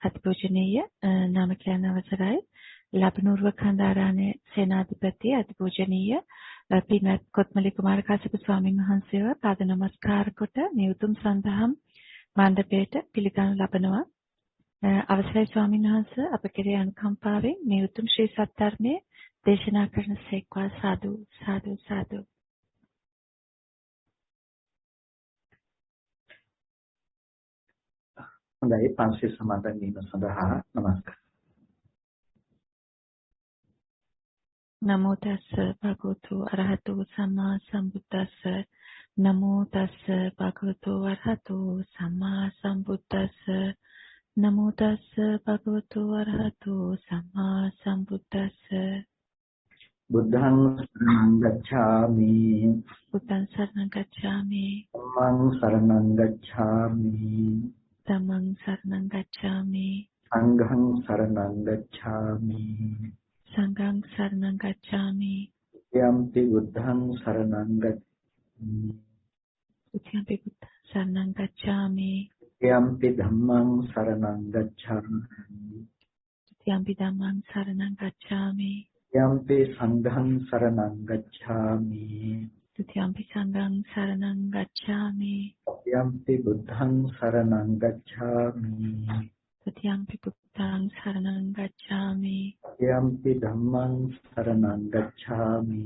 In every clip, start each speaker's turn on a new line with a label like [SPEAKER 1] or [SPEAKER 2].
[SPEAKER 1] අතිපූජනීය නාමකයන් අවසරයි ලබනුර්ව කන්දාරාණේ සේනාධිපති අතිපූජනීය පින්වත් කොත්මලි කුමාර කාශ්‍යප ස්වාමීන් වහන්සේව පාද නමස්කාර කොට මේ උතුම් සඳහම් මණ්ඩපයට පිළිගනු ලබනවා. අවසරයි ස්වාමීන් වහන්සේ අප කෙරේ අනුකම්පාවෙන් මේ උතුම් ශ්‍රී සත්‍ය දේශනා කරන සේක්වා සාදු සාදු සාදු.
[SPEAKER 2] හොඳයි පන්සිල් සමාදන් වීම සඳහා නමස්කාර.
[SPEAKER 1] නමෝ තස්ස භගවතු අරහතු සම්මා සම්බුද්දස්ස නමෝ තස්ස භගවතු අරහතු සම්මා සම්බුද්දස්ස නමෝ තස්ස භගවතු අරහතු සම්මා සම්බුද්දස්ස
[SPEAKER 2] බුද්ධං සරණං ගච්ඡාමි
[SPEAKER 1] බුද්ධං සරණං ගච්ඡාමි
[SPEAKER 2] ධම්මං සරණං ගච්ඡාමි
[SPEAKER 1] ධම්මං සරණං ගච්ඡාමි
[SPEAKER 2] සංඝං සරණං ගච්ඡාමි
[SPEAKER 1] සංඝං සරණං ගච්ඡාමි
[SPEAKER 2] යම්පි බුද්ධං සරණං ගච්ඡාමි
[SPEAKER 1] යම්පි බුද්ධං සරණං ගච්ඡාමි
[SPEAKER 2] යම්පි ධම්මං සරණං ගච්ඡාමි
[SPEAKER 1] යම්පි ධම්මං සරණං ගච්ඡාමි
[SPEAKER 2] යම්පි සංඝං සරණං ගච්ඡාමි
[SPEAKER 1] යම්පි සංඝං සරණං ගච්ඡාමි
[SPEAKER 2] යම්පි බුද්ධං සරණං ගච්ඡාමි
[SPEAKER 1] යම්පි බුද්ධං සරණං ගච්ඡාමි
[SPEAKER 2] යම්පි ධම්මං සරණං ගච්ඡාමි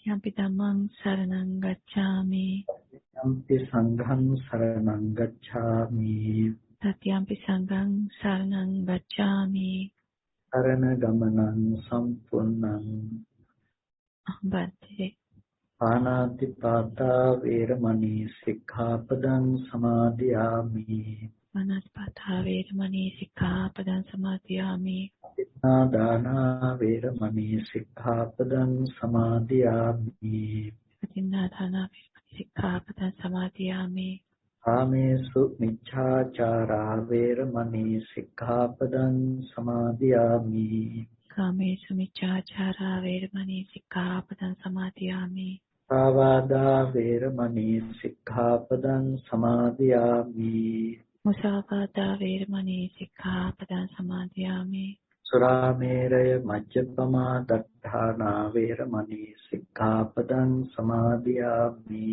[SPEAKER 1] යම්පි ධම්මං සරණං ගච්ඡාමි
[SPEAKER 2] යම්පි සංඝං සරණං ගච්ඡාමි
[SPEAKER 1] යම්පි සංඝං සරණං ගච්ඡාමි
[SPEAKER 2] සරණ ගමනං සම්පූර්ණං
[SPEAKER 1] අහඹතේ
[SPEAKER 2] පානාති පාතා වේරමණී සික්ඛාපදං සමාදියාමි
[SPEAKER 1] මනස්පතා වේරමණී සික්ඛාපදං සමාදියාමි
[SPEAKER 2] දානා වේරමණී සික්ඛාපදං සමාදියාමි
[SPEAKER 1] අතින්නාදාන වේරමණී සික්ඛාපදං සමාදියාමි
[SPEAKER 2] කාමේසු මිච්ඡාචාරා වේරමණී සික්ඛාපදං සමාදියාමි
[SPEAKER 1] කාමේසු මිච්ඡාචාරා වේරමණී සික්ඛාපදං සමාදියාමි
[SPEAKER 2] සාවාදා වේරමණී සික්ඛාපදං සමාදියාමි
[SPEAKER 1] මුසාවාදා වේරමණී සික්ඛාපදං සමාදියාමි
[SPEAKER 2] සුරාමේරය මජ්ජපමා දත්තානා වේරමණී සික්ඛාපදං සමාදියාමි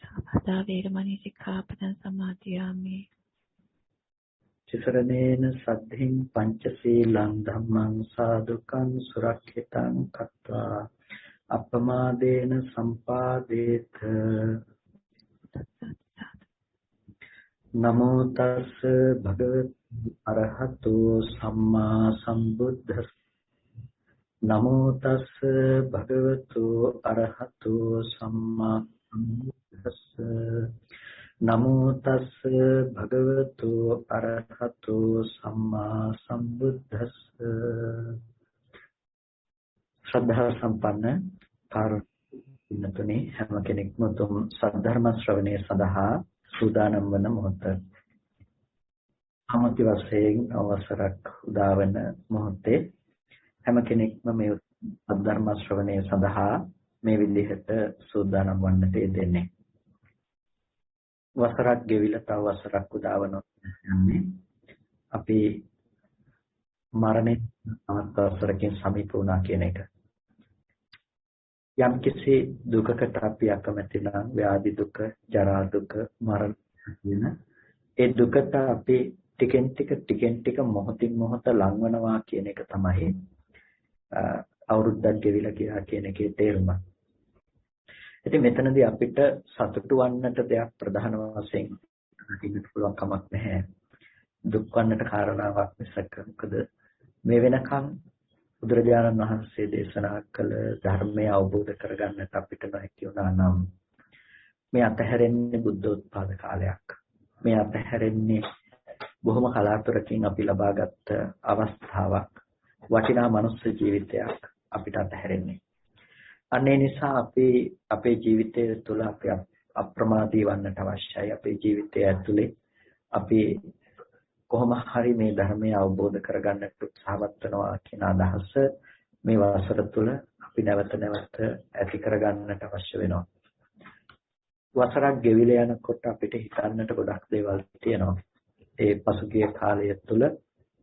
[SPEAKER 1] සාවාදා වේරමණී සික්ඛාපදං සමාදියාමි
[SPEAKER 2] චිසරණේන සද්ධින් පංචශීලං ධම්මං සාදුකං සුරක්ෂිතං කତ୍වා අප්පමාදේන සම්පාදේත නමෝ තස්ස භගවතු අරහතු සම්මා සම්බුද්දස්ස නමෝ තස්ස භගවතු අරහතු සම්මා සම්බුද්දස්ස නමෝ තස්ස භගවතු අරහතු සම්මා සම්බුද්දස්ස ශ්‍රද්ධා සම්පන්න කාරුණිකතුනි හැම කෙනෙක්ම උතුම් සද්ධර්ම ශ්‍රවණය සඳහා සූදානම් වන මොහොත අමති වශයෙන් අවසරක් උදාවන මොහොතේ හැම කෙනෙක්ම මේ සද්ධර්ම ශ්‍රවණය සඳහා මේ විදිහට සූදානම් වන්නට යෙදෙන්නේ වසරක් ගෙවිලා තව වසරක් උදාවනොත් යන්නේ අපි මරණය තවත් වසරකින් සමීප වුණා කියන එක. යම් කිසි දුකකට අපි අකමැති නම් ව්‍යාධි දුක, ජරා දුක, මරණ කියන ඒ දුකට අපි ටිකෙන් ටික මොහොතින් මොහොත ලංවනවා කියන එක තමයි අවුරුද්දක් ගෙවිලා ගියා කියන එකේ තේරුම. ඉතින් මෙතනදී අපිට සතුටු වන්නට දෙයක් ප්‍රධාන වශයෙන් හිතන්න පුළුවන් කමක් නැහැ. දුක් වන්නට කාරණාවක් මිසක මොකද මේ වෙනකන් බුදුරජාණන් වහන්සේ දේශනා කළ ධර්මය අවබෝධ කරගන්නට අපිට නොහැකි වුණා නම් මේ අතහැරෙන්නේ බුද්ධෝත්පාද කාලයක්. මේ අතහැරෙන්නේ බොහොම කලාතුරකින් අපි ලබාගත් අවස්ථාවක්. වටිනා මනුස්ස ජීවිතයක් අපිට අතහැරෙන්නේ. අනේ නිසා අපි අපේ ජීවිතය තුළ අපි අප්‍රමාදී වන්නට අවශ්‍යයි. අපේ ජීවිතය ඇතුලේ අපි කොහොම හරි මේ ධර්මය අවබෝධ කරගන්නට උත්සාහවත් වෙනවා කියන අදහස මේ වසර තුළ අපි නැවත ඇති කරගන්නට අවශ්‍ය වෙනවා. වසරක් ගෙවිලා යනකොට අපිට හිතන්නට ගොඩක් දේවල් තියෙනවා. ඒ පසුගිය කාලය තුළ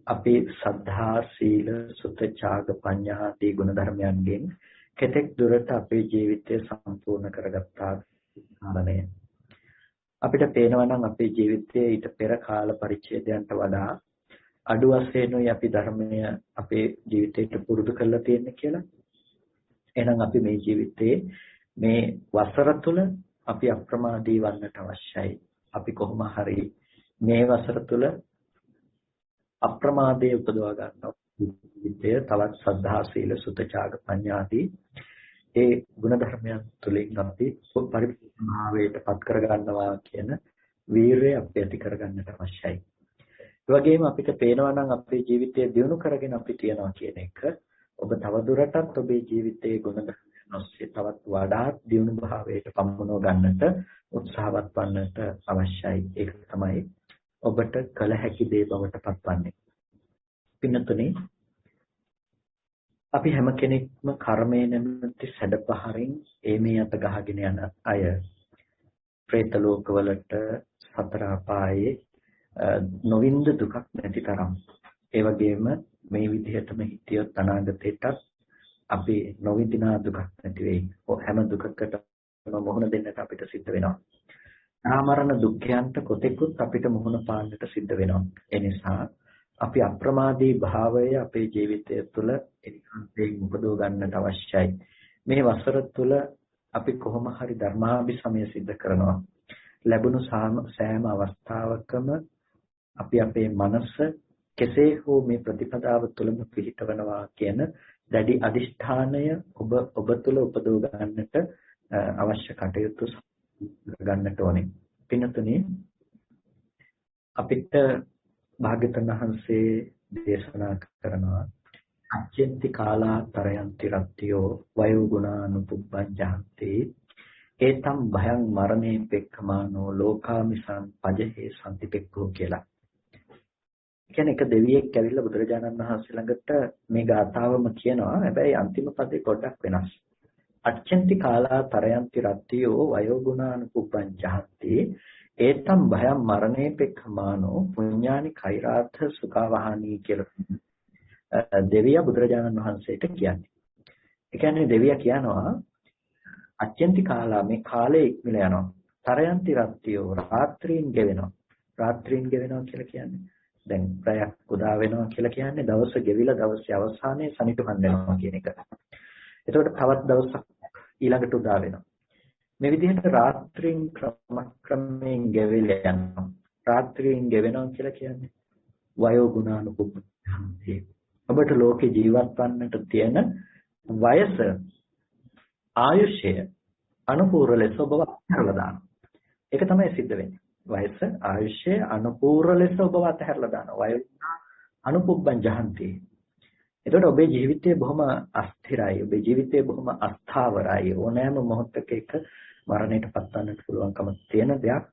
[SPEAKER 2] අපි සද්ධා සීල සුත ත්‍යාග ප්‍රඥා ආදී ගුණ ධර්මයන්ගෙන් කෙතෙක් දුරට අපේ ජීවිතය සම්පූර්ණ කරගත්තා කාරණය. අපිට පේනවා නම් අපේ ජීවිතයේ ඊට පෙර කාල පරිච්ඡේදයන්ට වඩා අඩු වශයෙන්ුයි අපි ධර්මය අපේ ජීවිතයට පුරුදු කරලා තියෙන්නේ කියලා. එහෙනම් අපි මේ ජීවිතයේ මේ වසර තුල අපි අප්‍රමාදී වන්නට අවශ්‍යයි. අපි කොහොම හරි මේ වසර තුල අප්‍රමාදයේ උපදවා ගන්නවා. ජීවිතය තවත් සද්ධා සීල සුත ත්‍යාග ප්‍රඥා ආදී ඒ ගුණ ධර්මයන් තුළින් අපි පරිපූර්ණ භාවයට පත් කර ගන්නවා කියන වීරිය අපි ඇති කර ගන්නට අවශ්‍යයි. ඒ වගේම අපිට පේනවා නම් අපේ ජීවිතය දියුණු කරගෙන අපි තියනවා කියන එක ඔබ තවදුරටත් ඔබේ ජීවිතයේ ගුණ ධර්මයන් ඔස්සේ තවත් වඩාත් දියුණු භාවයට පමුණව ගන්නට උත්සාහවත් වන්නට අවශ්‍යයි. ඒක තමයි ඔබට කළ හැකි දේ බවට පත්වන්නේ. පින්නතුනේ අපි හැම කෙනෙක්ම කර්මයේ නැමැති සැඩපහරින් මේ අත ගහගෙන යන අය പ്രേත ලෝකවලට සතර අපායේ නොවින්ද දුකක් නැති තරම් ඒ වගේම මේ විදිහටම හිතියොත් අනාගතයටත් අපි නොවිඳිනා දුකක් නැති වෙයි. හැම දුකකටම මුහුණ දෙන්නට අපිට සිද්ධ වෙනවා. ආමරණ දුක්ඛයන්ට කොතෙකුත් අපිට මුහුණ පාන්නට සිද්ධ වෙනවා. ඒ නිසා අපි අප්‍රමාදී භාවය අපේ ජීවිතය තුළ ඒකාන්තයෙන් උපදව ගන්නට අවශ්‍යයි. මේ වසර තුළ අපි කොහොම හරි ධර්මාභිසමය සිද්ධ කරනවා. ලැබුණු සෑම අවස්ථාවකම අපි අපේ මනස කෙසේ හෝ මේ ප්‍රතිපදාව තුළම පිහිටවනවා කියන දැඩි අදිෂ්ඨානය ඔබ තුළ උපදව ගන්නට අවශ්‍ය කටයුතු ගන්නට ඕනේ. පින්නතුනි අපිට භාග්‍යවතුන් වහන්සේ දේශනා කරනවා අච්චෙන්ති කාලා තරයන්ති රත්තියෝ වයෝ ගුණානුපුබ්බං ජහන්ති ඒතම් භයං මරණේ පෙක්ඛමානෝ ලෝකාමිසං පජහේ සම්තිපෙක්ඛෝ කියලා. කියන්නේ එක දෙවියෙක් ඇවිල්ලා බුදුරජාණන් වහන්සේ ළඟට මේ ගාථාවම කියනවා. හැබැයි අන්තිම පදේ පොඩ්ඩක් වෙනස්. අච්චෙන්ති කාලා තරයන්ති රත්තියෝ වයෝ ගුණානුපුබ්බං ජහන්ති ඒතම් භයම් මරණේ පෙක්ඛමානෝ පුඤ්ඤානි කෛරාර්ථ සුඛවහානී කියලා දෙවියා බුදුරජාණන් වහන්සේට කියන්නේ. ඒ කියන්නේ දෙවියා කියනවා අච්චෙන්ති කාලා මේ කාලේ ඉක්මලා යනවා. තරයන්ති රත්තියෝ රාත්‍රීන් ගෙවෙනවා. රාත්‍රීන් ගෙවෙනවා කියලා කියන්නේ දැන් ප්‍රයක් උදා වෙනවා කියලා කියන්නේ දවස ගෙවිලා දවසේ අවසානයේ සනිටුහන් වෙනවා කියන එක. එතකොට තවත් දවසක් ඊළඟට උදා වෙනවා. මේ විදිහට රාත්‍රීන් ක්‍රමයෙන් ගෙවිලා යනවා. රාත්‍රීන් ගෙවෙනවා කියලා කියන්නේ වයෝ ගුණානුපුබ්බං. ඔබට ලෝකේ ජීවත් වන්නට තියෙන වයස ආයුෂය අනුපූර්ව ලෙස ඔබව අත්හැරලා දානවා. ඒක තමයි සිද්ධ වෙන්නේ. වයස ආයුෂය අනුපූර්ව ලෙස ඔබව අත්හැරලා දානවා. වයෝ අනුපුබ්බං ජහන්ති. එතකොට ඔබේ ජීවිතය බොහොම අස්ථිරයි. ඔබේ ජීවිතය බොහොම අස්ථාවරයි. ඕනෑම මොහොතක එක මරණයට පත්වන්නට පුළුවන්කම තියෙන දෙයක්.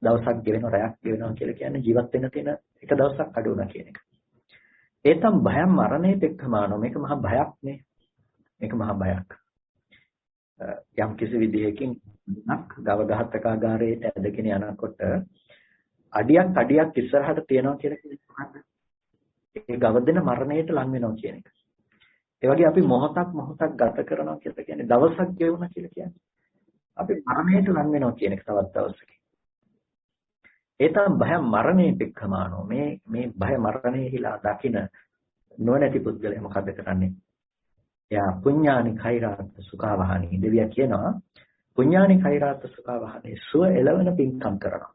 [SPEAKER 2] දවසක් ගෙවෙනවා, රැයක් ගෙවෙනවා කියලා කියන්නේ ජීවත් වෙන්න තියෙන එක දවසක් අඩු වුණා කියන එක. ඒතම් භයම් මරණේ පෙක්ඛමානෝ. මේක මහා භයක් නේ. මේක මහා භයක්. යම් කිසි විදිහකින් ගව ඝාතකාගාරයට ඇදගෙන යනකොට අඩියක් ඉස්සරහට තියනවා කියලා කියන්නේ ඒ ගව දෙන මරණයට ලං වෙනවා කියන එක. ඒ වගේ අපි මොහොතක් ගත කරනවා කියලා කියන්නේ දවසක් ගෙවුණා කියලා කියන්නේ. අපි මරණයට ලං වෙනවා කියන එක තවත් දවසක. ඒ තමයි භය මරණේ පෙක්ඛමානෝ. මේ භය මරණේ හිලා දකින නොනැති පුද්ගලයා මොකද කරන්නේ? එයා පුඤ්ඤානි කෛරාත් සුඛවහානි. දෙවියා කියනවා පුඤ්ඤානි කෛරාත් සුඛවහානි සුව එළවෙන පින්කම් කරනවා.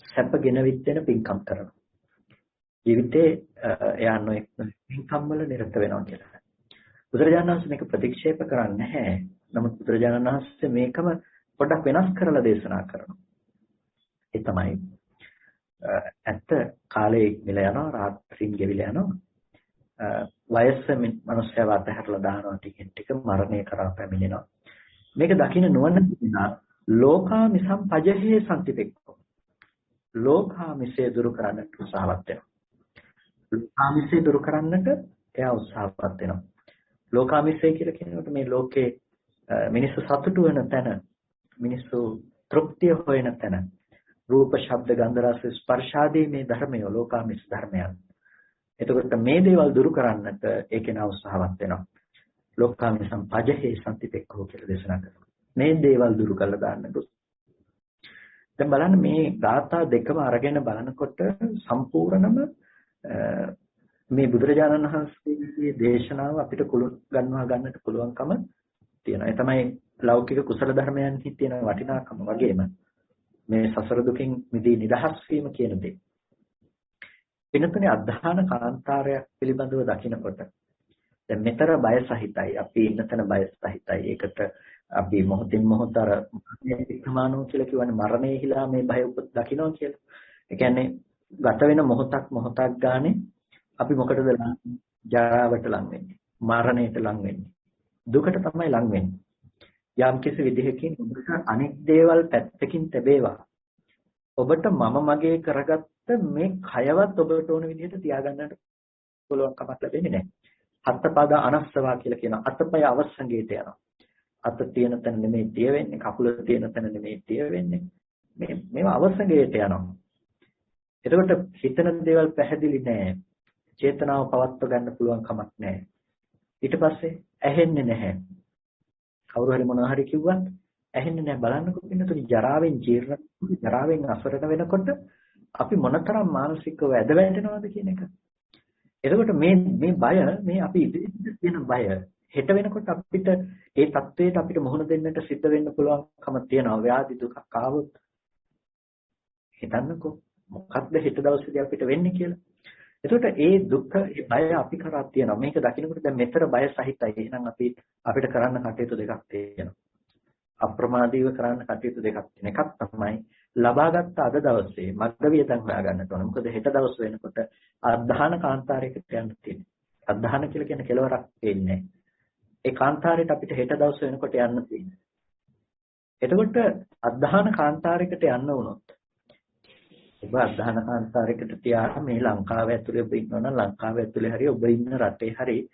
[SPEAKER 2] සැපගෙන විත් වෙන පින්කම් කරනවා. ජීවිතේ එයා නොඑක් පින්කම් වල නිරත වෙනවා කියලා. බුදුරජාණන් වහන්සේ මේක ප්‍රතික්ෂේප කරන්නේ නැහැ. නමුත් බුදුරජාණන් වහන්සේ මේකම පොඩ්ඩක් වෙනස් කරලා දේශනා කරනවා. ඒ තමයි ඇත්ත කාලේ ඉක්මලා යනවා, රාත්‍රීන් ගෙවිලා යනවා. වයස්ස මිනිස්සුව අතහැරලා දානවා ටිකෙන් ටික මරණය කරා පැමිණෙනවා. මේක දකින්න නුවණ තිබුණා ලෝකාමිසම් පජහේ සම්තිපෙක්කෝ. ලෝකාමිසේ දුරු කරන්නට උත්සාහවත් වෙනවා. ලෝකාමිසේ දුරු කරන්නට එයා උත්සාහවත් වෙනවා. ලෝකාමිසේ කියලා කියනකොට මේ ලෝකේ මිනිස්සු සතුටු වෙන තැන, මිනිස්සු තෘප්තිය හොයන තැන, රූප, ශබ්ද, ගන්ධ, රස, ස්පර්ශ ආදී මේ ධර්මය ලෝකාමිස ධර්මයන්. එතකොට මේ දේවල් දුරු කරන්නට ඒකේන උත්සාහවත් වෙනවා. ලෝකාමිසම් පජහේ සම්තිපෙක්ඛෝ කියලා දේශනා කරනවා. මේ දේවල් දුරු කළා දාන්නට. දැන් බලන්න මේ ගාථා දෙකම අරගෙන බලනකොට සම්පූර්ණම මේ බුදුරජාණන් වහන්සේගේ දේශනාව අපිට ගන්වා ගන්නට පුළුවන්කම තියෙනවා. ඒ තමයි ලෞකික කුසල ධර්මයන්හි තියෙන වටිනාකම වගේම මේ සසර දුකින් මිදී නිදහස් වීම කියන දේ. වෙනතුනේ අධධාන කාන්තාරයක් පිළිබඳව දකිනකොට දැන් මෙතර බය සහිතයි. අපි ඉන්න තැන බය සහිතයි. ඒකට අපි මොහොතින් මොහොත අර ඉක්මානෝ කියලා කියවනේ මරණය හිලා මේ බය උපත් දකින්නවා කියලා. ඒ කියන්නේ ගත වෙන මොහොතක් ගානේ අපි මොකටද ජරාවට ලං වෙන්නේ? මරණයට ලං වෙන්නේ. දුකට තමයි ලං වෙන්නේ. යම් කිසි විදිහකින් ඔබට අනෙක් දේවල් පැත්තකින් තැබේවා. ඔබට මම මගේ කරගත්ත මේ කයවත් ඔබට ඕන විදිහට තියාගන්නට පුළුවන් කමක් ලැබෙන්නේ නැහැ. හත්පද අනස්සවා කියලා කියන අතපය අවසංගයට යනවා. අත තියෙන තැන නෙමෙයි තිය වෙන්නේ, කකුල තියෙන තැන නෙමෙයි තිය වෙන්නේ. මේවා අවසංගයට යනවා. එතකොට හිතන දේවල් පැහැදිලි නැහැ. චේතනාව පවත්ව ගන්න පුළුවන් කමක් නැහැ. ඊට පස්සේ ඇහෙන්නේ නැහැ. කවුරු හරි මොනවා හරි කිව්වත් ඇහෙන්නේ නැහැ. බලන්නකො පින්නතුනි ජරාවෙන් ජීර්ණ ජරාවෙන් අසරණ වෙනකොට අපි මොනතරම් මානසිකව ඇද වැටෙනවද කියන එක. එතකොට මේ බය මේ අපි ඉදිරියට තියෙන බය හෙට වෙනකොට අපිට ඒ தത്വයට අපිට මුහුණ දෙන්නට සිද්ධ වෙන්න පුළුවන්කම තියෙනවා. ව්‍යාධි දුකක් ආවොත් හිතන්නකෝ මොකක්ද හෙට දවසේදී අපිට වෙන්නේ කියලා. එතකොට ඒ දුක ඒ බය අපි කරා තියෙනවා. මේක දකින්නකොට දැන් මෙතර බය සහිතයි. එහෙනම් අපිට කරන්න කටයුතු දෙකක් තියෙනවා. අප්‍රමාදීව කරන්න කටයුතු දෙකක් තියෙන. එකක් තමයි ලබාගත් අද දවසේ මග්ගවියදන් හොයාගන්නට ඕන. මොකද හෙට දවස් වෙනකොට අධධාන කාන්තාරයකට යන්න තියෙනවා. අධධාන කියලා කියන කෙලවරක් වෙන්නේ නැහැ. ඒ කාන්තාරයට අපිට හෙට දවස් වෙනකොට යන්න තියෙනවා. එතකොට අධධාන කාන්තාරයකට යන්න වුණොත් ඔබ අධධාන කාන්තාරයකට තියාගෙන මේ ලංකාව ඇතුලේ ඔබ ඉන්නවා නම් ලංකාව ඇතුලේ හරි ඔබ ඉන්න රටේ හරි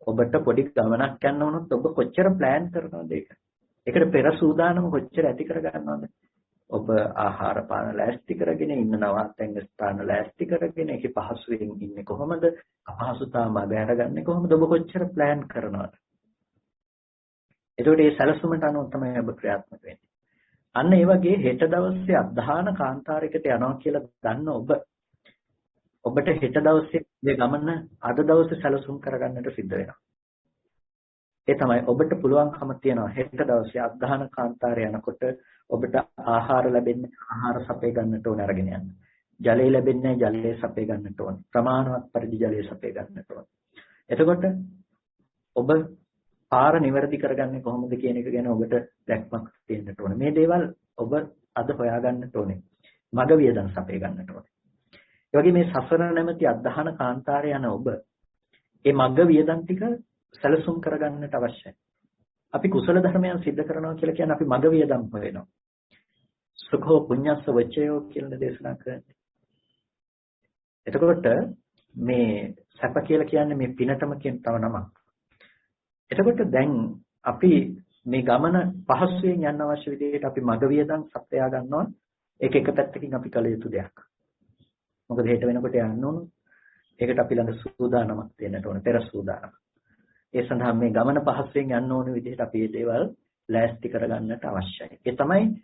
[SPEAKER 2] ඔබට පොඩි ගමනක් යන්න වුණොත් ඔබ කොච්චර ප්ලෑන් කරනවද ඒක? ඒකට පෙර සූදානම කොච්චර ඇති කර ගන්නවද? ඔබ ආහාර පාන ලෑස්ති කරගෙන ඉන්න නවාතැන් ස්ථාන ලෑස්ති කරගෙන ඒකේ පහසුවෙන් ඉන්නේ කොහොමද? අපහසුතාව මග අරගන්නේ කොහොමද? ඔබ කොච්චර ප්ලෑන් කරනවද? එතකොට මේ සැලසුමට අනුව තමයි ඔබ ක්‍රියාත්මක වෙන්නේ. අන්න ඒ වගේ හෙට දවසේ අධධාන කාන්තාරයකට යනවා කියලා දන්න ඔබට හෙට දවසේ මේ ගමන අද දවසේ සැලසුම් කරගන්නට සිද්ධ වෙනවා. ඒ තමයි ඔබට පුළුවන්කම තියනවා හෙට දවසේ අධධාන කාන්තාරය යනකොට ඔබට ආහාර ලැබෙන්නේ ආහාර සපේ ගන්නට ඕන අරගෙන යන්න. ජලය ලැබෙන්නේ ජලය සපේ ගන්නට ඕන. ප්‍රමාණවත් පරිදි ජලය සපේ ගන්නට ඕන. එතකොට ඔබ පාර නිවැරදි කරගන්නේ කොහොමද කියන එක ගැන ඔබට දැක්මක් තියෙන්නට ඕන. මේ දේවල් ඔබ අද හොයාගන්නට ඕනේ. මග වියදම් සපේ ගන්නට ඕනේ. ඒ වගේ මේ සසර නැමැති අධධාන කාන්තාරය යන ඔබ මේ මග වියදම් ටික සැලසුම් කරගන්නට අවශ්‍යයි. අපි කුසල ධර්මයන් සිද්ධ කරනවා කියලා කියන්නේ අපි මග වියදම් හොයනවා. සුඛෝ පුඤ්ඤස්ස වචයෝ කියලා දේශනා කරන්නේ. එතකොට මේ සැප කියලා කියන්නේ මේ පිනටම කියන තව නමක්. එතකොට දැන් අපි මේ ගමන පහසුවෙන් යන්න අවශ්‍ය විදිහට අපි මග වියදම් සපයා ගන්නවා. ඒක එක පැත්තකින් අපි කළ යුතු දෙයක්. මොකද හෙට වෙනකොට යන්න ඕන. ඒකට අපි ළඟ සූදානමක් තියෙන්නට ඕන. පෙර සූදානම. ඒ සඳහා මේ ගමන පහසුවෙන් යන්න ඕන විදිහට අපි මේ දේවල් ලෑස්ති කරගන්නට අවශ්‍යයි. ඒ තමයි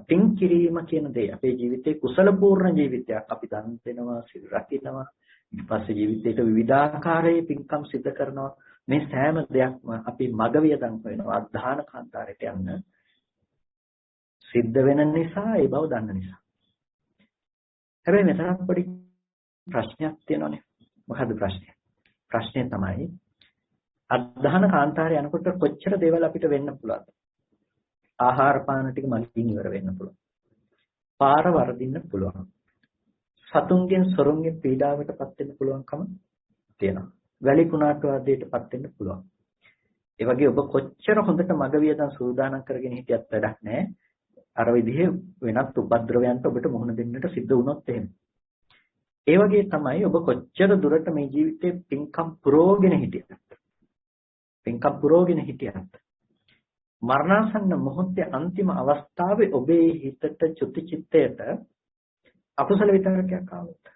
[SPEAKER 2] පින් කිරීම කියන දේ. අපේ ජීවිතේ කුසල පූර්ණ ජීවිතයක් අපි දන් දෙනවා, සිල් රකින්නවා, ඊට පස්සේ ජීවිතේට විවිධාකාරයේ පින්කම් සිදු කරනවා. මේ සෑම දෙයක්ම අපි මග වියදම් වෙනවා. අධධාන කාන්තාරයට යන්න සිද්ධ වෙන නිසා ඒ බව දන්න නිසා. හැබැයි මෙතන පොඩි ප්‍රශ්නයක් තියෙනවානේ. මොකද්ද ප්‍රශ්නය? ප්‍රශ්නය තමයි අධධාන කාන්තාරය යනකොට කොච්චර දේවල් අපිට වෙන්න පුළුවන්ද? ආහාර පාන ටික මගින් ඉවර වෙන්න පුළුවන්. පාර වරදින්න පුළුවන්. සතුන්ගෙන් සොරුන්ගෙන් පීඩාවටපත් වෙන්න පුළුවන්කම තියෙනවා. වැලි කුණාටු ආදියටපත් වෙන්න පුළුවන්. ඒ වගේ ඔබ කොච්චර හොඳට මග වියදම් සූදානම් කරගෙන හිටියත් වැඩක් නැහැ. අර විදිහේ වෙනත් උපද්‍රවයන්ට ඔබට මුහුණ දෙන්නට සිද්ධ වුණොත් එහෙම. ඒ වගේ තමයි ඔබ කොච්චර දුරට මේ ජීවිතේ පින්කම් පුරෝගෙන හිටියත් මරණාසන්න මොහොතේ අන්තිම අවස්ථාවේ ඔබේ හිතට චුති චිත්තයට අකුසල විතරකයක් ආවොත්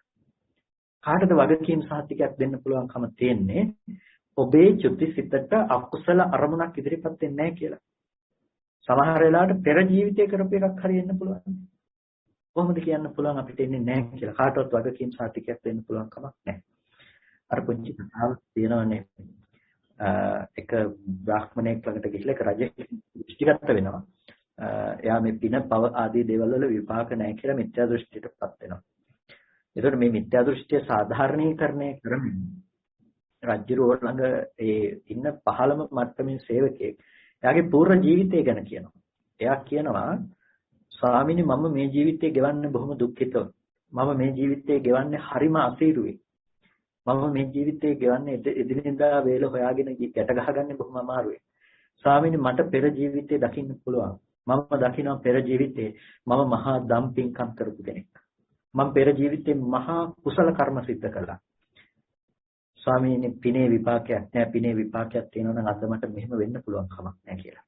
[SPEAKER 2] කාටද වගකීම් සහතිකයක් දෙන්න පුළුවන්කම තියෙන්නේ? ඔබේ චුතිසිතට අකුසල අරමුණක් ඉදිරිපත් වෙන්නේ නැහැ කියලා. සමහර වෙලාවට පෙර ජීවිතේ කරපු එකක් හරියෙන්න පුළුවන්. කොහොමද කියන්න පුළුවන් අපිට එන්නේ නැහැ කියලා. කාටවත් වගකීම් සහතිකයක් දෙන්න පුළුවන් කමක් නැහැ. අර පුංචි කතාවක් තියෙනවානේ. එක බ්‍රාහ්මණයෙක් ළඟට ගිහිල්ලා එක රජෙක් දෘෂ්ටිගත වෙනවා. එයා මේ පින පව ආදී දේවල් වල විපාක නැහැ කියලා මිත්‍යා දෘෂ්ටියටපත් වෙනවා. ඒකට මේ මිත්‍යා දෘෂ්ටිය සාධාරණීකරණය කරමින් රජුරෝ ළඟ ඒ ඉන්න පහළම මට්ටමේ සේවකයෙක් එයාගේ පූර්ව ජීවිතය ගැන කියනවා. එයා කියනවා ස්වාමීනි මම මේ ජීවිතේ ගෙවන්නේ බොහොම දුක්ඛිතව. මම මේ ජීවිතේ ගෙවන්නේ හරිම අසීරුයි. මම මේ ජීවිතේ ගෙවන්නේ එදිනෙදා වේල හොයාගෙන ගැට ගහගන්නේ බොහොම අමාරුයි. ස්වාමීනි මට පෙර ජීවිතේ දකින්න පුළුවන්. මම දකිනවා පෙර ජීවිතේ මම මහා දම්පින්කම් කරපු කෙනෙක්. මම පෙර ජීවිතේ මහා කුසල කර්ම සිද්ධ කළා. ස්වාමීනි පිනේ විපාකයක් නැහැ. පිනේ විපාකයක් තියෙනවා නම් අද මට මෙහෙම වෙන්න පුළුවන් කමක් නැහැ කියලා.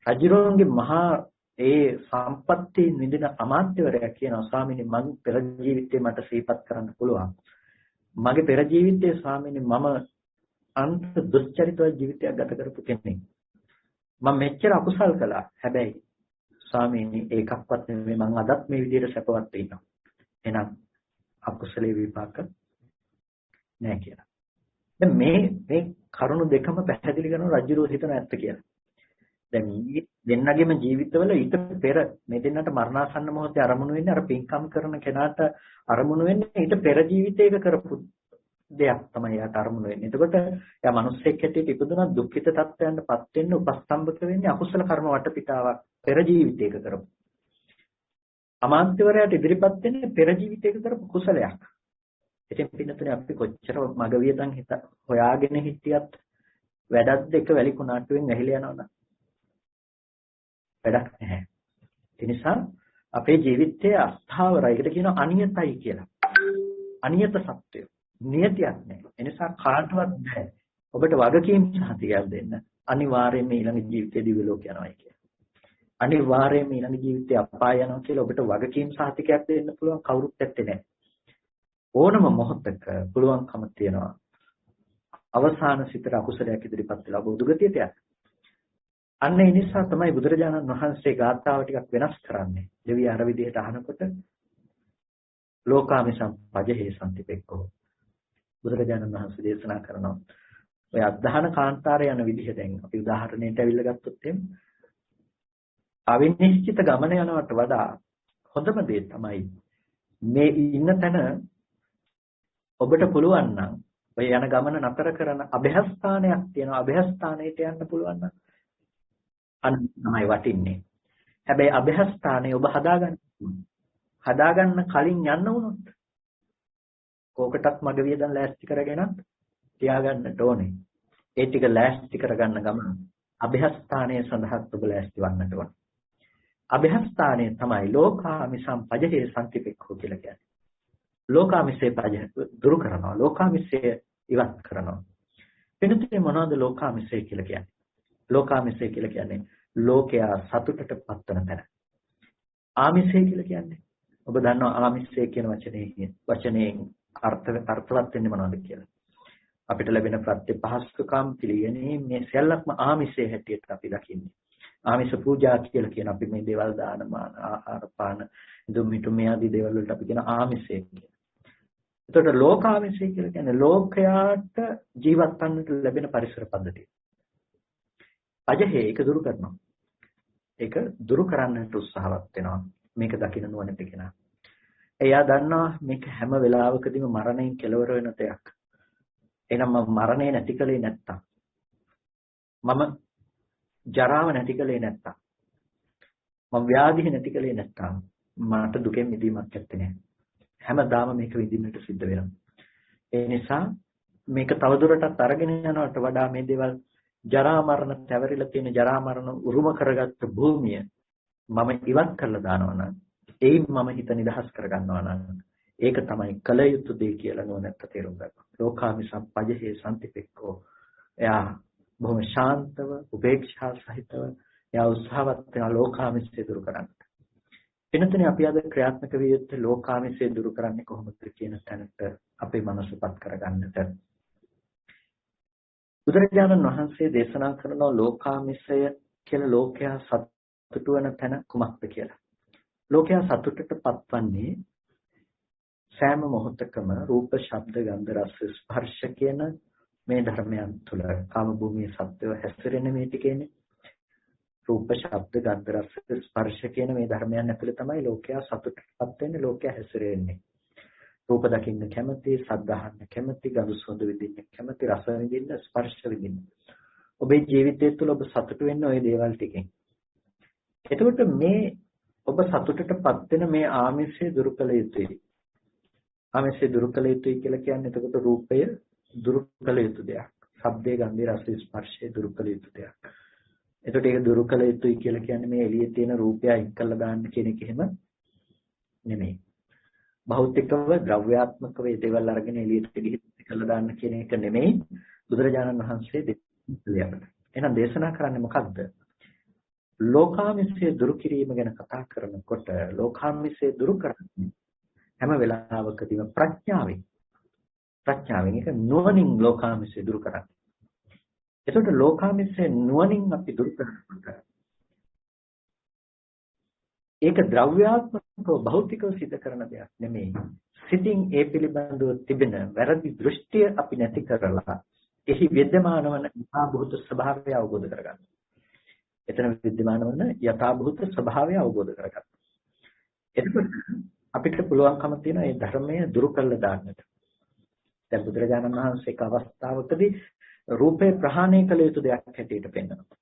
[SPEAKER 2] රජුරෝන්ගේ මහා ඒ සම්පත්තියෙන් විඳින අමාත්‍යවරයා කියනවා ස්වාමීනි මම පෙර ජීවිතේ මට සිහිපත් කරන්න පුළුවන්. මගේ පෙර ජීවිතයේ ස්වාමීනි මම අන්ත දුස්චරිතව ජීවිතයක් ගත කරපු කෙනෙක්. මම මෙච්චර අකුසල් කළා. හැබැයි ස්වාමීනි ඒකක්වත් නෙමෙයි මම අදත් මේ විදිහට සැපවත් ඉන්නවා. එහෙනම් අකුසලේ විපාක නැහැ කියලා. දැන් මේ කරුණු දෙකම පැහැදිලි කරන රජුරෝ හිතන ඇත්ත කියලා. දැන් මේ දෙන්නගේම ජීවිතවල ඊට පෙර මේ දෙන්නට මරණාසන්න මොහොතේ අරමුණු වෙන්නේ අර පින්කම් කරන කෙනාට අරමුණු වෙන්නේ ඊට පෙර ජීවිතයක කරපු දෙයක් තමයි යාට අරමුණු වෙන්නේ. එතකොට යා මිනිස්සෙක් හැටියට ඉපදුනා දුක්ඛිත තත්ත්වයන්ටපත් වෙන්න උපස්තම්භක වෙන්නේ අකුසල කර්ම වටපිටාවක් පෙර ජීවිතයක කරපු. අමාත්‍යවරයාට ඉදිරිපත් වෙන්නේ පෙර ජීවිතයක කරපු කුසලයක්. ඉතින් පින්නතුනේ අපි කොච්චර මග වියදම් හොයාගෙන හිටියත් වැඩක් දෙක වැලි කුණාටුවෙන් ඇහිලා යනවා. වැඩක් නැහැ. ඒ නිසා අපේ ජීවිතයේ අස්ථාවරයි. ඒකට කියනවා අනියතයි කියලා. අනියත සත්‍යය. නියතියක් නැහැ. ඒ නිසා කාටවත් බෑ. ඔබට වගකීම් සහතිකයක් දෙන්න. අනිවාර්යයෙන්ම ඊළඟ ජීවිතේ දිව්‍ය ලෝක යනවා කියලා. අනිවාර්යයෙන්ම ඊළඟ ජීවිතේ අපාය යනවා කියලා ඔබට වගකීම් සහතිකයක් දෙන්න පුළුවන් කවුරුත් නැත්තේ නෑ. ඕනම මොහොතක පුළුවන්කම තියෙනවා. අවසාන සිතට අකුසලයක් ඉදිරිපත් වෙලා ඔබ උදුගතියට යන්න. අන්න ඒ නිසා තමයි බුදුරජාණන් වහන්සේ ගාථාව ටිකක් වෙනස් කරන්නේ. දෙවිය අර විදිහට අහනකොට ලෝකාමිසම් පජහේ සම්තිපෙක්කෝ. බුදුරජාණන් වහන්සේ දේශනා කරනවා. ඔය අධධාන කාන්තාරය යන විදිහ දැන් අපි උදාහරණයට අවිල්ල ගත්තොත් එම් අවිනිශ්චිත ගමන යනවට වඩා හොඳම දේ තමයි මේ ඉන්න තැන ඔබට පුළුවන් නම් ඔය යන ගමන නතර කරන අභයස්ථානයක් තියෙනවා. අභයස්ථානයට යන්න පුළුවන් නම් අන්න තමයි වටින්නේ. හැබැයි අභයස්ථානේ ඔබ හදාගන්න කලින් යන්න වුණොත් කෝකටත් මග වියදම් ලෑස්ති කරගෙනත් තියාගන්නට ඕනේ. ඒ ටික ලෑස්ති කරගන්න ගමන අභයස්ථානයේ සඳහාත් ඔබ ලෑස්ති වන්නට ඕනේ. අභයස්ථානයේ තමයි ලෝකාමිසම් පජහේ සම්තිපෙක්ඛෝ කියලා කියන්නේ. ලෝකාමිසේ පජහ දුරු කරනවා. ලෝකාමිසේ ඉවත් කරනවා. එනිසා මොනවද ලෝකාමිසේ කියලා කියන්නේ? ලෝකාමිසේ කියලා කියන්නේ ලෝකයා සතුටට පත්වන තැන. ආමිසේ කියලා කියන්නේ ඔබ දන්නවා ආමිසේ කියන වචනේ අර්ථවත් වෙන්නේ මොනවද කියලා. අපිට ලැබෙන ප්‍රත්‍ය පහසුකම් පිළිගැනීම මේ සියල්ලක්ම ආමිසේ හැටියට අපි දකින්නේ. ආමිෂ පූජා කියලා කියන අපි මේ දේවල් දානමාන ආහාර පාන දුම්මිටු මේ ආදී දේවල් වලට අපි කියන ආමිෂය කියලා. එතකොට ලෝකාමිෂය කියලා කියන්නේ ලෝකයාට ජීවත් වන්නට ලැබෙන පරිසර පද්ධතිය. අජහේ ඒක දුරු කරනවා. ඒක දුරු කරන්නට උත්සාහවත් වෙනවා. මේක දකින්න නුවණට කෙනා. එයා දන්නවා මේක හැම වෙලාවකදීම මරණයෙන් කෙලවර වෙන දෙයක්. එහෙනම් මම මරණය නැති කලේ නැත්තම් මම ජරාව නැති කලේ නැත්තම් මම ව්‍යාධි නැති කලේ නැත්තම් මට දුකෙන් මිදීමක් නැත්තේ නෑ. හැමදාම මේක විඳින්නට සිද්ධ වෙනවා. ඒ නිසා මේක තවදුරටත් අරගෙන යනවට වඩා මේ දේවල් ජරා මරණ තැවරිලා තියෙන ජරා මරණ උරුම කරගත්ත භූමිය මම ඉවත් කරලා දානවා නම් ඒයින් මම හිත නිදහස් කරගන්නවා නම් ඒක තමයි කල යුතු දේ කියලා නෝනත් තේරුම් ගන්න. ලෝකාමිසම් පජහේ සම්තිපෙක්කෝ. එයා බොහොම ශාන්තව උපේක්ෂා සහිතව එයා උත්සාහවත් වෙන ලෝකාමිෂය දුරු කරන්න. වෙනතනේ අපි අද ක්‍රියාත්මක විය යුත්තේ ලෝකාමිසය දුරු කරන්නේ කොහොමද කියන තැනට අපේ මනසපත් කරගන්නට. බුදුරජාණන් වහන්සේ දේශනා කරන ලෝකාමිසය කියලා ලෝකයා සතුටු වෙන තැන කුමක්ද කියලා. ලෝකයා සතුටට පත්වන්නේ සෑම මොහොතකම රූප, ශබ්ද, ගන්ධ, රස, ස්පර්ශ කියන මේ ධර්මයන් තුළ කාම භූමියේ සත්‍යව හැසිරෙන මේ ටිකේනේ. රූප, ශබ්ද, ගන්ධ, රස, ස්පර්ශ කියන මේ ධර්මයන් ඇතුළේ තමයි ලෝකයා සතුටටපත් වෙන්නේ, ලෝකයා හැසිරෙන්නේ. රූප දකින්න කැමති, ශබ්ද අහන්න කැමති, ගඳ සුවඳ විඳින්න කැමති, රස විඳින්න, ස්පර්ශ විඳින්න. ඔබේ ජීවිතය තුළ ඔබ සතුටු වෙන්න ওই දේවල් ටිකෙන්. එතකොට මේ ඔබ සතුටටපත් වෙන මේ ආමිෂය දුරු කළ යුතුයි. ආමිෂය දුරු කළ යුතුයි කියලා කියන්නේ එතකොට රූපය දුරු කළ යුතු දෙයක්. ශබ්දේ, ගන්ධේ, රස, ස්පර්ශය දුරු කළ යුතු දෙයක්. එතකොට ඒක දුරු කළ යුතුයි කියලා කියන්නේ මේ එළියේ තියෙන රූපය අයින් කරලා දාන්න කියන එක එහෙම නෙමෙයි. භෞතිකව ද්‍රව්‍යාත්මකව ඒ දේවල් අරගෙන එළියට ගිහින් කරලා දාන්න කියන එක නෙමෙයි බුදුරජාණන් වහන්සේ දෙන්නේ. එහෙනම් දේශනා කරන්නේ මොකක්ද? ලෝකාමිසය දුරු කිරීම ගැන කතා කරනකොට ලෝකාමිසය දුරු කරන්නේ හැම වෙලාවකදීම ප්‍රඥාවෙන්. ප්‍රඥාවෙන් ඒක නුවණින් ලෝකාමිසය දුරු කරන්නේ. එතකොට ලෝකාමිසය නුවණින් අපි දුරු කරනකොට ඒක ද්‍රව්‍යාත්මකව භෞතිකව සිද්ධ කරන දෙයක් නෙමෙයි. සිතින් ඒ පිළිබඳව තිබෙන වැරදි දෘෂ්ටිය අපි නැති කරලා එහි विद्यमान වන යථාභූත ස්වභාවය අවබෝධ කරගන්න. එතන विद्यमान වන යථාභූත ස්වභාවය අවබෝධ කරගන්න. එතකොට අපිට පුළුවන්කම තියෙන මේ ධර්මය දුරු කළා දාන්නට. දැන් බුදුරජාණන් වහන්සේ එක් අවස්ථාවකදී රූපේ ප්‍රහාණය කළ යුතු දෙයක් හැටියට පෙන්වනවා.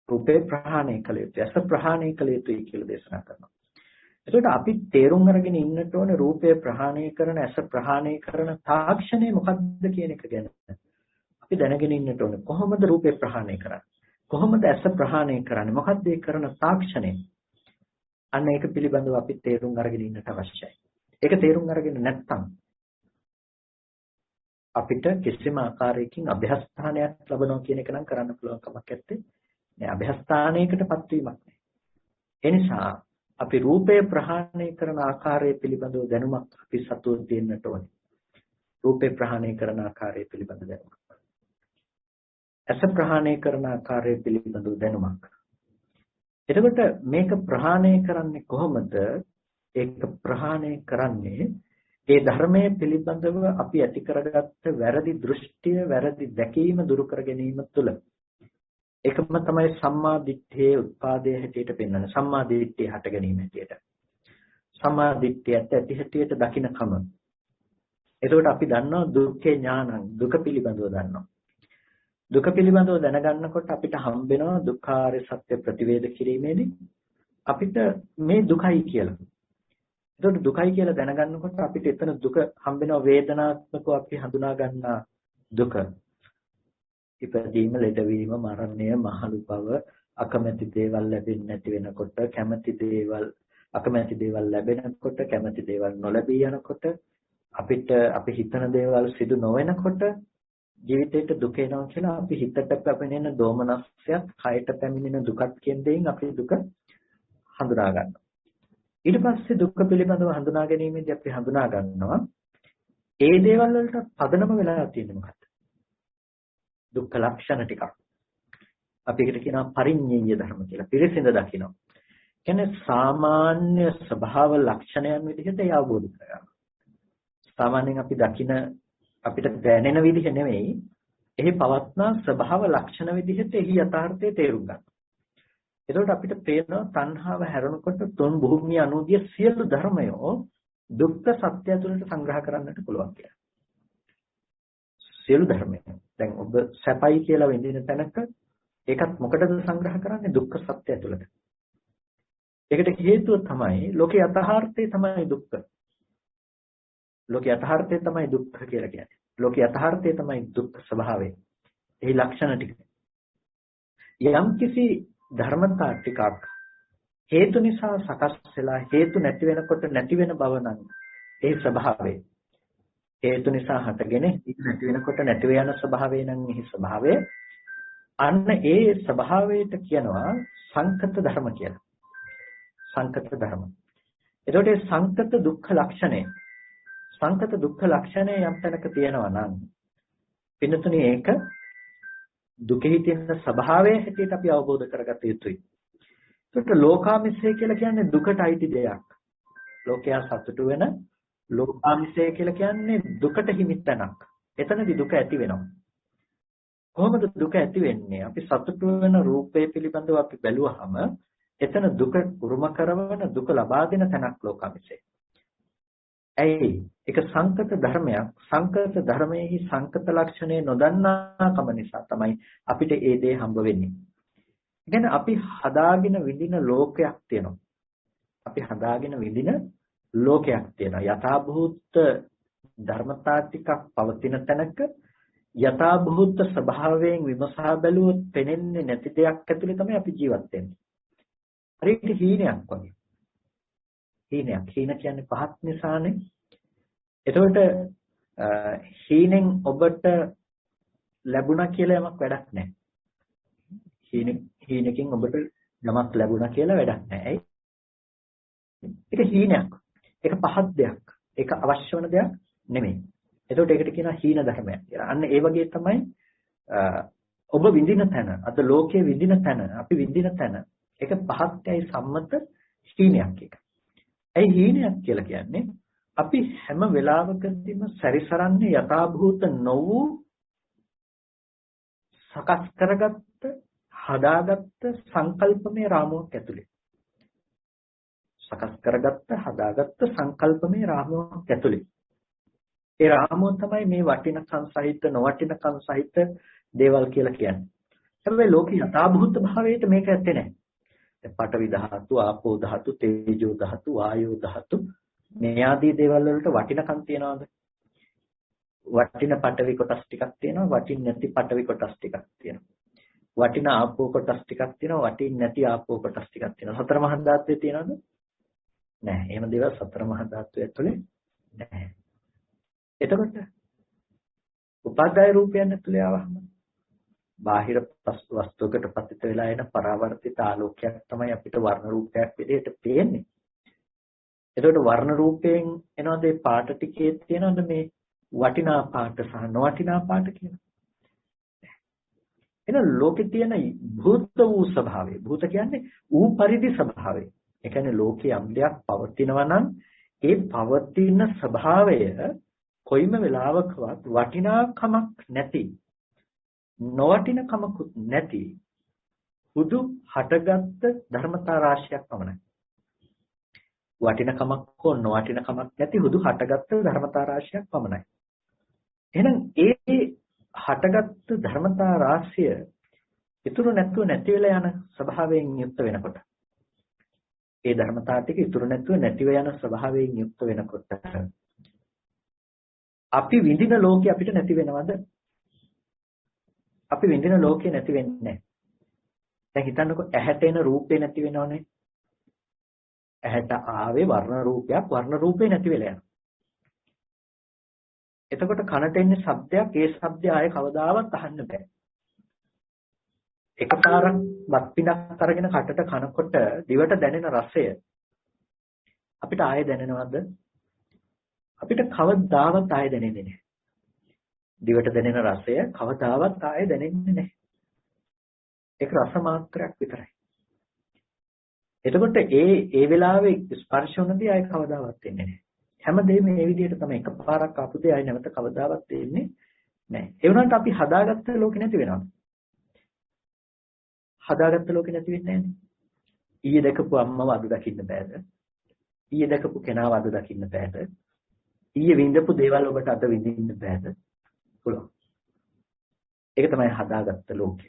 [SPEAKER 2] රූපේ ප්‍රහාණය කළ යුතුයි, ඇස ප්‍රහාණය කළ යුතුයි කියලා දේශනා කරනවා. එතකොට අපි තේරුම් අරගෙන ඉන්නට ඕනේ රූපේ ප්‍රහාණය කරන, ඇස ප්‍රහාණය කරන තාක්ෂණය මොකක්ද කියන එක ගැන. අපි දැනගෙන ඉන්නට ඕනේ කොහොමද රූපේ ප්‍රහාණය කරන්නේ? කොහොමද ඇස ප්‍රහාණය කරන්නේ? මොකක්ද ඒ කරන තාක්ෂණය? අන්න ඒක පිළිබඳව අපි තේරුම් අරගෙන ඉන්නට අවශ්‍යයි. ඒක තේරුම් අරගෙන නැත්නම් අපිට කිසිම ආකාරයකින් අභ්‍යස්ථානයක් ලැබනවා කියන එක නම් කරන්න පුළුවන් කමක් නැත්තේ. මේ අභ්‍යස්ථානයකටපත් වීමක් නෑ. ඒ නිසා අපි රූපය ප්‍රහාණය කරන ආකාරය පිළිබඳව දැනුමක් අපි සතුව දෙන්නට ඕනේ. රූපේ ප්‍රහාණය කරන ආකාරය පිළිබඳ දැනුමක්. ඇස ප්‍රහාණය කරන ආකාරය පිළිබඳව දැනුමක්. එතකොට මේක ප්‍රහාණය කරන්නේ කොහොමද? ඒක ප්‍රහාණය කරන්නේ ඒ ධර්මයේ පිළිබඳව අපි ඇති කරගත්ත වැරදි දෘෂ්ටිය, වැරදි දැකීම දුරු කර ගැනීම තුළ. ඒකම තමයි සම්මා දිට්ඨියේ උත්පාදයේ හැටියට පෙන්වන්නේ. සම්මා දිට්ඨිය හට ගැනීම හැටියට. සම්මා දිට්ඨිය ඇති හැටියට දකින්නකම. එතකොට අපි දන්නවා දුක්ඛේ ඥානං, දුක පිළිබඳව දන්නවා. දුක පිළිබඳව දැනගන්නකොට අපිට හම්බ වෙනවා දුක්ඛාරය සත්‍ය ප්‍රතිවේධ කිරීමේදී අපිට මේ දුකයි කියලා. එතකොට දුකයි කියලා දැනගන්නකොට අපිට එතන දුක හම්බ වෙනවා වේදනාත්මකව අපි හඳුනා ගන්නා දුක. ඉපදීම, ලෙඩවීම, මරණය, මහලු බව, අකමැති දේවල් ලැබෙන්නේ නැති වෙනකොට, කැමැති දේවල් අකමැති දේවල් ලැබෙනකොට, කැමැති දේවල් නොලැබී යනකොට, අපිට අපි හිතන දේවල් සිදු නොවෙනකොට ජීවිතේට දුක එනවා කියලා අපි හිතට පැමිණෙන දෝමනස්යත්, කයට පැමිණෙන දුකත් කියන දෙයින් අපි දුක හඳුනා ගන්නවා. ඊට පස්සේ දුක පිළිබඳව හඳුනා ගැනීමේදී අපි හඳුනා ගන්නවා ඒ දේවල් වලට පදනම වෙලා තියෙන්නේ මොකක්ද? දුක්ඛ ලක්ෂණ ටිකක්. අපි ඒකට කියනවා පරිඤ්ඤය ධර්ම කියලා. පිරිසිඳ දකින්න. කියන්නේ සාමාන්‍ය ස්වභාව ලක්ෂණයන් විදිහට ඒ අවබෝධ කරගන්න. සාමාන්‍යයෙන් අපි දකින අපිට දැනෙන විදිහ නෙමෙයි, එහි පවත්නා ස්වභාව ලක්ෂණ විදිහට එහි යථාර්ථය තේරුම් ගන්න. එතකොට අපිට පේනවා තණ්හාව හැරෙනකොට තුන් භූමිය අනුගිය සියලු ධර්මයෝ දුක්ඛ සත්‍ය තුළට සංග්‍රහ කරන්නට පුළුවන් කියලා. සියලු ධර්මයන්. දැන් ඔබ සැපයි කියලා විඳින තැනක ඒකත් මොකටද සංග්‍රහ කරන්නේ? දුක්ඛ සත්‍ය තුළට. ඒකට හේතුව තමයි ලෝකේ යථාර්ථය තමයි දුක්ඛ. ලෝකේ යථාර්ථය තමයි දුක්ඛ කියලා කියන්නේ. ලෝකේ යථාර්ථය තමයි දුක්ඛ ස්වභාවය. එහි ලක්ෂණ ටික. යම් කිසි ධර්මතා ටිකක් හේතු නිසා සකස් වෙලා හේතු නැති වෙනකොට නැති වෙන බව නම් ඒ ස්වභාවය. හේතු නිසා හටගෙන නැති වෙනකොට නැති වෙන ස්වභාවය නම් එහි ස්වභාවය. අන්න ඒ ස්වභාවයට කියනවා සංකත ධර්ම කියලා. සංකත ධර්ම. එතකොට මේ සංකත දුක්ඛ ලක්ෂණය යම් තැනක තියෙනවා නම් පින්නතුනි ඒක දුකෙහි තියෙන ස්වභාවය හැටියට අපි අවබෝධ කරගත යුතුයි. ඒකට ලෝකාමිසය කියලා කියන්නේ දුකට අයිති දෙයක්. ලෝකයා සතුටු වෙන ලෝකාමිසය කියලා කියන්නේ දුකට හිමි තැනක්. එතනදී දුක ඇති වෙනවා. කොහොමද දුක ඇති වෙන්නේ? අපි සතුටු වෙන රූපය පිළිබඳව අපි බැලුවහම එතන දුක උරුම කරවන දුක ලබා දෙන තැනක් ලෝකාමිසය. ඇයි? ඒක සංකත ධර්මයක්. සංකත ධර්මයේහි සංකත ලක්ෂණය නොදන්නාකම නිසා තමයි අපිට ඒ දේ හම්බ වෙන්නේ. කියන්නේ අපි හදාගෙන විඳින ලෝකයක් තියෙනවා. අපි හදාගෙන විඳින ලෝකයක් තියෙනවා. යථාභූත ධර්මතා ටිකක් පවතින තැනක යථාභූත ස්වභාවයෙන් විමසා බැලුවොත් පෙනෙන්නේ නැති දෙයක් ඇතුලේ තමයි අපි ජීවත් වෙන්නේ. හරියට හීනයක් වගේ. හීනයක්. හීන කියන්නේ පහත් නිසානේ. එතකොට හීනෙන් ඔබට ලැබුණා කියලා යමක් වැඩක් නැහැ. හීනකින් ඔබට යමක් ලැබුණා කියලා වැඩක් නැහැ. ඒක හීනයක්. ඒක පහත් දෙයක්. ඒක අවශ්‍ය වෙන දෙයක් නෙමෙයි. එතකොට ඒකට කියනවා හීන ධර්මයක් කියලා. අන්න ඒ වගේ තමයි ඔබ විඳින තැන, අද ලෝකයේ විඳින තැන, අපි විඳින තැන. ඒක පහත්යයි සම්මත හීනයක් එක. ඒ හීනයක් කියලා කියන්නේ අපි හැම වෙලාවකදීම සැරිසරන්නේ යථාභූත නොවූ සකස් කරගත්ත, හදාගත්ත සංකල්පමය රාමුවක් ඇතුලේ. සකස් කරගත්ත, හදාගත්ත සංකල්පමය රාමුවක් ඇතුලේ. ඒ රාමුව තමයි මේ වටිනකම් සහිත නොවටිනකම් සහිත දේවල් කියලා කියන්නේ. හැබැයි ලෝකේ යථාභූත භාවයට මේක ඇත්තේ නැහැ. පඨවි ධාතු, ආපෝ ධාතු, තේජෝ ධාතු, වායෝ ධාතු මේ ආදී දේවල් වලට වටිනකම් තියනවාද? වටින පඨවි කොටස් ටිකක් තියෙනවා, වටින් නැති පඨවි කොටස් ටිකක් තියෙනවා. වටින ආපෝ කොටස් ටිකක් තියෙනවා, වටින් නැති ආපෝ කොටස් ටිකක් තියෙනවා. සතර මහා ධාතුවේ තියෙනවද? නැහැ. එහෙම දේවල් සතර මහා ධාතුවේ ඇතුලේ නැහැ. එතකොට උපාදාය රූපයන් ඇතුලේ ආවම බාහිර වස්තුවකට පතිත වෙලා එන පරාවර්තිත ආලෝකයක් තමයි අපිට වර්ණ රූපයක් විදිහට පේන්නේ. එතකොට වර්ණ රූපයෙන් එනවාද මේ පාට ටිකේ තියෙනවද මේ වටිනා පාට සහ නොවටිනා පාට කියලා? එහෙනම් ලෝකේ තියෙන භූත වූ ස්වභාවය, භූත කියන්නේ ඌ පරිදි ස්වභාවය. ඒ කියන්නේ ලෝකයේ යම් දෙයක් පවතිනවා නම් ඒ පවතින ස්වභාවය කොයිම වෙලාවකවත් වටිනාකමක් නැති, නොවටිනකමකුත් නැති හුදු හටගත්ත ධර්මතා රාශියක් පමණයි. වටිනකමක් හෝ නොවටිනකමක් නැති හුදු හටගත්ත ධර්මතා රාශියක් පමණයි. එහෙනම් ඒ හටගත්ත ධර්මතා රාශිය ඉතුරු නැතුව නැති වෙලා යන ස්වභාවයෙන් යුක්ත වෙනකොට, ඒ ධර්මතා ටික ඉතුරු නැතුව නැතිව යන ස්වභාවයෙන් යුක්ත වෙනකොට අපි විඳින ලෝකේ අපිට නැති වෙනවද? අපි විඳින ලෝකේ නැති වෙන්නේ නැහැ. දැන් හිතන්නකෝ ඇහැට එන රූපේ නැති වෙනවනේ. ඇහැට ආවේ වර්ණ රූපයක්, වර්ණ රූපේ නැති වෙලා යනවා. එතකොට කනට එන්නේ ශබ්දයක්, ඒ ශබ්දය ආයේ කවදාවත් අහන්න බෑ. එකපාරක් වත් පිටක් අරගෙන කටට කනකොට දිවට දැනෙන රසය අපිට ආයේ දැනෙනවද? අපිට කවදාවත් ආයේ දැනෙන්නේ නැහැ. දිවට දැනෙන රසය කවදාවත් ආයේ දැනෙන්නේ නැහැ. ඒක රස මාත්‍රයක් විතරයි. එතකොට ඒ වෙලාවේ ස්පර්ශ වුණදී ආයේ කවදාවත් එන්නේ නැහැ. හැමදේම මේ විදිහට තමයි එකපාරක් ආපු දේ ආයේ නැවත කවදාවත් එන්නේ නැහැ. ඒ වුණාට අපි හදාගත්ත ලෝකෙ නැති වෙනවා. හදාගත්ත ලෝකෙ නැති වෙන්නේ නැහැ. ඊයේ දැකපු අම්මව අද දකින්න බෑද? ඊයේ දැකපු කෙනාව අද දකින්න බෑද? ඊයේ විඳපු දේවල් ඔබට අද විඳින්න බෑද? පුළුවන්. ඒක තමයි හදාගත්ත ලෝකය.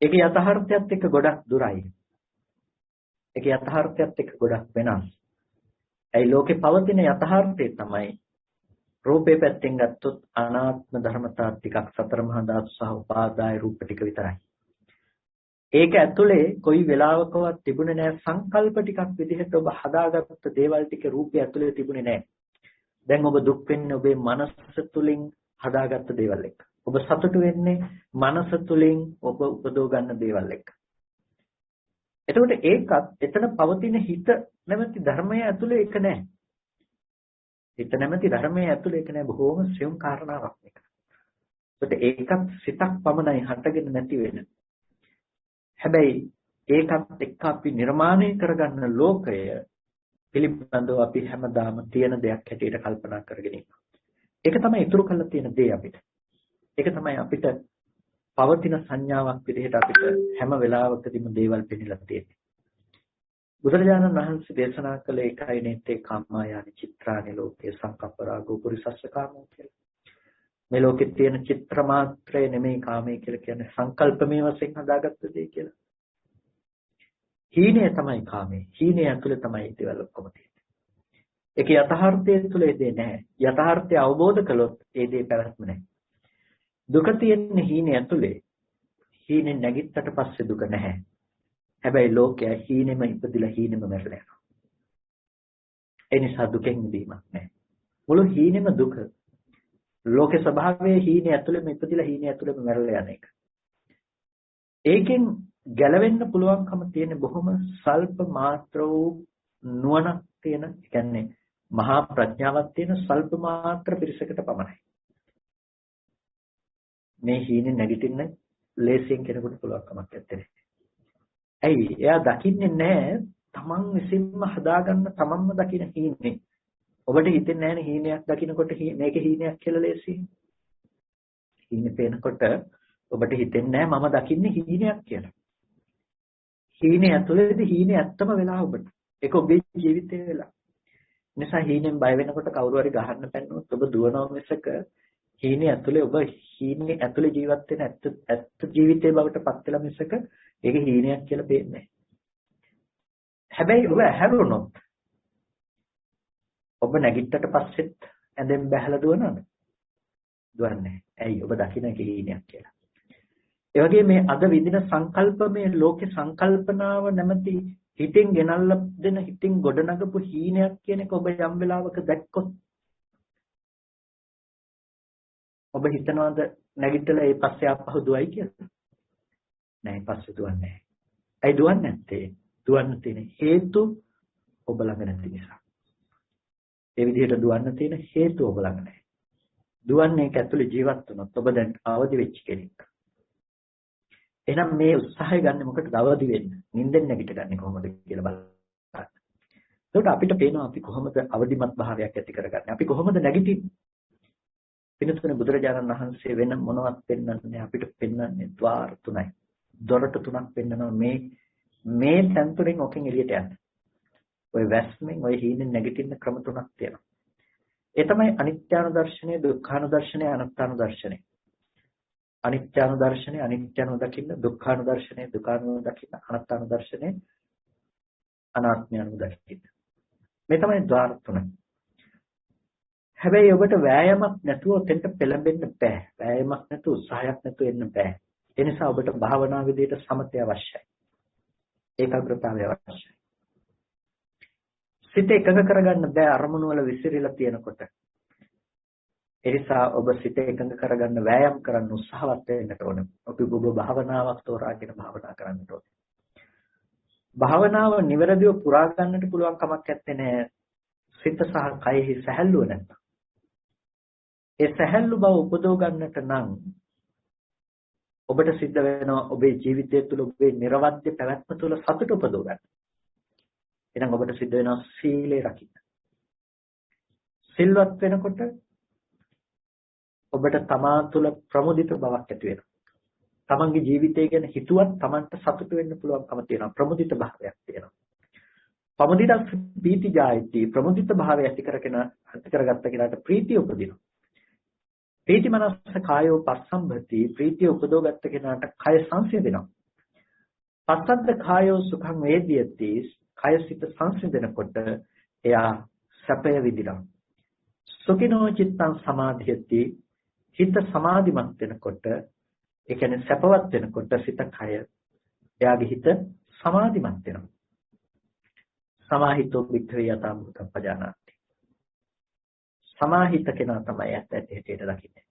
[SPEAKER 2] ඒක යථාර්ථයත් එක්ක ගොඩක් දුරයි. ඒක යථාර්ථයත් එක්ක ගොඩක් වෙනස්. ඒ ලෝකේ පවතින යථාර්ථය තමයි රූපේ පැත්තෙන් ගත්තොත් අනාත්ම ධර්මතා ටිකක් සතර මහා ධාතු සහ උපාදාය රූප ටික විතරයි. ඒක ඇතුලේ කොයි වෙලාවකවත් තිබුණේ නැහැ සංකල්ප ටිකක් විදිහට ඔබ හදාගත්ත දේවල් ටික රූපය ඇතුලේ තිබුණේ නැහැ. දැන් ඔබ දුක් වෙන්නේ ඔබේ මනස තුලින් හදාගත්ත දේවල් එක්ක. ඔබ සතුටු වෙන්නේ මනස තුලින් ඔබ උපදව ගන්න දේවල් එක්ක. එතකොට ඒකත් එතන පවතින හිත නැමැති ධර්මය ඇතුලේ එක නැහැ. හිත නැමැති ධර්මයේ ඇතුලේ ඒක නෑ බොහෝම සියුම් කාරණාවක් මේක. ඒකත් සිතක් පමණයි හටගෙන නැති වෙන. හැබැයි ඒකත් එක්ක අපි නිර්මාණය කරගන්න ලෝකය පිළිබඳව අපි හැමදාම තියෙන දෙයක් හැටියට කල්පනා කරගෙන ඉන්නවා. ඒක තමයි ඉතුරු කරලා තියෙන දේ අපිට. ඒක තමයි අපිට පවතින සංඥාවක් විදිහට අපිට හැම වෙලාවකදීම දේවල් පෙන්නලා තියෙන්නේ. බුදුරජාණන් වහන්සේ දේශනා කළ එකයි නෙත්තේ කාමායානි චිත්‍රානි ලෝකේ සංකප්පරාගෝ පුරිසස්ස කාමෝ කියලා. මේ ලෝකෙ තියෙන චිත්‍ර මාත්‍රය නෙමෙයි කාමයේ කියලා කියන්නේ සංකල්පමය වශයෙන් හදාගත්ත දේ කියලා. හීනය තමයි කාමයේ. හීනය ඇතුලේ තමයි ඒවල ඔක්කොම තියෙන්නේ. ඒක යථාර්ථයේ තුල ඒ දේ නැහැ. යථාර්ථය අවබෝධ කළොත් ඒ දේ පැවැත්ම නැහැ. දුක තියෙන හීනය ඇතුලේ. හීනෙන් නැගිට්ටට පස්සේ දුක නැහැ. හැබැයි ලෝකයා හීනෙම ඉපදිලා හීනෙම මැරෙලා යනවා. ඒ නිසා දුකෙන් මිදීමක් නැහැ. මුළු හීනෙම දුක. ලෝකේ ස්වභාවයේ හීනෙ ඇතුළෙම ඉපදිලා හීනෙ ඇතුළෙම මැරෙලා යන එක. ඒකෙන් ගැලවෙන්න පුළුවන්කම තියෙන බොහොම සල්ප මාත්‍ර වූ නුවණක් තියෙන, කියන්නේ මහා ප්‍රඥාවක් තියෙන සල්ප මාත්‍ර පිරිසකට පමණයි. මේ හීනෙ නැගිටින්න ලේසියෙන් කෙනෙකුට පුළුවන්කමක් නැත්තේ. ඇයි? එයා දකින්නේ නැහැ තමන් විසින්ම හදාගන්න තමන්ම දකින හීනේ. ඔබට හිතෙන්නේ නැහැනේ හීනයක් දකිනකොට මේක හීනයක් කියලා ලේසියෙන්. හීනේ පේනකොට ඔබට හිතෙන්නේ නැහැ මම දකින්නේ හීනයක් කියලා. හීනේ ඇතුළේදී හීනේ ඇත්තම වෙලා ඔබට. ඒක ඔබේ ජීවිතේ වෙලා. නිසා හීනෙන් බය වෙනකොට කවුරු හරි ගහන්න පැනනොත් ඔබ දුවනවා මිසක හීනේ ඇතුලේ ඔබ හීනේ ඇතුලේ ජීවත් වෙන ඇත්ත ජීවිතේ බවට පත් වෙලා මිසක ඒක හීනයක් කියලා පේන්නේ නැහැ. හැබැයි ඔබ හැරුණොත් ඔබ නැගිට්ටට පස්සෙත් ඇඳෙන් බැහැලා දුවනවද? දුවන්නේ නැහැ. ඇයි? ඔබ දකින්න එක හීනයක් කියලා. ඒ වගේ මේ අද විදින සංකල්පමේ ලෝකේ සංකල්පනාව නැමැති හිතින් ගෙනල්ලා දෙන හිතින් ගොඩනගපු හීනයක් කියන එක ඔබ යම් වෙලාවක දැක්කොත් ඔබ හිතනවාද නැගිටලා ඒ පස්සේ ආපහු දුවයි කියලා? නෑ, පස්සේ දුවන්නේ නැහැ. ඇයි දුවන්නේ නැත්තේ? දුවන්න තියෙන හේතු ඔබ ළඟ නැති නිසා. ඒ විදිහට දුවන්න තියෙන හේතු ඔබ ළඟ නැහැ. දුවන්නේ ඒක ඇතුලේ ජීවත් වුණොත් ඔබ දැන් අවදි වෙච්ච කෙනෙක්. එහෙනම් මේ උත්සාහය ගන්න මොකටද අවදි වෙන්න? නිින්දෙන් නැගිටගන්නේ කොහොමද කියලා බලන්න. ඒකට අපිට පේනවා අපි කොහොමද අවදිමත් භාවයක් ඇති කරගන්නේ? අපි කොහොමද නැගිටින්නේ? පින්තුනේ බුදුරජාණන් වහන්සේ වෙන මොනවත් පෙන්වන්නේ අපිට පෙන්වන්නේ ద్వාර තුනයි. දොරට තුනක් පෙන්වනවා මේ තැන් තුනෙන් ඔකෙන් එළියට යන්න. ඔය වැස්මෙන් ඔය හීනෙන් නැගිටින්න ක්‍රම තුනක් තියෙනවා. ඒ තමයි අනිත්‍යානුදර්ශනය, දුක්ඛානුදර්ශනය, අනාත්මානුදර්ශනය. අනිත්‍යානුදර්ශනය අනිත්‍යano දකින්න, දුක්ඛානුදර්ශනය දුක්ඛානුව දකින්න, අනාත්මානුදර්ශනය අනාත්මයන්ව දකින්න. මේ තමයි ద్వාර තුන. හැබැයි ඔබට වෑයමක් නැතුව ඔතෙන්ට පෙළඹෙන්න බෑ. වෑයමක් නැතුව උත්සාහයක් නැතුව එන්න බෑ. ඒ නිසා ඔබට භාවනා විදියට සමතය අවශ්‍යයි. ඒකාග්‍රතාවය අවශ්‍යයි. සිත එකඟ කරගන්න බෑ අරමුණු වල විසිරීලා තියෙනකොට. ඒ නිසා ඔබ සිත එකඟ කරගන්න වෑයම් කරන්න උත්සාහවත් වෙන්නට ඕන. ඔබ භාවනාවක් තෝරාගෙන භාවනා කරන්නට ඕන. භාවනාව නිවැරදිව පුරා ගන්නට පුළුවන් කමක් නැත්තේ නෑ. සිත සහ කයෙහි සැහැල්ලුව නැත්තම්. ඒ සැහැල්ලු බව උපදව ගන්නට නම් ඔබට සිද්ධ වෙනවා ඔබේ ජීවිතය තුළ ඔබේ නිර්වද්‍ය පැවැත්ම තුළ සතුට උපදව ගන්න. එහෙනම් ඔබට සිද්ධ වෙනවා සීලය රකින්න. සිල්වත් වෙනකොට ඔබට තමා තුළ ප්‍රමුදිත බවක් ඇති වෙනවා. තමන්ගේ ජීවිතය ගැන හිතුවත් තමන්ට සතුට වෙන්න පුළුවන්කම තියෙනවා. ප්‍රමුදිත භාවයක් තියෙනවා. ප්‍රමුදිතස් පීති ජායති. ප්‍රමුදිත භාවය ඇති කරගත්ත කෙනාට ප්‍රීතිය උපදිනවා. ප්‍රීති මනස කායෝ පස්සම්භති. ප්‍රීතිය උපදවගත්ත කෙනාට කය සංසිඳෙනවා. පස්සද්ද කායෝ සුඛං වේදියති. කය සිත සංසිඳනකොට එයා සැපය විඳිනවා. සුඛිනෝ චිත්තං සමාධියති. හිත සමාධිමත් වෙනකොට ඒ කියන්නේ සැපවත් වෙනකොට සිත කය එයාගේ හිත සමාධිමත් වෙනවා. සමාහිතෝ වික්ඛවේ යථා භූතං පජානාති. සමාහිත කෙනා තමයි ඇත්ත ඇති හැටියට දකින්නේ.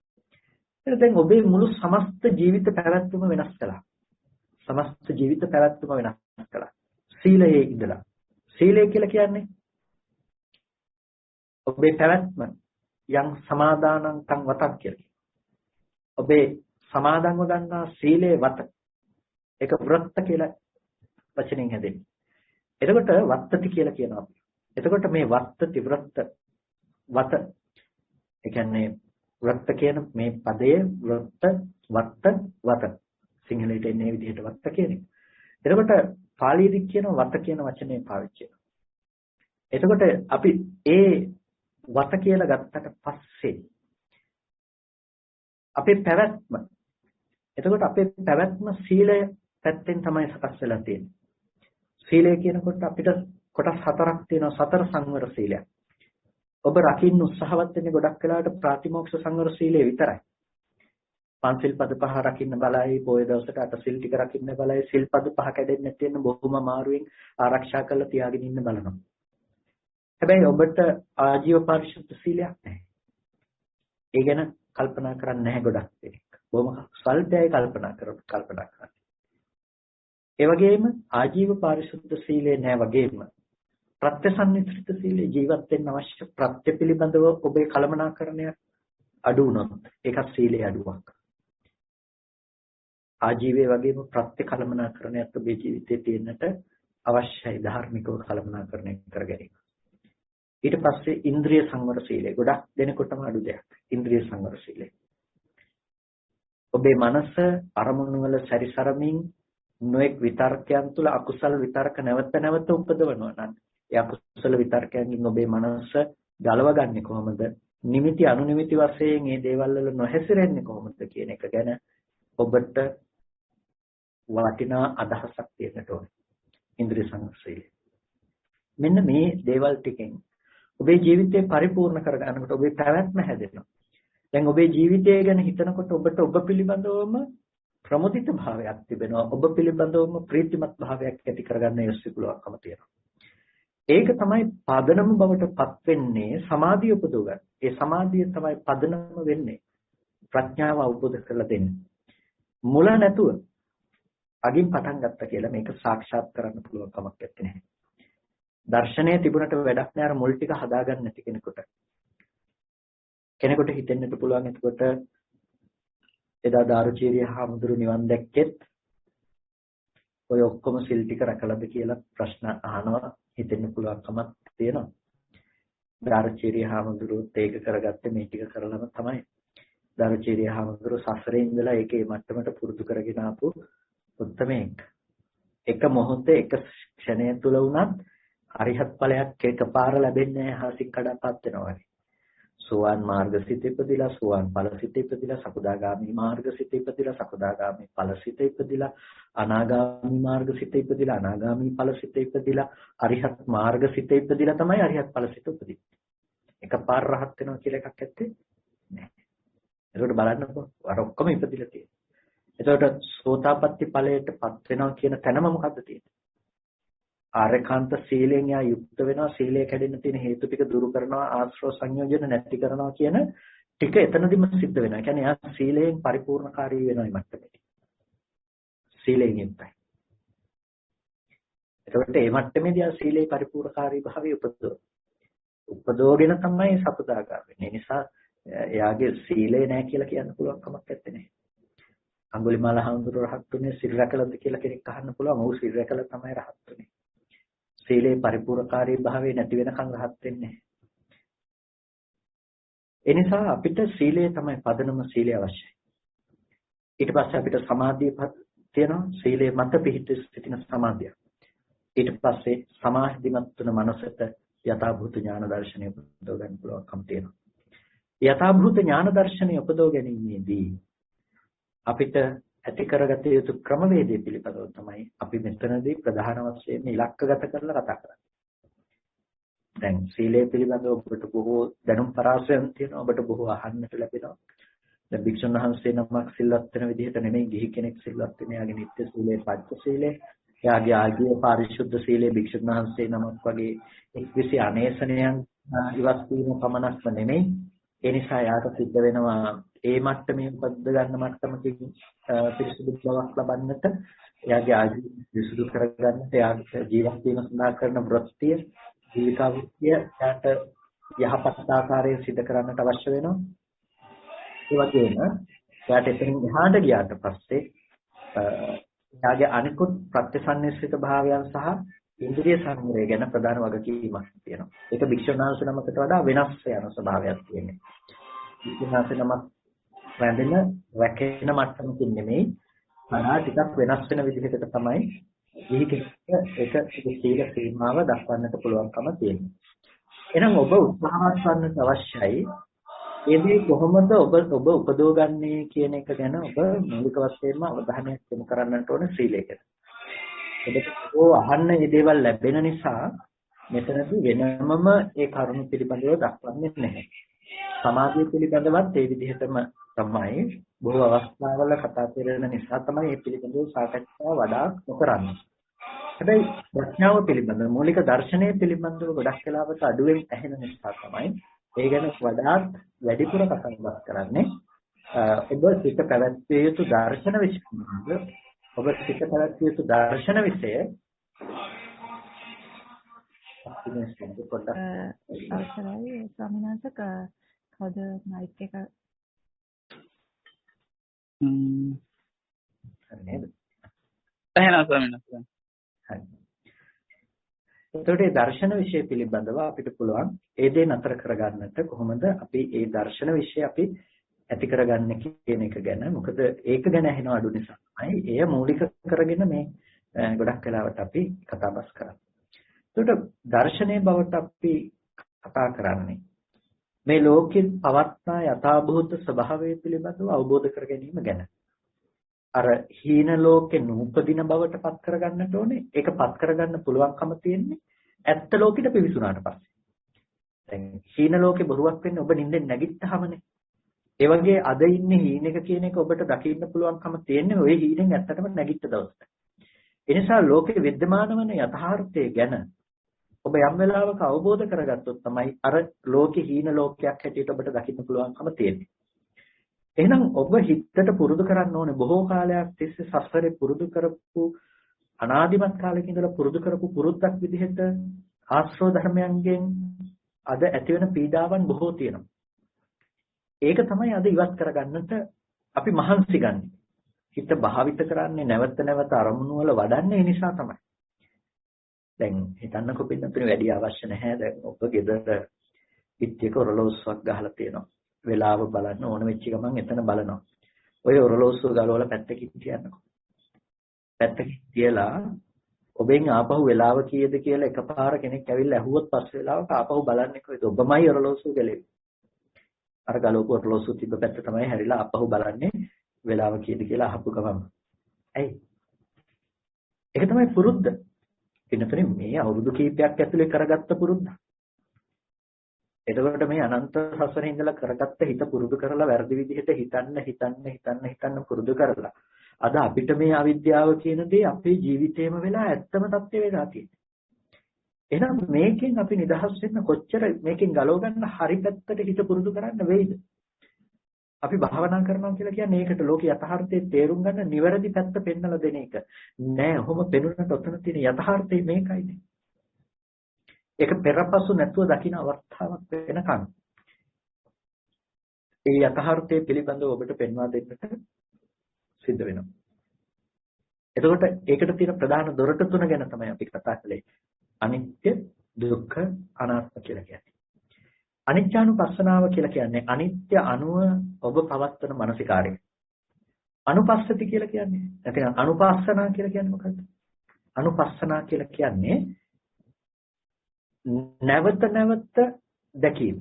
[SPEAKER 2] එහෙනම් දැන් ඔබේ මුළු සමස්ත ජීවිත පැවැත්ම වෙනස් කළා. සමස්ත ජීවිත පැවැත්ම වෙනස් කළා. සීලයේ ඉඳලා. සීලය කියලා කියන්නේ ඔබේ පැවැත්ම යම් සමාදානං තං වතක් කියලා. ඔබේ සමාදන්ව ගන්නා සීලේ වත ඒක වෘත්ත කියලා වචනෙන් හැදෙන්නේ. එතකොට වත්තති කියලා කියනවා අපි. එතකොට මේ වත්තති වෘත්ත වත ඒ කියන්නේ වෘත්ත කියන මේ පදයේ වෘත්ත වත්ත වත සිංහලයට එන්නේ විදිහට වත්ත කියන්නේ. එතකොට පාලියේදී කියන වත කියන වචනේ පාවිච්චි කරනවා. එතකොට අපි ඒ වත කියලා ගත්තට පස්සේ අපේ පැවැත්ම එතකොට අපේ පැවැත්ම සීලය පැත්තෙන් තමයි සකස් වෙලා තියෙන්නේ. සීලය කියනකොට අපිට කොටස් හතරක් තියෙනවා. සතර සංවර සීලයක්. ඔබ රකින්න උත්සාහවත් වෙන්නේ ගොඩක් වෙලාවට ප්‍රාතිමෝක්ෂ සංවර සීලය විතරයි. පන්සිල් පද පහ රකින්න බලයි, පොය දවසට අටසිල් ටික රකින්න බලයි, සිල් පද පහ කැඩෙන්නේ නැති වෙන බොහොම අමාරුවෙන් ආරක්ෂා කරලා තියාගෙන ඉන්න බලනවා. හැබැයි ඔබට ආජීව පරිශුද්ධ සීලයක් නැහැ. ඒ ගැන කල්පනා කරන්නේ නැහැ ගොඩක් දෙනෙක්. බොහොම ස්වල්පයයි කල්පනා කරන්නේ. ඒ වගේම ආජීව පාරිශුද්ධ සීලය නැහැ වගේම ප්‍රත්‍යසන්නිධිත සීලේ ජීවත් වෙන්න අවශ්‍ය ප්‍රත්‍ය පිළිබඳව ඔබේ කලමනාකරණය අඩු වුණොත් ඒකත් සීලේ අඩුවක්. ආජීවයේ වගේම ප්‍රත්‍ය කලමනාකරණයත් ඔබේ ජීවිතයේ තියෙන්නට අවශ්‍යයි ධාර්මිකව කලමනාකරණය කර ගැනීම. ඊට පස්සේ ඉන්ද්‍රිය සංවර සීලය ගොඩක් දෙනෙකුටම අඩු දෙයක්. ඉන්ද්‍රිය සංවර සීලය. ඔබේ මනස අරමුණු වල සැරිසරමින් නොඑක් විතර්කයන් තුළ අකුසල විතර්ක නැවත නැවත උපදවනවා නම් ඒ අකුසල විතර්කයන්ගෙන් ඔබේ මනස ගලවගන්නේ කොහොමද? නිමිති අනුනිමිති වශයෙන් මේ දේවල් වල නොහැසිරෙන්නේ කොහොමද කියන එක ගැන ඔබට වටිනා අදහසක් තියෙන්න ඕනේ. ඉන්ද්‍රිය සංවර සීලය. මෙන්න මේ දේවල් ටිකෙන් ඔබේ ජීවිතය පරිපූර්ණ කරගන්නකොට ඔබේ පැවැත්ම හැදෙනවා. දැන් ඔබේ ජීවිතය ගැන හිතනකොට ඔබට ඔබ පිළිබඳවම ප්‍රමුදිත භාවයක් තිබෙනවා. ඔබ පිළිබඳවම ප්‍රීතිමත් භාවයක් ඇති කරගන්න යොස්වි පුළුවන්කම තියෙනවා. ඒක තමයි පදනම බවට පත් වෙන්නේ සමාධිය උපදව ගන්න. ඒ සමාධිය තමයි පදනම වෙන්නේ. ප්‍රඥාව අවබෝධ කරලා දෙන්නේ. මුල නැතුව අගින් පටන් ගත්තා කියලා මේක සාක්ෂාත් කරන්න පුළුවන් කමක් නැත්තේ. දර්ශනයේ තිබුණට වැඩක් නෑ අර මුල් ටික හදාගන්න නැති කෙනෙකුට. කෙනෙකුට හිතෙන්නට පුළුවන් එතකොට එදා දාරුචීරිය හාමුදුරු නිවන් දැක්කෙත් ඔය ඔක්කොම සිල් ටික රැකලාද කියලා ප්‍රශ්න අහනවා හිතෙන්න පුළුවන්කමක් තියෙනවා. දාරුචීරිය හාමුදුරුත් ඒක කරගත්තේ මේ ටික කරලම තමයි. දාරුචීරිය හාමුදුරු සසරේ ඉඳලා ඒකේ මට්ටමට පුරුදු කරගෙන ආපු උත්තමයෙක්. එක මොහොතේ එක ක්ෂණය තුල වුණත් අරිහත් ඵලයක් එකපාර ලැබෙන්නේ නැහැ හසින් කඩාපත් වෙනවා වගේ. සෝවාන් මාර්ගසිත ඉපදිලා සෝවාන් ඵලසිත ඉපදිලා සකදාගාමි මාර්ගසිත ඉපදිලා සකදාගාමි ඵලසිත ඉපදිලා අනාගාමි මාර්ගසිත ඉපදිලා අනාගාමි ඵලසිත ඉපදිලා අරිහත් මාර්ගසිත ඉපදිලා තමයි අරිහත් ඵලසිත උපදින්නේ. එකපාර රහත් වෙනවා කියලා එකක් ඇත්තේ නැහැ. ඒකට බලන්නකෝ අර ඔක්කොම ඉපදිලා තියෙනවා. එතකොට සෝතාපට්ටි ඵලයටපත් වෙනවා කියන තැනම මොකද්ද තියෙන්නේ? ආරකාන්ත සීලෙන් යා යුක්ත වෙනවා සීලය කැඩෙන්න තියෙන හේතු ටික දුරු කරනවා ආශ්‍රව සංයෝජන නැති කරනවා කියන ටික එතනදිම සිද්ධ වෙනවා. ඒ කියන්නේ යා සීලයෙන් පරිපූර්ණකාරී වෙනවා මේ මට්ටමේදී. සීලයෙන් යුක්තයි. එතකොට මේ මට්ටමේදී යා සීලේ පරිපූර්ණකාරී භාවය උපදෝගෙන තමයි සපදාගා වෙන්නේ. ඒ නිසා එයාගේ සීලය නැහැ කියලා කියන්න පුළුවන් කමක් නැත්තේ. අඟුලිමාල හඳුරු රහත්තුනේ සිල් රැකලාද කියලා කෙනෙක් අහන්න පුළුවන්. ඔව් සිල් රැකලා තමයි රහත්තුනේ. සීලේ පරිපූර්ණකාරී භාවය නැති වෙනකන් රහත් වෙන්නේ නැහැ. ඒ නිසා අපිට සීලය තමයි පදනම සීලය අවශ්‍යයි. ඊට පස්සේ අපිට සමාධිය තියෙනවා සීලේ මත පිහිට සිටින සමාධිය. ඊට පස්සේ සමාධිමත් වන මනසට යථාභූත ඥාන දර්ශනය උපදව ගන්න පුළුවන්කම තියෙනවා. යථාභූත ඥාන දර්ශනය උපදව ගැනීමේදී අපිට ඇති කරගත යුතු ක්‍රමවේදය පිළිබඳව තමයි අපි මෙතනදී ප්‍රධාන වශයෙන් ඉලක්කගත කරලා කතා කරන්නේ. දැන් සීලය පිළිබඳව ඔබට බොහෝ දැනුම් පරාසයන් තියෙනවා. ඔබට බොහෝ අහන්නට ලැබෙනවා. දැන් භික්ෂුන් වහන්සේ නමක් සිල්වත් වෙන විදිහට නෙමෙයි ගිහි කෙනෙක් සිල්වත් වෙන යාගේ නිත්‍ය සීලය පංච සීලය. යාගේ ආගිය පාරිශුද්ධ සීලය භික්ෂුන් වහන්සේ නමක් වගේ 21 අනේසනයන් ඉවත් වීම පමණක්ම නෙමෙයි. ඒ නිසා යාට සිද්ධ වෙනවා ඒ මට්ටමේ උපද්ද ගන්න මට්ටමකින් පිරිසුදු බවක් ලබන්නට එයාගේ ආජීව පිරිසුදු කරගන්නට එයාගේ ජීවත් වීම සඳහා කරන වෘත්තිය ජීවිතාවෘත්තිය එයාට යහපත් ආකාරයෙන් සිදු කරන්නට අවශ්‍ය වෙනවා. ඒ වගේම එයාට එතනින් එහාට ගියාට පස්සේ එයාගේ අනිකුත් ප්‍රත්‍යසන්නිසිත භාවයන් සහ ඉන්ද්‍රිය සංවරය ගැන ප්‍රධාන වගකීමක් තියෙනවා. ඒක භික්ෂුණාංශ නමකට වඩා වෙනස් වෙන ස්වභාවයක් තියෙනවා. භික්ෂුණාංශ නමක් රැඳෙන රැකෙන මට්ටමකින් නෙමෙයි වඩා ටිකක් වෙනස් වෙන විදිහකට තමයි ඒක සීල සීමාව දක්වන්නට පුළුවන්කම තියෙනවා. එහෙනම් ඔබ උත්සාහවත් වන්නට අවශ්‍යයි. ඒ දේ කොහොමද ඔබ උපදවගන්නේ කියන එක ගැන ඔබ මූලික වශයෙන්ම අවධානයක් යොමු කරන්නට ඕන සීලයකට. ඔබ අහන්න මේ දේවල් ලැබෙන නිසා මෙතනදී වෙනමම ඒ කරුණු පිළිබඳව දක්වන්නේ නැහැ. සමාධිය පිළිබඳවත් ඒ විදිහටම තමයි බොහෝ අවස්ථාවල කතා කරන නිසා තමයි මේ පිළිබඳව සාකච්ඡා වඩා නොකරන්නේ. හැබැයි ප්‍රඥාව පිළිබඳව මූලික දර්ශනය පිළිබඳව ගොඩක් වෙලාවට අඩුවෙන් ඇහෙන නිසා තමයි ඒ ගැන වඩාත් වැඩිපුර කතා බස් කරන්නේ. ඔබ සිත පැවැත්විය යුතු දර්ශන විෂය ඔබ සිත පැවැත්විය යුතු දර්ශන විෂය
[SPEAKER 1] අවසරයි ස්වාමීන් වහන්සේ කවුද මයික් එක
[SPEAKER 2] නේද?
[SPEAKER 3] එහෙනම් ස්වාමීන් වහන්සේ.
[SPEAKER 2] හරි. එතකොට මේ දර්ශන විෂය පිළිබඳව අපිට පුළුවන් ඒ දේ නතර කරගන්නට කොහොමද අපි මේ දර්ශන විෂය අපි ඇති කරගන්නේ කියන එක ගැන. මොකද ඒක ගැන ඇහෙන අඩු නිසා තමයි එය මූලික කරගෙන මේ ගොඩක් වෙලාවට අපි කතා බස් කරන්නේ. එතකොට දර්ශනයේ බවට අපි කතා කරන්නේ මේ ලෝකෙත් පවත්නා යථාභූත ස්වභාවය පිළිබඳව අවබෝධ කර ගැනීම ගැන. අර හීන ලෝකේ නූපදින බවට පත් කරගන්නට ඕනේ. ඒක පත් කරගන්න පුළුවන්කම තියෙන්නේ ඇත්ත ලෝකෙට පිවිසුනාට පස්සේ. දැන් හීන ලෝකේ බොරුවක් වෙන්නේ ඔබ නිින්දෙන් නැගිට්ටාමනේ. ඒ වගේ අද ඉන්නේ හීනෙක කියන එක ඔබට දකින්න පුළුවන්කම තියෙන්නේ ওই හීනෙන් ඇත්තටම නැගිට්ට දවසට. ඒ නිසා ලෝකේ विद्यमान වන යථාර්ථය ගැන ඔබ යම් වෙලාවක අවබෝධ කරගත්තොත් තමයි අර ලෝකේ හීන ලෝකයක් හැටියට ඔබට දකින්න පුළුවන්කම තියෙන්නේ. එහෙනම් ඔබ හිතට පුරුදු කරන්න ඕනේ බොහෝ කාලයක් තිස්සේ සසරේ පුරුදු කරපු අනාදිමත් කාලෙක ඉඳලා පුරුදු කරපු පුරුද්දක් විදිහට ආශ්‍රව ධර්මයන්ගෙන් අද ඇති වෙන පීඩාවන් බොහෝ තියෙනවා. ඒක තමයි අද ඉවත් කරගන්නට අපි මහන්සි ගන්නෙ. හිත භාවිත කරන්නේ නැවත නැවත අරමුණු වල වඩන්නේ ඒ නිසා තමයි. දැන් හිතන්නකො පින්නතුනේ වැඩි අවශ්‍ය නැහැ. දැන් ඔබ ගෙදර පිටියක ඔරලෝසුවක් ගහලා තියෙනවා. වෙලාව බලන්න ඕන වෙච්ච ගමන් එතන බලනවා. ඔය ඔරලෝසුව ගලවලා පැත්තකින් තියන්නකො. පැත්තකින් තියලා ඔබෙන් ආපහු වෙලාව කීයද කියලා එකපාර කෙනෙක් ඇවිල්ලා ඇහුවොත් පස්සේ වෙලාවක ආපහු බලන්නේ කොහෙද? ඔබමයි ඔරලෝසුව ගලෙන්නේ. අර ගලවපු ඔරලෝසුව තිබ්බ පැත්ත තමයි හැරිලා ආපහු බලන්නේ වෙලාව කීයද කියලා අහපු ගමන්. ඇයි? ඒක තමයි පුරුද්ද. පින්නතනේ මේ අවුරුදු කීපයක් ඇතුලේ කරගත්ත පුරුද්ද. එතකොට මේ අනන්ත සසරේ ඉඳලා කරගත්ත හිත පුරුදු කරලා වැරදි විදිහට හිතන්න පුරුදු කරලා අද අපිට මේ අවිද්‍යාව කියන දේ අපේ ජීවිතේම වෙලා ඇත්තම තත්ත්වය වෙලා තියෙනවා. එහෙනම් මේකෙන් අපි නිදහස් වෙන්න කොච්චර මේකෙන් ගලව ගන්න හරි පැත්තට හිත පුරුදු කරන්න වෙයිද? අපි භාවනා කරනවා කියලා කියන්නේ ඒකට ලෝක යථාර්ථයේ තේරුම් ගන්න නිවැරදි පැත්ත පෙන්වලා දෙන එක. නෑ, ඔහොම පෙනුනට ඔතන තියෙන යථාර්ථය මේකයිනේ. ඒක පෙරපසු නැතුව දකින්න අවස්ථාවක් වෙනකන් ඒ යථාර්ථයේ පිළිබඳව ඔබට පෙන්වා දෙන්නට සිද්ධ වෙනවා. එතකොට ඒකට තියෙන ප්‍රධාන දොරටු තුන ගැන තමයි අපි කතා කළේ. අනිත්‍ය, දුක්ඛ, අනාත්ම කියලා කියන්නේ. අනිත්‍යානුපස්සනාව කියලා කියන්නේ අනිත්‍ය අනුව ඔබ පවත්වන මානසිකාරය. අනුපස්සති කියලා කියන්නේ නැත්නම් අනුපාස්සනා කියලා කියන්නේ මොකක්ද? අනුපස්සනා කියලා කියන්නේ නැවත නැවත දැකීම.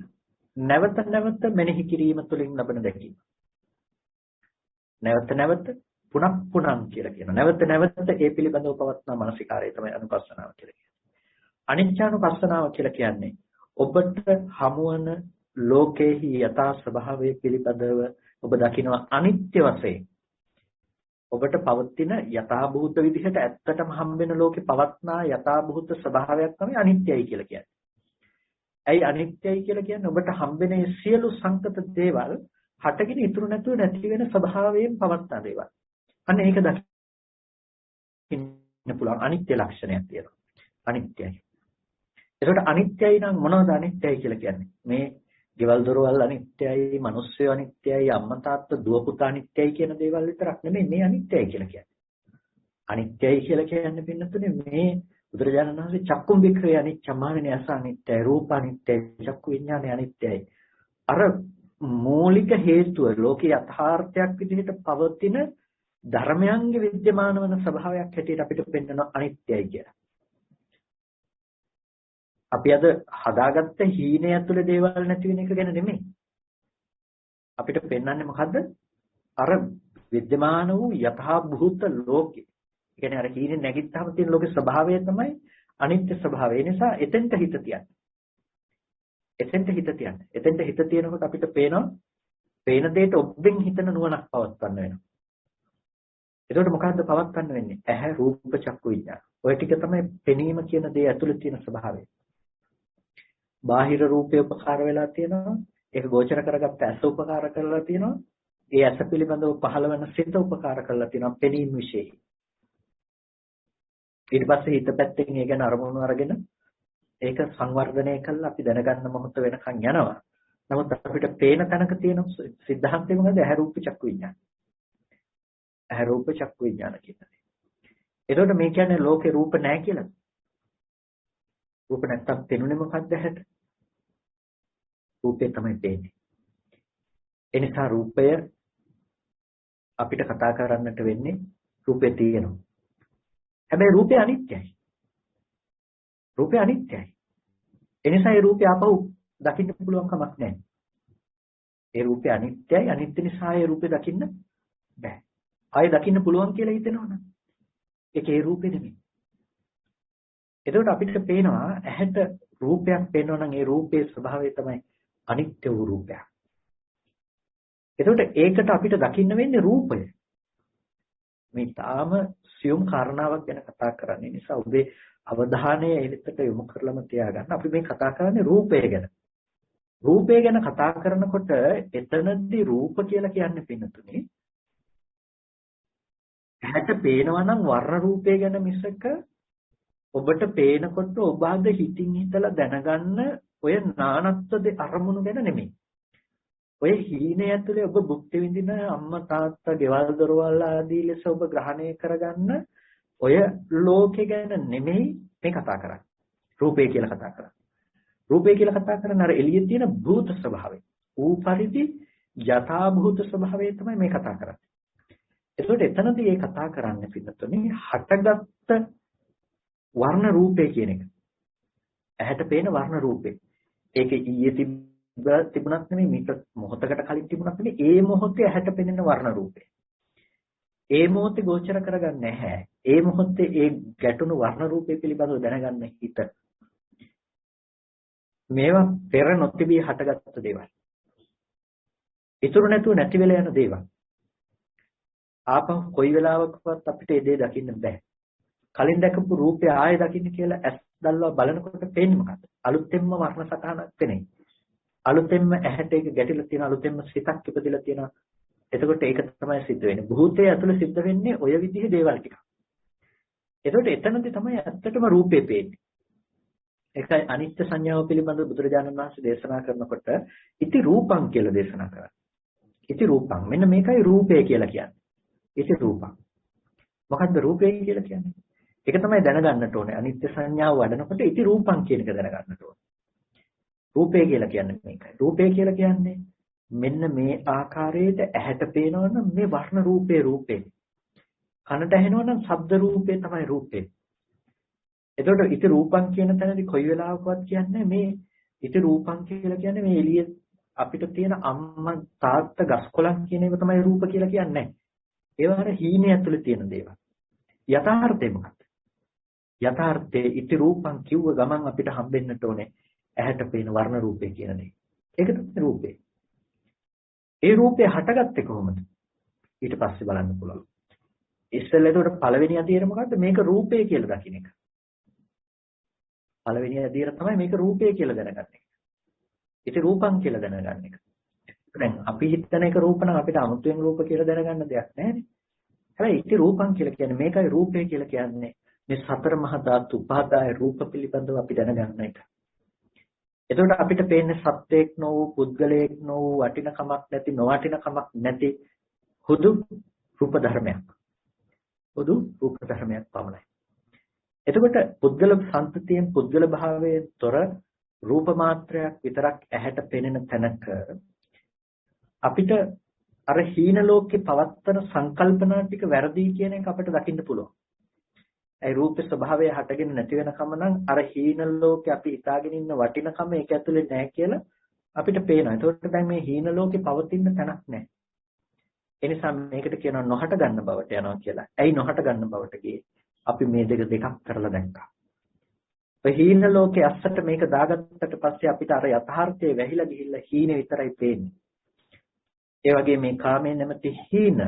[SPEAKER 2] නැවත නැවත මෙනෙහි කිරීම තුළින් ලබන දැකීම. නැවත නැවත පුනක් පුනං කියලා කියනවා. නැවත නැවත ඒ පිළිබඳව පවත්නා මානසිකාරය තමයි අනුපස්සනාව කියලා කියන්නේ. අනිත්‍යානුපස්සනාව කියලා කියන්නේ ඔබට හමුවන ලෝකේහි යථා ස්වභාවය පිළිබඳව ඔබ දකිනවා අනිත්‍ය වශයෙන්. ඔබට පවතින යථාභූත විදිහට ඇත්තටම හම්බෙන ලෝකේ පවත්නා යථාභූත ස්වභාවයක් තමයි අනිත්‍යයි කියලා කියන්නේ. ඇයි අනිත්‍යයි කියලා කියන්නේ? ඔබට හම්බෙන සියලු සංකත දේවල් හටගෙන ඉතුරු නැතුව නැති වෙන ස්වභාවයෙන් පවත්නා දේවල්. අන්න ඒක දකින්න පුළුවන් අනිත්‍ය ලක්ෂණයක් තියෙනවා. අනිත්‍යයි. ඒකට අනිත්‍යයි නම් මොනවද අනිත්‍යයි කියලා කියන්නේ? මේ ගෙවල් දොරවල් අනිත්‍යයි, මිනිස්සු අනිත්‍යයි, අම්මා තාත්තා දුව පුතා අනිත්‍යයි කියන දේවල් විතරක් නෙමෙයි මේ අනිත්‍යයි කියලා කියන්නේ. අනිත්‍යයි කියලා කියන්නේ පින්නතුනේ මේ බුදුරජාණන් වහන්සේ චක්කුම් වික්‍රේ අනිච්චමානනේ අස අනිත්‍යයි, රූප අනිත්‍යයි, චක්කු විඥානේ අනිත්‍යයි. අර මූලික හේතුව ලෝකේ යථාර්ථයක් විදිහට පවතින ධර්මයන්ගේ විද්‍යමාන වන ස්වභාවයක් හැටියට අපිට පෙන්වන අනිත්‍යයි කියලා. අපි අද හදාගත්ත හීනය ඇතුලේ දේවල් නැති වෙන එක ගැන නෙමෙයි. අපිට පෙන්වන්නේ මොකද්ද? අර විද්‍යමාන වූ යථා භූත ලෝකේ. ඒ කියන්නේ අර හීනේ නැගිට්ටාම තියෙන ලෝකේ ස්වභාවය තමයි අනිත්‍ය ස්වභාවය. ඒ නිසා එතෙන්ට හිත තියන්න. එතෙන්ට හිත තියන්න. එතෙන්ට හිත තියනකොට අපිට පේනවා පේන දෙයට ඔබෙන් හිතන නුවණක් පවත්වන්න වෙනවා. එතකොට මොකද්ද පවත්වන්න වෙන්නේ? ඇහැ රූප චක්කු විඤ්ඤාණ. ඔය ටික තමයි පෙනීම කියන දේ ඇතුලේ තියෙන ස්වභාවය. බාහිර රූපේ උපකාර වෙලා තියෙනවා. ඒක ගෝචර කරගත්ත ඇස උපකාර කරලා තියෙනවා. ඒ ඇස පිළිබඳව පහළ වෙන සිත උපකාර කරලා තියෙනවා පෙනීම විශේෂයි. ඊට පස්සේ හිත පැත්තෙන් ඒ ගැන අරමුණු අරගෙන ඒක සංවර්ධනය කළා අපි දැනගන්න මොහොත වෙනකන් යනවා. නමුත් අපිට පේන තැනක තියෙන සිද්ධාන්තය මොකද? ඇහැ රූප චක්කු විඤ්ඤාණ. ඇහැ රූප චක්කු විඤ්ඤාණ කියන්නේ. එතකොට මේ කියන්නේ ලෝකේ රූප නැහැ කියලා. රූප නැත්තම් පෙනුනේ මොකක්ද ඇහැට? රූපේ තමයි පේන්නේ. ඒ නිසා රූපය අපිට කතා කරන්නට වෙන්නේ රූපේ තියෙනවා. හැබැයි රූපය අනිත්‍යයි. රූපය අනිත්‍යයි. ඒ නිසා ඒ රූපය ආපහු දකින්න පුළුවන් කමක් නැහැ. ඒ රූපය අනිත්‍යයි. අනිත්‍ය නිසා ඒ රූපය දකින්න බෑ. ආයෙ දකින්න පුළුවන් කියලා හිතෙනවනම් ඒක ඒ රූපෙ නෙමෙයි. එතකොට අපිට පේනවා ඇහැට රූපයක් පේනවා නම් ඒ රූපයේ ස්වභාවය තමයි අනිත්‍ය වූ රූපයක්. එතකොට ඒකට අපිට දකින්න වෙන්නේ රූපය. මේ තාම සියුම් කාරණාවක් ගැන කතා කරන්නේ නිසා ඔබේ අවධානය එවිට යොමු කරලම තියාගන්න. අපි මේ කතා කරන්නේ රූපය ගැන. රූපය ගැන කතා කරනකොට එතනදී රූප කියලා කියන්නේ පින්නතුනේ ඇහැට පේනවා නම් වර්ණ රූපය ගැන මිසක ඔබට පේනකොට ඔබ අද හිතින් හිතලා දැනගන්න ඔය නානත්ව අරමුණු ගැන නෙමෙයි. ඔය හීනේ ඇතුලේ ඔබ භුක්ති විඳින අම්මා තාත්තා ගෙවල් දොරවල් ආදී ලෙස ඔබ ග්‍රහණය කරගන්න ඔය ලෝකේ ගැන නෙමෙයි මේ කතා කරන්නේ. රූපේ කියලා කතා කරන්නේ. රූපේ කියලා කතා කරන්නේ අර එළියේ තියෙන භූත ස්වභාවය. ඌ පරිදි යථා භූත ස්වභාවය තමයි මේ කතා කරන්නේ. ඒකට එතනදී මේ කතා කරන්නේ පිටතනේ හටගත්ත වර්ණ රූපේ කියන එක. ඇහැට පේන වර්ණ රූපේ. ඒක ඊයේ තිබුණත් නෙමෙයි මේක මොහොතකට කලින් තිබුණත් නෙමෙයි ඒ මොහොතේ ඇහැට පෙනෙන වර්ණ රූපේ. ඒ මොහොතේ ගෝචර කරගන්නේ නැහැ. ඒ මොහොතේ ඒ ගැටුණු වර්ණ රූපේ පිළිබඳව දැනගන්න හිත. මේවා පෙර නොතිබී හටගත්තු දේවල්. ඉතුරු නැතුව නැති වෙලා යන දේවල්. ආපහු කොයි වෙලාවකවත් අපිට ඒ දේ දකින්න බෑ. කලින් දැකපු රූපය ආයෙ දකින්න කියලා ඇස් දැල්ලා බලනකොට පේන්නේ මොකද්ද? අලුතෙන්ම වර්ණ සටහනක් පෙනේ. අලුතෙන්ම ඇහැට ඒක ගැටිලා තියෙන අලුතෙන්ම සිතක් ඉපදෙලා තියෙනවා. එතකොට ඒක තමයි සිද්ධ වෙන්නේ. භූතය ඇතුළේ සිද්ධ වෙන්නේ ඔය විදිහේ දේවල් ටික. එතකොට එතනදී තමයි ඇත්තටම රූපේ පේන්නේ. ඒකයි අනිත්‍ය සංඥාව පිළිබඳව බුදුරජාණන් වහන්සේ දේශනා කරනකොට ඉති රූපං කියලා දේශනා කරා. ඉති රූපං මෙන්න මේකයි රූපය කියලා කියන්නේ. ඉති රූපං. මොකද්ද රූපය කියලා කියන්නේ? ඒක තමයි දැනගන්නට ඕනේ. අනිත්‍ය සංඥාව වඩනකොට ඉති රූපං කියන එක දැනගන්නට ඕනේ. රූපය කියලා කියන්නේ මේකයි. රූපය කියලා කියන්නේ මෙන්න මේ ආකාරයට ඇහැට පේනවනම් මේ වර්ණ රූපේ රූපේ. කනට ඇහෙනවනම් ශබ්ද රූපේ තමයි රූපේ. එතකොට ඉති රූපං කියන තැනදී කොයි වෙලාවකවත් කියන්නේ මේ ඉති රූපං කියලා කියන්නේ මේ එළිය අපිට තියෙන අම්මා තාත්තා ගස්කොලන් කියන ඒවා තමයි රූප කියලා කියන්නේ. ඒවා අර හීනේ ඇතුලේ තියෙන දේවල්. යථාර්ථය මොකක්ද? යථාර්ථයේ ඉති රූපං කිව්ව ගමන් අපිට හම්බෙන්නට ඕනේ ඇහැට පේන වර්ණ රූපේ කියන දේ. ඒක තමයි රූපේ. ඒ රූපේ හටගත්තේ කොහොමද? ඊට පස්සේ බලන්න පුළුවන්. ඉස්සෙල්ලා ඒකට පළවෙනි අදියර මොකද්ද? මේක රූපේ කියලා දකින්න එක. පළවෙනි අදියර තමයි මේක රූපේ කියලා දැනගන්න එක. ඉති රූපං කියලා දැනගන්න එක. දැන් අපි හිතන එක රූප නම් අපිට අමුතුවෙන් රූප කියලා දැනගන්න දෙයක් නැහැනේ. හැබැයි ඉති රූපං කියලා කියන්නේ මේකයි රූපය කියලා කියන්නේ මේ සතර මහා ධාතු උපාදාය රූප පිළිබඳව අපි දැනගන්න එක. එතකොට අපිට පේන්නේ සත්‍යයක් නොවූ පුද්ගලයෙක් නොවූ වටිනකමක් නැති නොවටිනකමක් නැති හුදු රූප ධර්මයක්. හුදු රූප ධර්මයක් පමණයි. එතකොට පුද්ගල සංතතියෙන් පුද්ගල භාවයෙන් තොර රූප මාත්‍රයක් විතරක් ඇහැට පෙනෙන තැනක අපිට අර හීන ලෝකේ පවත්තන සංකල්පනා ටික වැරදි කියන එක අපිට දකින්න පුළුවන්. ඒ රූපේ ස්වභාවය හටගෙන නැති වෙනකම නම් අර හීන ලෝකේ අපි හිතාගෙන ඉන්න වටිනකම ඒක ඇතුලේ නැහැ කියලා අපිට පේනවා. ඒකට දැන් මේ හීන ලෝකේ පවතින තැනක් නැහැ. ඒ නිසා මේකට කියනවා නොහට ගන්න බවට යනවා කියලා. ඇයි නොහට ගන්න බවට ගියේ? අපි මේ දෙකක් කරලා දැක්කා. ඔය හීන ලෝකේ අස්සට මේක දාගත්තට පස්සේ අපිට අර යථාර්ථයේ වැහිලා ගිහිල්ලා හීනේ විතරයි පේන්නේ. ඒ වගේ මේ කාමයේ නැමැති හීන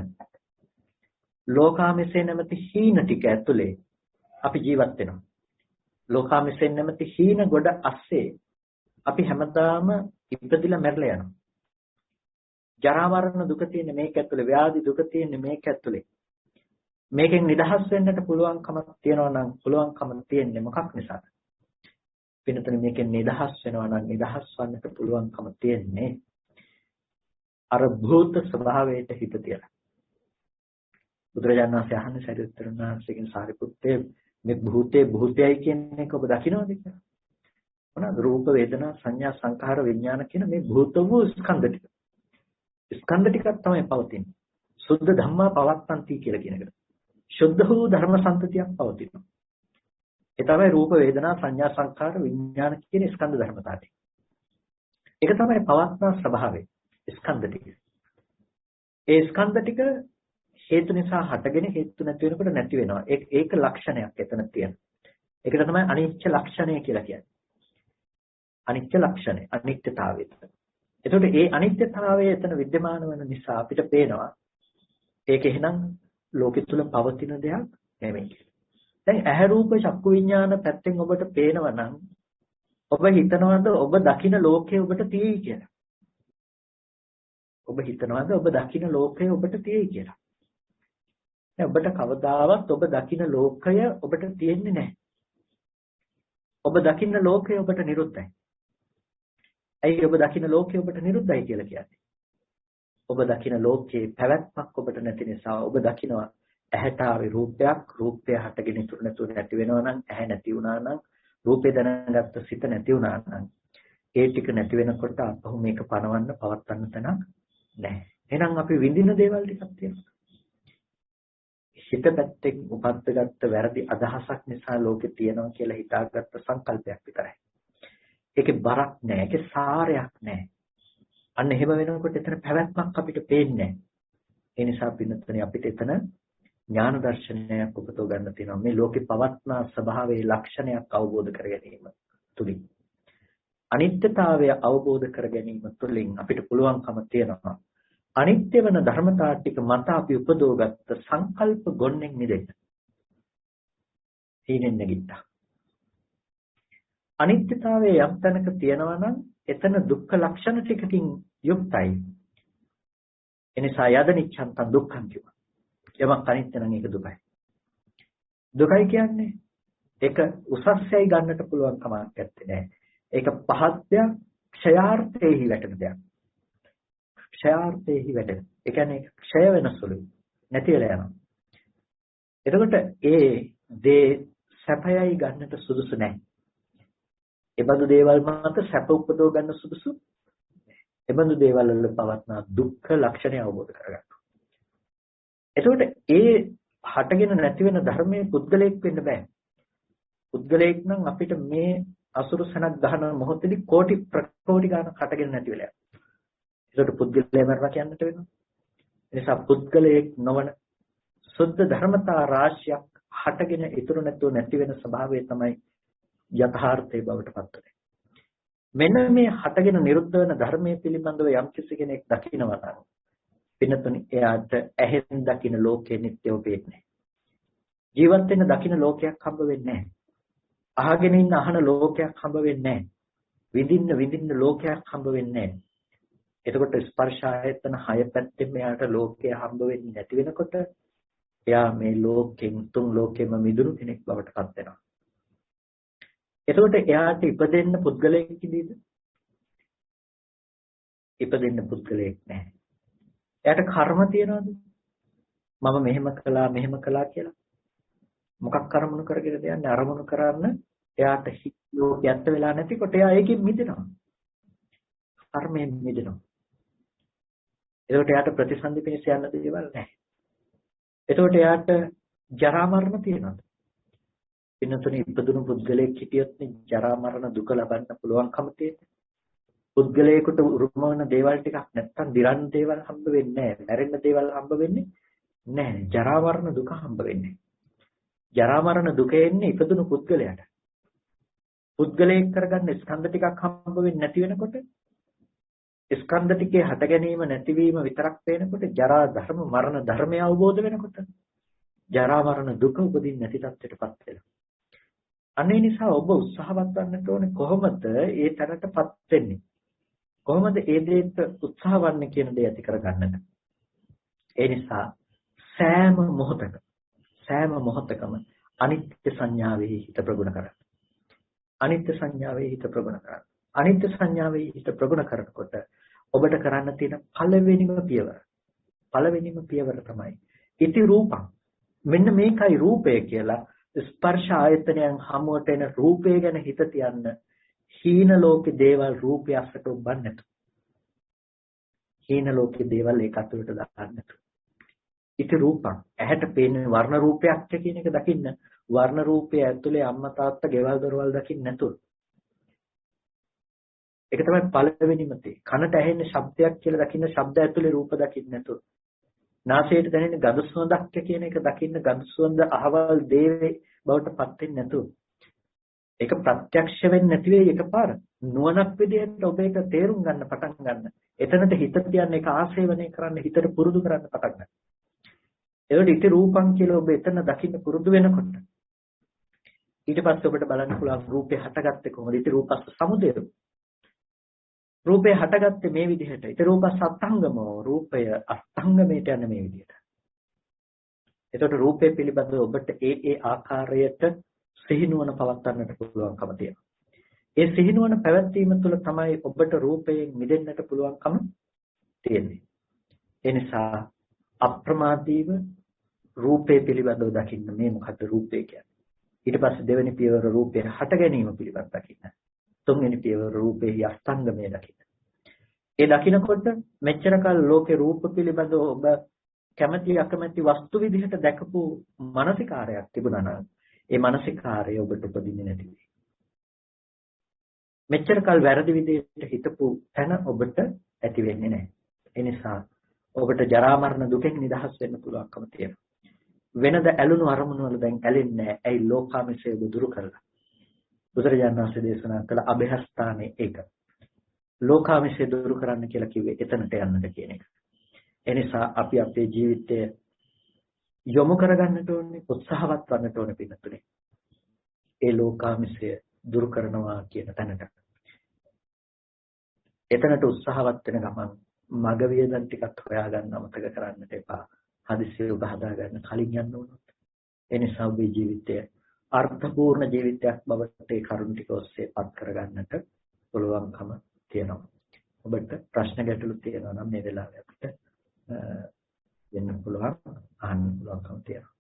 [SPEAKER 2] ලෝකාමිසේ නැමැති හීන ටික ඇතුලේ අපි ජීවත් වෙනවා. ලෝකාමිසේ නැමැති හීන ගොඩ අස්සේ අපි හැමදාම ඉපදිලා මැරලා යනවා. ජරා මරණ දුක තියෙන මේක ඇතුලේ, ව්‍යාධි දුක තියෙන මේක ඇතුලේ. මේකෙන් නිදහස් වෙන්නට පුළුවන්කමක් තියනවා නම් පුළුවන්කම තියෙන්නේ මොකක් නිසාද? වෙනතන මේකෙන් නිදහස් වෙනවා නම් නිදහස් වන්නට පුළුවන්කම තියෙන්නේ අර භූත ස්වභාවයට හිත තියලා. බුදුරජාණන් වහන්සේ අහන්නේ සරියුත්තර වහන්සේගෙන් සාරිපුත්තේ මේ භූතයයි කියන එක ඔබ දකින්නවද කියලා? මොනවාද? රූප වේදනා සංඥා සංඛාර විඥාන කියන මේ භූත වූ ස්කන්ධ ටික. ස්කන්ධ ටිකක් තමයි පවතින්නේ. සුද්ධ ධම්මා පවත්තන්ති කියලා කියන එකට. සුද්ධ වූ ධර්ම සම්පතියක් පවතිනවා. ඒ තමයි රූප වේදනා සංඥා සංඛාර විඥාන කියන ස්කන්ධ ධර්මතා ටික. ඒක තමයි පවත්නා ස්වභාවය. ස්කන්ධ ටික. ඒ ස්කන්ධ ටික හේතු නිසා හටගෙන හේතු නැති වෙනකොට නැති වෙනවා. ඒක ලක්ෂණයක් එතන තියෙනවා. ඒකට තමයි අනිත්‍ය ලක්ෂණය කියලා කියන්නේ. අනිත්‍ය ලක්ෂණය, අනිත්‍යතාවය. එතකොට ඒ අනිත්‍යතාවය එතන विद्यमान වෙන නිසා අපිට පේනවා ඒක එහෙනම් ලෝකෙ තුල පවතින දෙයක් නෙමෙයි. දැන් ඇහැ රූප චක්කු විඥාන පැත්තෙන් ඔබට පේනවා නම් ඔබ හිතනවාද ඔබ දකින ලෝකය ඔබට තියෙයි කියලා? ඔබ හිතනවාද ඔබ දකින ලෝකය ඔබට තියෙයි කියලා? දැන් ඔබට කවදාවත් ඔබ දකින ලෝකය ඔබට තියෙන්නේ නැහැ. ඔබ දකින ලෝකය ඔබට නිරුද්ධයි. ඇයි ඔබ දකින ලෝකය ඔබට නිරුද්ධයි කියලා කියන්නේ? ඔබ දකින ලෝකයේ පැවැත්මක් ඔබට නැති නිසා ඔබ දකිනවා ඇහැට ආවේ රූපයක්, රූපය හටගෙන ඉතුරු නැතුව නැති වෙනවා නම්, ඇහැ නැති වුණා නම්, රූපේ දැනගත්ත සිත නැති වුණා නම්, ඒ ටික නැති වෙනකොට අපහු මේක පණවන්න පවත්වන්න තැනක් නැහැ. එහෙනම් අපි විඳින දේවල් ටිකක් තියෙනවා. හිත පැත්තෙන් උපද්දගත්ත වැරදි අදහසක් නිසා ලෝකේ තියෙනවා කියලා හිතාගත්ත සංකල්පයක් විතරයි. ඒකේ බරක් නැහැ, ඒකේ සාරයක් නැහැ. අන්න එහෙම වෙනකොට එතන පැවැත්මක් අපිට පේන්නේ නැහැ. ඒ නිසා පින්නතනේ අපිට එතන ඥාන දර්ශනයක් උපතව ගන්න තියෙනවා. මේ ලෝකේ පවත්නා ස්වභාවයේ ලක්ෂණයක් අවබෝධ කර ගැනීම තුලින්. අනිත්‍යතාවය අවබෝධ කර ගැනීම තුළින් අපිට පුළුවන්කම තියෙනවා අනිත්‍ය වෙන ධර්මතා ටික මත අපි උපදවගත්ත සංකල්ප ගොන්නෙන් මිදෙන්න. හීනෙන් නැගිට්ටා. අනිත්‍යතාවයේ යම් තැනක තියෙනවා නම් එතන දුක්ඛ ලක්ෂණ ටිකකින් යුක්තයි. එනිසා යදනිච්ඡන්ත දුක්ඛං කියනවා. යමක් අනිත්‍ය නම් ඒක දුකයි. දුකයි කියන්නේ ඒක උසස්යයි ගන්නට පුළුවන් කමක් නැත්තේ. ඒක පහත් දෙයක්, ක්ෂයාර්ථයේහි වැටෙන දෙයක්. ක්ෂයාර්ථයේහි වැටෙන. ඒ කියන්නේ ක්ෂය වෙන සුළුයි. නැති වෙලා යනවා. එතකොට ඒ දේ සැපයයි ගන්නට සුදුසු නැහැ. එබඳු දේවල් මත සැප උපදව ගන්න සුදුසු නැහැ. එබඳු දේවල් වල පවත්නා දුක්ඛ ලක්ෂණය අවබෝධ කරගන්න. එතකොට ඒ හටගෙන නැති වෙන ධර්මයේ පුද්ගලයෙක් වෙන්න බෑ. පුද්ගලයෙක් නම් අපිට මේ අසුරු සනක් ගහන මොහොතේදී කෝටි ප්‍රකෝටි ගණන් හටගෙන නැති වෙලා යනවා. ඒකට පුද්ගලයා මරණ කියන්නට වෙනවා. ඒ නිසා පුද්ගලයෙක් නොවන සුද්ධ ධර්මතා රාශියක් හටගෙන ඉතුරු නැතුව නැති වෙන ස්වභාවය තමයි යථාර්ථයේ බවට පත් වෙන්නේ. මෙන්න මේ හටගෙන නිරුද්ධ වෙන ධර්මයේ පිළිබඳව යම් කෙනෙක් දකිනවා නම් පින්නතුනි එයාට ඇහෙන් දකින ලෝකෙ නිට්ටයව පේන්නේ. ජීවත් වෙන දකින ලෝකයක් හම්බ වෙන්නේ නැහැ. අහගෙන ඉන්න අහන ලෝකයක් හම්බ වෙන්නේ නැහැ. විඳින්න ලෝකයක් හම්බ වෙන්නේ නැහැ. එතකොට ස්පර්ශ ආයතන 6 පැත්තෙන් මෙයාට ලෝකය හම්බ වෙන්නේ නැති වෙනකොට එයා මේ ලෝකෙන් තුන් ලෝකෙම මිදුණු කෙනෙක් බවට පත් වෙනවා. එතකොට එයාට ඉපදෙන්න පුද්ගලයෙක් ඉදීද? ඉපදෙන්න පුද්ගලයෙක් නැහැ. එයාට කර්ම තියනවද? මම මෙහෙම කළා කියලා. මොකක් අරමුණු කරගෙනද යන්නේ? අරමුණු කරන්න එයාට ලෝකයට වෙලා නැතිකොට එයා ඒකෙන් මිදෙනවා. කර්මයෙන් මිදෙනවා. එතකොට එයාට ප්‍රතිසන්දි පිණිස යන්න දේවල් නැහැ. එතකොට එයාට ජරා මරණ තියෙනවද? පින්නතුනේ ඉපදුණු පුද්ගලයෙක් හිටියොත් ජරා මරණ දුක ලබන්න පුළුවන්කම තියෙන්නේ. පුද්ගලයෙකුට උරුම වන දේවල් ටිකක් නැත්තම් දිරන්න දේවල් හම්බ වෙන්නේ නැහැ. මැරෙන්න දේවල් හම්බ වෙන්නේ නැහැ. ජරා මරණ දුක හම්බ වෙන්නේ. ජරා මරණ දුක එන්නේ ඉපදුණු පුද්ගලයාට. පුද්ගලයෙක් කරගන්න ස්කන්ධ ටිකක් හම්බ වෙන්නේ නැති වෙනකොට ස්කන්ධ ටිකේ හට ගැනීම නැතිවීම විතරක් පේනකොට ජරා ධර්ම මරණ ධර්මය අවබෝධ වෙනකොට ජරා මරණ දුක උපදින්න නැති තත්ත්වයටපත් වෙනවා. අනේ නිසා ඔබ උත්සාහවත් වන්නට ඕනේ කොහොමද ඒ තැනටපත් වෙන්නේ? කොහොමද ඒ දෙයට උත්සාහ වන්නේ කියන දේ ඇති කරගන්නද? ඒ නිසා සෑම මොහොතකම අනිත්‍ය සංඥාවේ හිත ප්‍රගුණ කරන්න. අනිත්‍ය සංඥාවේ හිත ප්‍රගුණ කරන්න. අනිත්‍ය සංඥාවේ හිත ප්‍රගුණ කරනකොට ඔබට කරන්න තියෙන පළවෙනිම පියවර තමයි ඉති රූපං. මෙන්න මේකයි රූපය කියලා ස්පර්ශ ආයතනයන් හමුවට එන රූපය ගැන හිත තියන්න. හීන ලෝකේ දේවල් රූපය අස්සට උඹන්නට. හීන ලෝකේ දේවල් ඒක අතුලට දාන්නට. ඉති රූපං ඇහැට පේන වර්ණ රූපයක් කියන එක දකින්න. වර්ණ රූපය ඇතුලේ අම්මා තාත්තා ගෙවල් දොරවල් දකින්න නැතුව. ඒක තමයි පළවෙනිම දේ. කනට ඇහෙන ශබ්දයක් කියලා දකින්න ශබ්ද ඇතුලේ රූප දකින්න නැතුව. නාසයට දැනෙන ගඳ සුවඳක් කියන එක දකින්න ගඳ සුවඳ අහවල් දේවේ බවට පත් වෙන්නේ නැතුව. ඒක ප්‍රත්‍යක්ෂ වෙන්නේ නැති වෙයි එකපාර. නුවණක් විදිහට ඔබ ඒක තේරුම් ගන්න පටන් ගන්න. එතනට හිත තියන්න ඒක ආශේවනය කරන්න හිතට පුරුදු කරන්න පටන් ගන්න. ඒකට ඉති රූපං කියලා ඔබ එතන දකින්න පුරුදු වෙනකොට ඊට පස්සේ ඔබට බලන්න පුළුවන් රූපේ හටගත්තේ කොහොමද? ඉති රූපස්ස සමුදය. රූපේ හටගත්තේ මේ විදිහට. ඉති රූපස්ස අත්ංගමෝ. රූපය අස්තංගමයට යන මේ විදිහට. එතකොට රූපේ පිළිබඳව ඔබට ඒ ආකාරයට සිහිනුවන පවත්වන්නට පුළුවන්කම තියෙනවා. ඒ සිහිනුවන පැවැත්වීම තුළ තමයි ඔබට රූපයෙන් මිදෙන්නට පුළුවන්කම තියෙන්නේ. ඒ නිසා අප්‍රමාදීව රූපේ පිළිබඳව දකින්න මේ මොකද්ද රූපේ කියන්නේ. ඊට පස්සේ දෙවෙනි පියවර රූපේ හට ගැනීම පිළිබඳව දකින්න. තුන්වෙනි පියවර රූපේ අස්තංගමය දකින්න. ඒ දකින්නකොට මෙච්චර කල ලෝකේ රූප පිළිබඳව ඔබ කැමැති අකමැති වස්තු විදිහට දැකපු මානසිකාරයක් තිබුණා නම් ඒ මානසිකාරය ඔබට උපදින්නේ නැති වෙයි. මෙච්චර කල වැරදි විදිහට හිතපු තැන ඔබට ඇති වෙන්නේ නැහැ. ඒ නිසා ඔබට ජරා මරණ දුකෙන් නිදහස් වෙන්න පුළුවන්කම තියෙනවා. වෙනද ඇලුණු අරමුණු වල දැන් ඇලෙන්නේ නැහැ. ඇයි ලෝකාමිෂය දුරු කරලා. බුදුරජාණන් වහන්සේ දේශනා කළ අභයස්ථානේ ඒක. ලෝකාමිෂය දුරු කරන්න කියලා කිව්වේ එතනට යන්නද කියන එක. එනිසා අපි අපේ ජීවිතය යොමු කරගන්නට ඕනේ, උත්සාහවත් වන්නට ඕනේ පිටුනේ. ඒ ලෝකාමිෂය දුරු කරනවා කියන තැනට. එතනට උත්සාහවත් වෙන ගමන් මග වියදම් ටිකක් හොයාගන්න අමතක කරන්නට එපා. හදිස්සිය ඔබ හදාගන්න කලින් යන්න ඕනොත්. ඒ නිසා ඔබේ ජීවිතය අර්ථපූර්ණ ජීවිතයක් බවට ඒ කරුණ ටික ඔස්සේ පත් කරගන්නට පුළුවන්කම තියෙනවා. ඔබට ප්‍රශ්න ගැටලු තියෙනවා නම් මේ වෙලාවේ අපිට දෙන්න පුළුවන්, අහන්න පුළුවන්කම තියෙනවා.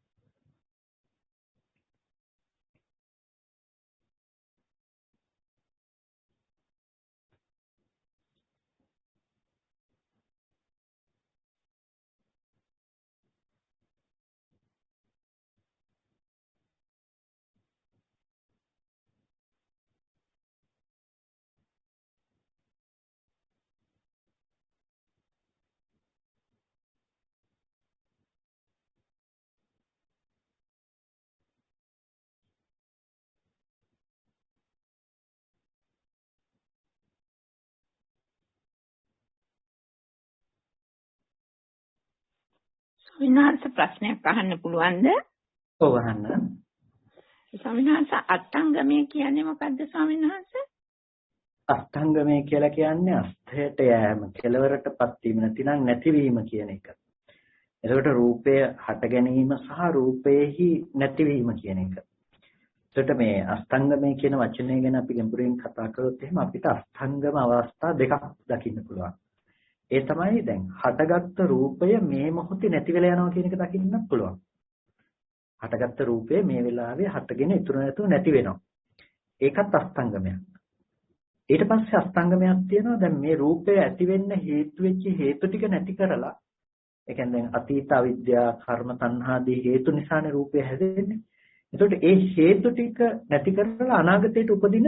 [SPEAKER 4] ස්වාමීන් ප්‍රශ්නයක් අහන්න පුළුවන්ද?
[SPEAKER 2] ඔව් අහන්න.
[SPEAKER 4] ස්වාමීන් වහන්සේ අත්ංගමය කියන්නේ මොකද්ද ස්වාමීන් වහන්සේ?
[SPEAKER 2] අස්තංගමය කියලා කියන්නේ අස්තයට යෑම, කෙලවරටපත් වීම නැතිනම් නැතිවීම කියන එක. එතකොට රූපය හට ගැනීම සහ රූපයේහි නැතිවීම කියන එක. එතකොට මේ අස්තංගමය කියන වචනය ගැන අපි ගැඹුරින් කතා කරොත් එහෙම අපිට අස්තංගම අවස්ථා දෙකක් දකින්න පුළුවන්. ඒ තමයි දැන් හටගත්තු රූපය මේ මොහොතේ නැති වෙලා යනවා කියන එක දකින්න පුළුවන්. හටගත්තු රූපය මේ වෙලාවේ හටගෙන ඉතුරු නැතුව නැති වෙනවා. ඒකත් අස්තංගමයක්. ඊට පස්සේ අස්තංගමයක් තියෙනවා දැන් මේ රූපය ඇති වෙන්න හේතු වෙච්ච හේතු ටික නැති කරලා ඒ කියන්නේ දැන් අතීත අවිද්‍යාව කර්ම තණ්හාදී හේතු නිසානේ රූපය හැදෙන්නේ. එතකොට ඒ හේතු ටික නැති කරලා අනාගතයට උපදින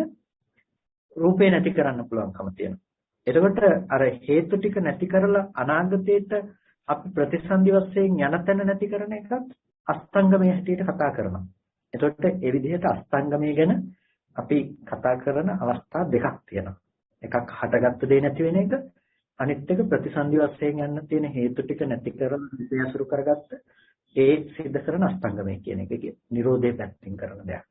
[SPEAKER 2] රූපේ නැති කරන්න පුළුවන්කම තියෙනවා. එතකොට අර හේතු ටික නැති කරලා අනාගතයට අපි ප්‍රතිසන්දි වශයෙන් යන තැන නැති කරන එකත් අස්තංගමයේ හැටියට කතා කරනවා. එතකොට ඒ විදිහට අස්තංගමයේ ගැන අපි කතා කරන අවස්ථා දෙකක් තියෙනවා. එකක් හටගත්ත දේ නැති වෙන එක, අනිත් එක ප්‍රතිසන්දි වශයෙන් යන්න තියෙන හේතු ටික නැති කරලා විපයසුරු කරගත්ත ඒ සිද්ධ කරන අස්තංගමය කියන එක කියන්නේ නිරෝධය පැත්තෙන් කරන දෙයක්.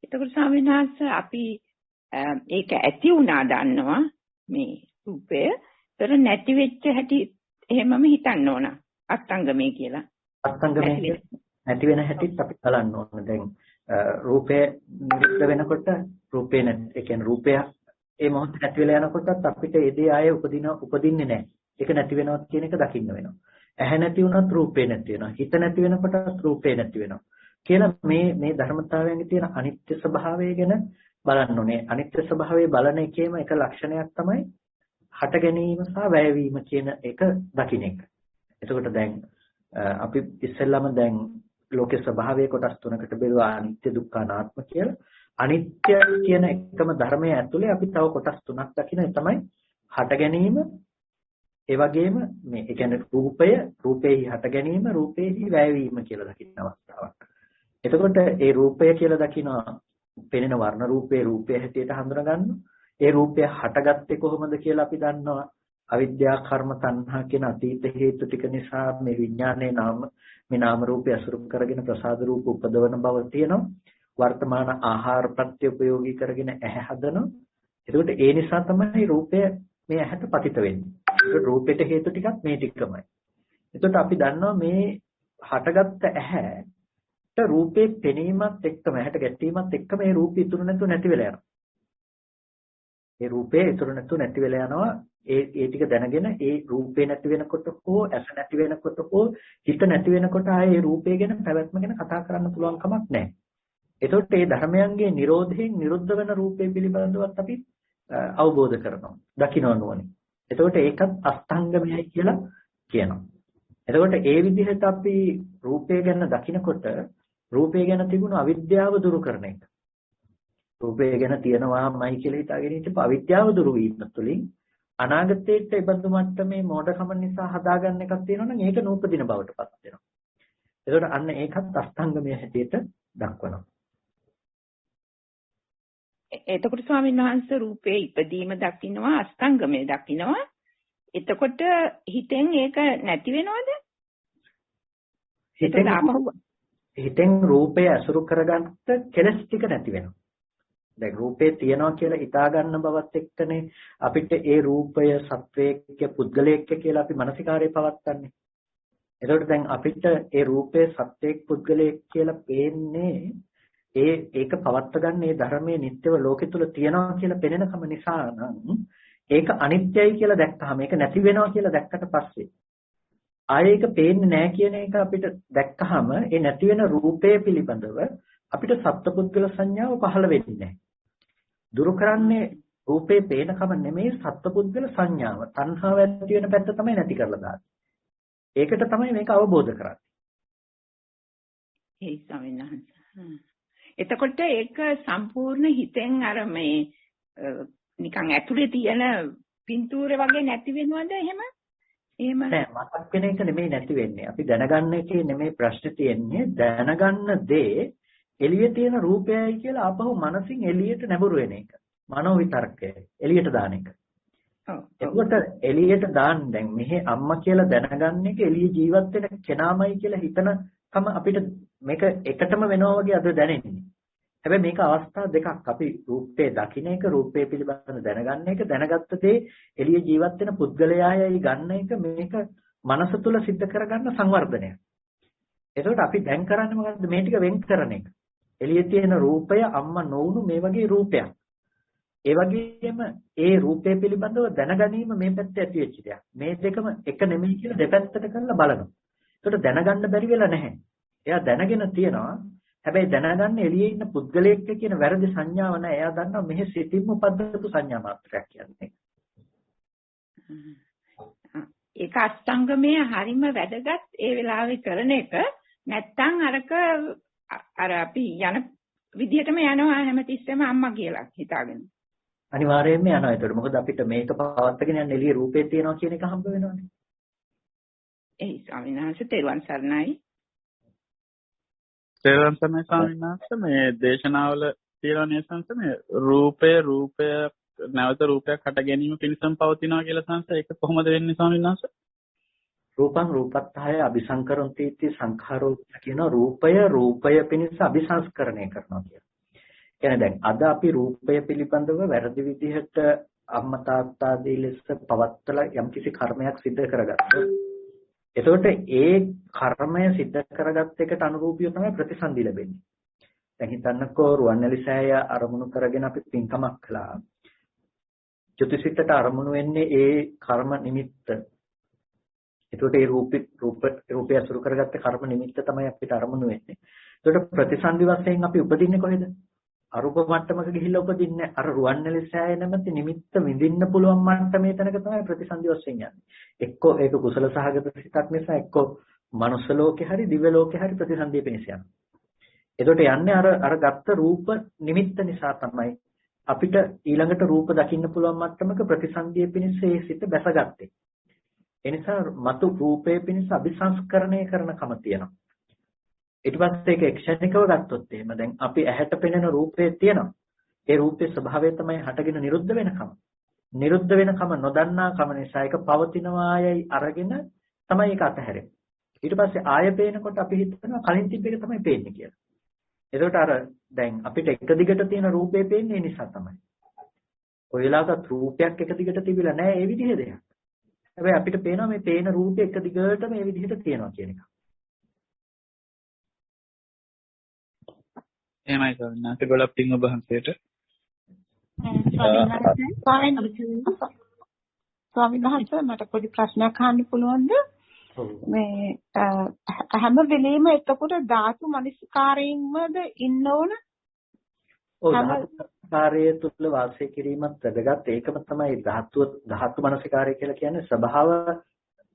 [SPEAKER 4] එතකොට ස්වාමීන් වහන්සේ අපි ඒක ඇති වුණා දන්නවා මේ රූපය. ඒතර නැති වෙච්ච හැටි එහෙමම හිතන්න ඕන අස්තංගමය කියලා.
[SPEAKER 2] අස්තංගමය නැති වෙන හැටිත් අපි බලන්න ඕන. දැන් රූපය නිරුද්ධ වෙනකොට රූපේ ඒ කියන්නේ රූපය ඒ මොහොතේ නැති වෙලා යනකොටත් අපිට ඒ දේ ආයේ උපදින්නේ නැහැ. ඒක නැති වෙනවා කියන එක දකින්න වෙනවා. ඇහැ නැති වුණත් රූපේ නැති වෙනවා. හිත නැති වෙනකොටත් රූපේ නැති වෙනවා. කියලා මේ ධර්මතාවයන්ගේ තියෙන අනිත්‍ය ස්වභාවය ගැන බලන්න ඕනේ. අනිත්‍ය ස්වභාවය බලන එකේම එක ලක්ෂණයක් තමයි හට ගැනීම සහ වැයවීම කියන එක දකින්න එක. එතකොට දැන් අපි ඉස්සෙල්ලාම දැන් ලෝකේ ස්වභාවයේ කොටස් තුනකට බෙදුවා අනිත්‍ය දුක්ඛ අනාත්ම කියලා. අනිත්‍ය කියන එකම ධර්මයේ ඇතුලේ අපි තව කොටස් තුනක් දකින්න. ඒ තමයි හට ගැනීම, ඒ වගේම මේ ඒ කියන්නේ රූපේහි හට ගැනීම, රූපේහි වැයවීම කියලා දකින්න අවස්ථාවක්. එතකොට ඒ රූපය කියලා දකිනවා පෙනෙන වර්ණ රූපේ හැටියට හඳුනා ගන්නවා. ඒ රූපය හටගත්තේ කොහොමද කියලා අපි දන්නවා. අවිද්‍යා කර්ම තණ්හා කියන අතීත හේතු ටික නිසා මේ විඥානයේ නාම රූපය අසුරු කරගෙන ප්‍රසාද රූප උපදවන බව තියෙනවා. වර්තමාන ආහාර ප්‍රත්‍ය උපයෝගී කරගෙන ඇහැ හදනවා. එතකොට ඒ නිසා තමයි රූපය මේ ඇහැට පතිත වෙන්නේ. ඒක රූපෙට හේතු ටිකක් මේ ටිකමයි. එතකොට අපි දන්නවා මේ හටගත්ත ඇහැට රූපේ පෙනීමත් එක්කම ඇහැට ගැටීමත් එක්කම මේ රූපය ඉතුරු නැතුව නැති වෙලා යනවා. ඒ රූපේ ඉතුරු නැතුව නැති වෙලා යනවා. ඒ ටික දැනගෙන ඒ රූපේ නැති වෙනකොට හෝ ඇස නැති වෙනකොට හෝ හිත නැති වෙනකොට ආයේ රූපේ ගැන පැවැත්ම ගැන කතා කරන්න පුළුවන් කමක් නැහැ. එතකොට මේ ධර්මයන්ගේ නිරෝධයෙන් නිරුද්ධ වෙන රූපේ පිළිබඳවත් අපි අවබෝධ කරනවා. දකින්න ඕනේ. එතකොට ඒකත් අස්තංගමයයි කියලා කියනවා. එතකොට ඒ විදිහට අපි රූපය ගැන දකිනකොට රූපය ගැන තිබුණු අවිද්‍යාව දුරු කරන එක. රූපය ගැන තියනවාමයි කියලා හිතාගෙන ඉතින් අවිද්‍යාව දුරු වීම තුළින් අනාගතයේට ඉබඳු මට්ටමේ මෝඩකම නිසා හදාගන්න එකක් තියෙනවා නම් ඒක නූපදින බවටපත් වෙනවා. එතකොට අන්න ඒකත් අස්තංගමය හැටියට දක්වනවා.
[SPEAKER 4] එතකොට ස්වාමීන් වහන්සේ රූපේ ඉපදීම දකින්නවා අස්තංගමය දකින්නවා. එතකොට හිතෙන් ඒක නැති වෙනවද?
[SPEAKER 2] හිතෙන් රූපය අසුරු කරගත්ත කෙලස් ටික නැති වෙනවා. දැන් රූපේ තියනවා කියලා හිතා ගන්න බවත් එක්කනේ අපිට ඒ රූපය සත්වයේක පුද්ගලයෙක් කියලා අපි මානසිකාරයේ පවත්න්නේ. එතකොට දැන් අපිට ඒ රූපය සත්වයේක පුද්ගලයෙක් කියලා පේන්නේ ඒක පවත්ව ගන්න මේ ධර්මයේ නිත්‍යව ලෝකෙ තුල තියනවා කියලා පෙනෙනකම නිසා නම් ඒක අනිත්‍යයි කියලා දැක්කහම ඒක නැති වෙනවා කියලා දැක්කට පස්සේ ආයේ ඒක පේන්නේ නැහැ කියන එක අපිට දැක්කහම ඒ නැති වෙන රූපය පිළිබඳව අපිට සත්පුද්ගල සංඥාව පහළ වෙන්නේ නැහැ. දුරු කරන්නේ රූපේ පේනකම නෙමෙයි සත්පුද්ගල සංඥාව. තණ්හාව ඇති වෙන පැත්ත තමයි නැති කරලා දාන්නේ. ඒකට තමයි මේක අවබෝධ කරන්නේ.
[SPEAKER 4] ඒ ස්වාමීන් වහන්සේ. එතකොට ඒක සම්පූර්ණ හිතෙන් අර මේ නිකන් ඇතුලේ තියෙන පින්තූරේ වගේ නැති වෙනවද එහෙම? එහෙම
[SPEAKER 2] නෑ මතක් වෙන එක නෙමෙයි නැති වෙන්නේ. අපි දැනගන්න එකේ නෙමෙයි ප්‍රශ්නේ තියෙන්නේ. දැනගන්න දේ එළියේ තියෙන රූපයයි කියලා ආපහු මනසින් එළියට නැඹුරු වෙන එක. මනෝ විතර්කය එළියට දාන එක. එතකොට එළියට දාන්න දැන් මෙහි අම්මා කියලා දැනගන්න එක එළියේ ජීවත් වෙන කෙනාමයි කියලා හිතනකම අපිට මේක එකටම වෙනවා වගේ අද දැනෙන්නේ. හැබැයි මේක අවස්ථා දෙකක්. අපි රූපේ දකින්න එක, රූපේ පිළිබඳව දැනගන්න එක, දැනගත්ත දේ එළිය ජීවත් වෙන පුද්ගලයායයි ගන්න එක මේක මනස තුල සිද්ධ කරගන්න සංවර්ධනයක්. එතකොට අපි දැන් කරන්නේ මොකද්ද? මේ ටික වෙන් කරන එක. එළියේ තියෙන රූපය අම්මා නොවුණු මේ වගේ රූපයක්. ඒ වගේම ඒ රූපය පිළිබඳව දැනගැනීම මේ පැත්තේ ඇති වෙච්ච දෙයක්. මේ දෙකම එක නෙමෙයි කියලා දෙපැත්තට කරලා බලනවා. ඒකට දැනගන්න බැරි වෙලා නැහැ. එයා දැනගෙන තියනවා. හැබැයි දැනගන්න එළියේ ඉන්න පුද්ගලයෙක් කියන වැරදි සංඥාව නැහැ. එයා දන්නවා මෙහි සිතින්ම උපද්දපු සංඥා මාත්‍රයක් කියන්නේ.
[SPEAKER 4] ඒක අෂ්ටාංගමයේ හරිම වැදගත් ඒ වෙලාවේ කරන එක. නැත්තම් අර අපි යන විදිහටම යනවා හැමතිස්සෙම අම්මා කියලා හිතාගෙන.
[SPEAKER 2] අනිවාර්යයෙන්ම යනවා ඒකට. මොකද අපිට මේක පවත්වාගෙන යන්න එළියේ රූපේ තියෙනවා කියන එක හම්බ වෙනවනේ.
[SPEAKER 4] ඒ ස්වාමීන් වහන්සේ තෙරුවන් සරණයි.
[SPEAKER 3] තෙරුවන් සරණයි ස්වාමීන් වහන්සේ. මේ දේශනාවල තියෙන නිසංස මේ රූපය නැවත රූපයක් හට ගැනීම පිණිසම පවතිනවා කියලා සංස ඒක කොහොමද වෙන්නේ ස්වාමීන් වහන්සේ?
[SPEAKER 2] රූපං රූපත්හය අபிසංකරන්ති इति සංඛාරෝ කියන රූපය පිණිස අபிසංස්කරණය කරනවා කියලා. කියන්නේ දැන් අද අපි රූපය පිළිබඳව වැරදි විදිහට අම්මා තාත්තා දී ලෙස පවත්තලා යම්කිසි කර්මයක් සිද්ධ කරගත්තා. එතකොට ඒ කර්මය සිද්ධ කරගත්ත එකට අනුරූපීව තමයි ප්‍රතිසන්දි ලැබෙන්නේ. දැන් හිතන්නකෝ රුවන්වැලි සෑය අරමුණු කරගෙන අපි පින්කමක් කළා. චුතිසිතට අරමුණු වෙන්නේ ඒ කර්ම නිමිත්ත. එතකොට ඒ රූපය අසුරු කරගත්ත කර්ම නිමිත්ත තමයි අපිට අරමුණු වෙන්නේ. එතකොට ප්‍රතිසන්දි වශයෙන් අපි උපදින්නේ කොහෙද? අරූප මට්ටමක ගිහිල්ලා උපදින්නේ. අර රුවන්වැලි සෑය නැමැති නිමිත්ත විඳින්න පුළුවන් මට්ටමේ තැනක තමයි ප්‍රතිසන්දි වශයෙන් යන්නේ. එක්කෝ ඒක කුසල සහගත සිතක් නිසා, එක්කෝ මනුස්ස ලෝකේ හරි දිව්‍ය ලෝකේ හරි ප්‍රතිසන්දිය පිණිස යනවා. එතකොට යන්නේ අර ගත්ත රූප නිමිත්ත නිසා තමයි අපිට ඊළඟට රූප දකින්න පුළුවන් මට්ටමක ප්‍රතිසන්දිය පිණිස ඒ සිත බැසගත්තේ. ඒ නිසා මතු රූපයේ පිණිස අபிසංස්කරණය කරන කම තියෙනවා. ඊට පස්සේ ඒක ක්ෂණිකව ගත්තොත් එහෙම දැන් අපි ඇහැට පෙනෙන රූපේ තියෙනවා. ඒ රූපේ ස්වභාවය තමයි හටගෙන නිරුද්ධ වෙනකම. නිරුද්ධ වෙනකම නොදන්නා කම නිසා ඒක පවතිනවායයි අරගෙන තමයි ඒක අතහැරෙන්නේ. ඊට පස්සේ ආය පේනකොට අපි හිතනවා කලින් තිබ්බ එක තමයි පේන්නේ කියලා. එතකොට අර දැන් අපිට එක දිගට තියෙන රූපේ පේන්නේ නිසා තමයි. ඔය වෙලාවකට රූපයක් එක දිගට තිබිලා නැහැ ඒ විදිහේ දෙයක්. හැබැයි අපිට පේනවා මේ පේන රූපේ එක දිගට මේ විදිහට තියෙනවා කියන එක.
[SPEAKER 3] එහෙමයි ස්වාමීන් වහන්සේ. ගොඩක් පිං ඔබ වහන්සේට.
[SPEAKER 5] ස්වාමීන් වහන්සේ මට පොඩි ප්‍රශ්නයක් අහන්න පුළුවන්ද? මේ හැම වෙලෙම එතකොට ධාතු මනසිකාරයෙන්මද ඉන්න ඕන?
[SPEAKER 2] ඔව් ධාතුකාරයේ තුල වාසය කිරීමත් වැදගත්. ඒකම තමයි ධාතු මනසිකාරය කියලා කියන්නේ ස්වභාව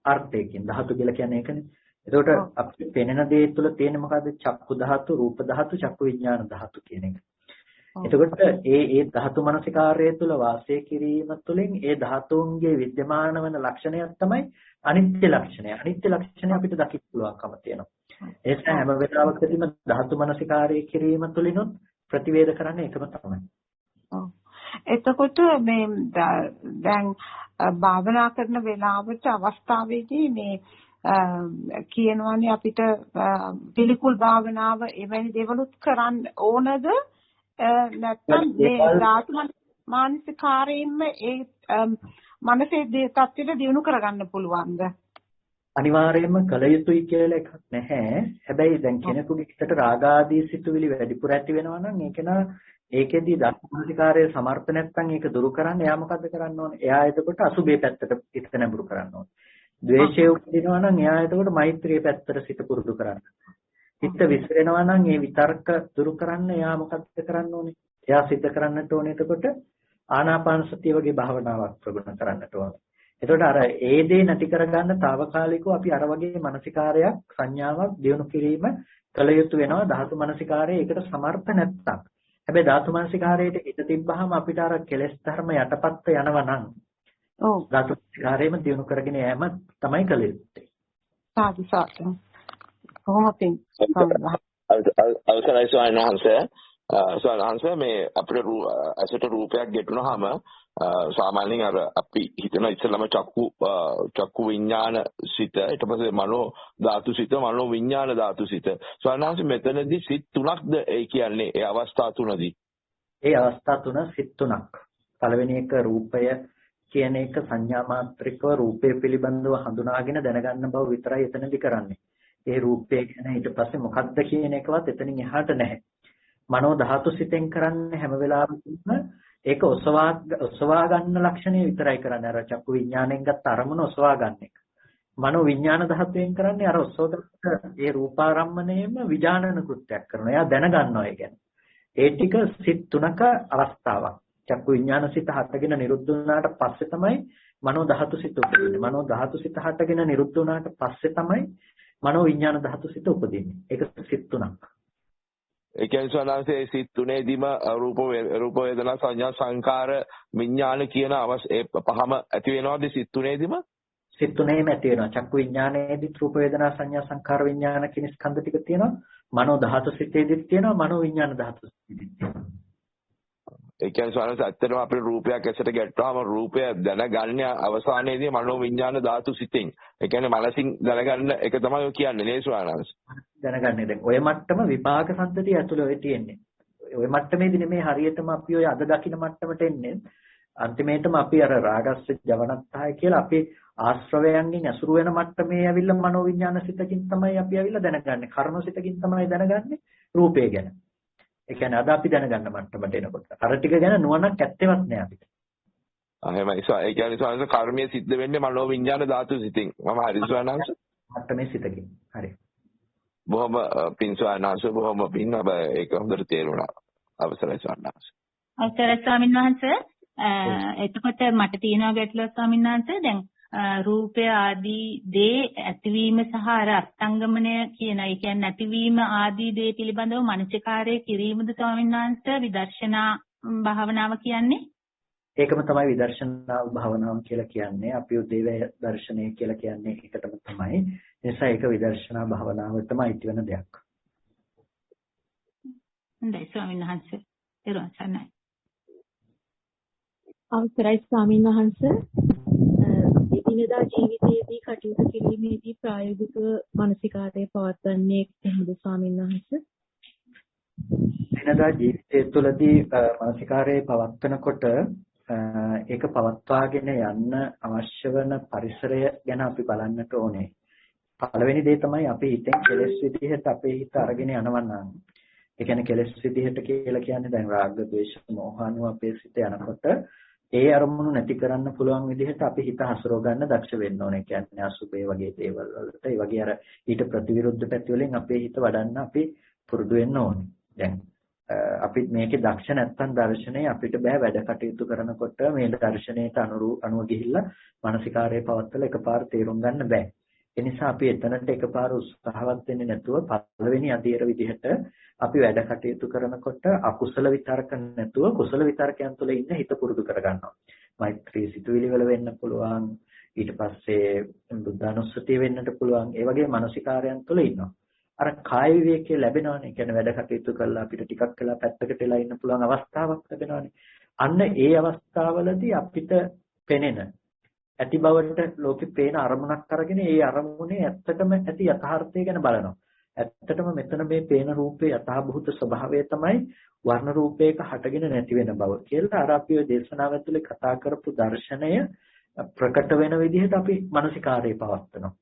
[SPEAKER 2] අර්ථයකින්. ධාතු කියලා කියන්නේ ඒකනේ. එතකොට අපිට පෙනෙන දේ තුල තියෙන මොකද්ද? චක්කු ධාතු, රූප ධාතු, චක්කු විඥාන ධාතු කියන එක. එතකොට ඒ ධාතු මනසිකාරයේ තුල වාසය කිරීම තුළින් ඒ ධාතුන්ගේ විද්‍යමාන වන ලක්ෂණයක් තමයි අනිත්‍ය ලක්ෂණය. අනිත්‍ය ලක්ෂණය අපිට දකින්න පුළුවන්කම තියෙනවා. ඒ නිසා හැම වෙලාවකදීම ධාතු මනසිකාරය කිරීම තුළිනුත් ප්‍රතිවේද කරන්නේ ඒකම තමයි.
[SPEAKER 5] ඔව්. එතකොට මේ දැන් භාවනා කරන වෙලාවට අවස්ථාවේදී මේ කියනවානේ අපිට පිළිකුල් භාවනාව එවැනි දේවලුත් කරන්න ඕනද? නැත්නම් මේ ධාතු මානසිකාරයෙන්ම ඒ මනසේ තත්ත්වෙට දියුණු කරගන්න පුළුවන්ද?
[SPEAKER 2] අනිවාර්යයෙන්ම කල යුතුයි කියලා එකක් නැහැ. හැබැයි දැන් කෙනෙකුගේ හිතට රාග ආදී සිතුවිලි වැඩිපුර ඇති වෙනවා නම් ඒකෙදී ධාතුමනසිකාරයේ සමර්ථ නැත්නම් ඒක දුරු කරන්න එයා මොකද්ද කරන්න ඕනේ? එයා එතකොට අසුබේ පැත්තට හිත නැඹුරු කරන්න ඕනේ. ද්වේෂය උපදිනවා නම් එයා එතකොට මෛත්‍රියේ පැත්තට සිත පුරුදු කරන්න. හිත විසිරෙනවා නම් ඒ විතර්ක දුරු කරන්න එයා මොකද්ද කරන්න ඕනේ? එයා සිද්ධ කරන්නට ඕනේ එතකොට ආනාපාන සතිය වගේ භාවනාවක් ප්‍රගුණ කරන්නට ඕනේ. එතකොට අර ඒ දේ නැති කරගන්න తాවකාලිකව අපි අර වගේ මානසිකාරයක් සංඥාවක් දියුණු කිරීම කළ යුතු වෙනවා. ධාතු මානසිකාරය ඒකට සමර්ථ නැත්තම්. හැබැයි ධාතු මානසිකාරයට ඉත තිබ්බහම අපිට අර කෙලෙස් ධර්ම යටපත් යනවා නම්
[SPEAKER 5] ඔව්
[SPEAKER 2] ධාතු මානසිකාරයම දියුණු කරගෙන යෑම තමයි කළ යුත්තේ.
[SPEAKER 5] සාදු සාදු. කොහොමද
[SPEAKER 6] අවසරයි ස්වාමීන් වහන්සේ. සාමාන්‍යයෙන් මේ අපේ ඇසට රූපයක් ගෙටුනහම සාමාන්‍යයෙන් අර අපි හිතන ඉස්සෙල්ලාම චක්කු විඥාන සිත ඊට පස්සේ මනෝ ධාතු සිත මනෝ විඥාන ධාතු සිත සාමාන්‍යයෙන් මෙතනදී සිත් තුනක්ද ඒ කියන්නේ ඒ අවස්ථා තුනදී
[SPEAKER 2] ඒ අවස්ථා තුන සිත් තුනක් පළවෙනි එක රූපය කියන එක සංඥා මාත්‍රිකව රූපය පිළිබඳව හඳුනාගෙන දැනගන්න බව විතරයි එතනදී කරන්නේ. ඒ රූපය ගැන ඊට පස්සේ මොකක්ද කියන එකවත් එතනින් එහාට නැහැ. මනෝ ධාතු සිතෙන් කරන්නේ හැම වෙලාවෙම ඒක ඔසවා ගන්න ලක්ෂණය විතරයි කරන්නේ. අර චක්කු විඥාණයෙන් ගත්ත අරමුණ ඔසවා ගන්න එක. මනෝ විඥාන ධාතුවෙන් කරන්නේ අර ඔසවගත්ත ඒ රූපාරම්මණයම විඥානන කෘත්‍යයක් කරනවා. එයා දැනගන්නවා ඒ ගැන. ඒ ටික සිත් තුනක අවස්ථාවක්. චක්කු විඥාන සිත හටගෙන නිරුද්ධ වුණාට පස්සේ තමයි මනෝ ධාතු සිත උපදින්නේ. මනෝ ධාතු සිත හටගෙන නිරුද්ධ වුණාට පස්සේ තමයි මනෝ විඥාන ධාතු සිත උපදින්නේ. ඒක සිත් තුනක්.
[SPEAKER 6] ඒ කියන්නේ සනාසේ සිත් තුනේදීම රූප වේදනා සංඥා සංකාර විඥාන කියන ඒ පහම ඇති වෙනවද සිත් තුනේදීම?
[SPEAKER 2] සිත් තුනේම ඇති වෙනවා. චක්කු විඥානයේදී රූප වේදනා සංඥා සංකාර විඥාන කියන ස්කන්ධ ටික තියෙනවා. මනෝ ධාතු සිතේදීත් තියෙනවා. මනෝ විඥාන ධාතු සිතේදීත් තියෙනවා.
[SPEAKER 6] ඒ කියන්නේ සනාසේ ඇත්තටම අපේ රූපයක් ඇසට ගැටුවාම රූපය දැනගන්නේ අවසානයේදී මනෝ විඥාන ධාතු සිතෙන්. ඒ කියන්නේ මනසින් දැනගන්න එක තමයි ඔය කියන්නේ නේ ස්වාමීනි.
[SPEAKER 2] දැනගන්නේ දැන් ඔය මට්ටම විපාක සම්පතිය ඇතුළේ ඔය තියෙන්නේ. ඔය මට්ටමේදී නෙමේ හරියටම අපි ඔය අද දකින්න මට්ටමට එන්නේ. අන්තිමේටම අපි අර රාගස්ස ජවනත්හය කියලා අපි ආශ්‍රවයන්ගෙන් ඇසුරු වෙන මට්ටමේ ඇවිල්ලා මනෝවිඥාන සිතකින් තමයි අපි ඇවිල්ලා දැනගන්නේ. කර්ම සිතකින් තමයි දැනගන්නේ රූපය ගැන. ඒ කියන්නේ අද අපි දැනගන්න මට්ටමට එනකොට අර ටික ගැන නුවණක් ඇත්තෙවත් නෑ අපිට.
[SPEAKER 6] එහෙමයි. ඒ කියන්නේ සාමාන්‍ය කර්මයේ සිද්ධ වෙන්නේ මනෝවිඥාන ධාතු සිතින්. මම හරි ස්වාමීනි.
[SPEAKER 2] මට්ටමේ සිතකින්. හරි.
[SPEAKER 6] බොහොම පින් ස්වාමීනි බොහොම පින් අප ඒක හොඳට තේරුණා. අවසරයි ස්වාමීනි.
[SPEAKER 7] අවසරයි ස්වාමීන් වහන්සේ. එතකොට මට තියෙනවා ගැටලුවක් ස්වාමීන් වහන්සේ. දැන් රූපය ආදී දේ ඇතිවීම සහ අර අස්තංගමණය කියන ඒ කියන්නේ නැතිවීම ආදී දේ පිළිබඳව මනසිකාරය කිරීමද ස්වාමීන් වහන්සේ විදර්ශනා භාවනාව කියන්නේ?
[SPEAKER 2] ඒකම තමයි විදර්ශනා භාවනාව කියලා කියන්නේ. අපි උදේවැය දර්ශනය කියලා කියන්නේ ඒකටම තමයි. නිසා ඒක විදර්ශනා භාවනාවටම අයිති වෙන දෙයක්.
[SPEAKER 7] හොඳයි ස්වාමීන් වහන්සේ. ඊළඟ සන්නයි.
[SPEAKER 8] අවසරයි ස්වාමීන් වහන්සේ. එදිනෙදා ජීවිතයේදී කටයුතු කිරීමේදී ප්‍රායෝගිකව මානසිකාර්යය පවත්වන්නේ කොහොමද ස්වාමීන් වහන්සේ?
[SPEAKER 2] එදිනෙදා ජීවිතය තුළදී මානසිකාර්යය පවත්වනකොට ඒක පවත්වාගෙන යන්න අවශ්‍ය වෙන පරිසරය ගැන අපි බලන්නට ඕනේ. පළවෙනි දේ තමයි අපේ හිතෙන් කෙලෙස් විදිහට අපේ හිත අරගෙන යනවා නම්. ඒ කියන්නේ කෙලෙස් විදිහට කියලා කියන්නේ දැන් රාග, ද්වේෂ, මෝහ අනුව අපේ සිත යනකොට ඒ අරමුණු නැති කරන්න පුළුවන් විදිහට අපි හිත හසුරව ගන්න දක්ෂ වෙන්න ඕනේ. කියන්නේ අසුබේ වගේ දේවල් වලට ඒ වගේ අර ඊට ප්‍රතිවිරුද්ධ පැති වලින් අපේ හිත වඩන්න අපි පුරුදු වෙන්න ඕනේ. දැන් අපි මේකේ දක්ෂ නැත්තම් දර්ශනය අපිට බෑ වැඩ කටයුතු කරනකොට මේ දර්ශනයට අනුව ගිහිල්ලා මානසිකාර්යය පවත්වලා එකපාර තේරුම් ගන්න බෑ. ඒ නිසා අපි එතනට එකපාර උත්සාහවත් වෙන්නේ නැතුව පළවෙනි අධීර විදිහට අපි වැඩ කටයුතු කරනකොට අකුසල විතරක නැතුව කුසල විතරකයන් තුළ ඉන්න හිත පුරුදු කරගන්නවා. මෛත්‍රී සිතුවිලි වල වෙන්න පුළුවන්. ඊට පස්සේ බුද්ධානුස්සතිය වෙන්නට පුළුවන්. ඒ වගේ මානසිකාර්යයන් තුළ ඉන්නවා. අර කාය විවේකයේ ලැබෙනවනේ. කියන්නේ වැඩ කටයුතු කරලා අපිට ටිකක් වෙලා පැත්තකට වෙලා ඉන්න පුළුවන් අවස්ථාවක් ලැබෙනවනේ. අන්න ඒ අවස්ථාවලදී අපිට පෙනෙන ඇති බවට ලෝකේ පේන අරමුණක් අරගෙන ඒ අරමුණේ ඇත්තටම ඇති යථාර්ථය ගැන බලනවා. ඇත්තටම මෙතන මේ පේන රූපේ යථාභූත ස්වභාවය තමයි වර්ණ රූපයක හටගෙන නැති වෙන බව කියලා අර අපි ඔය දේශනාව ඇතුලේ කතා කරපු දර්ශනය ප්‍රකට වෙන විදිහට අපි මානසිකාර්යය පවත්වනවා.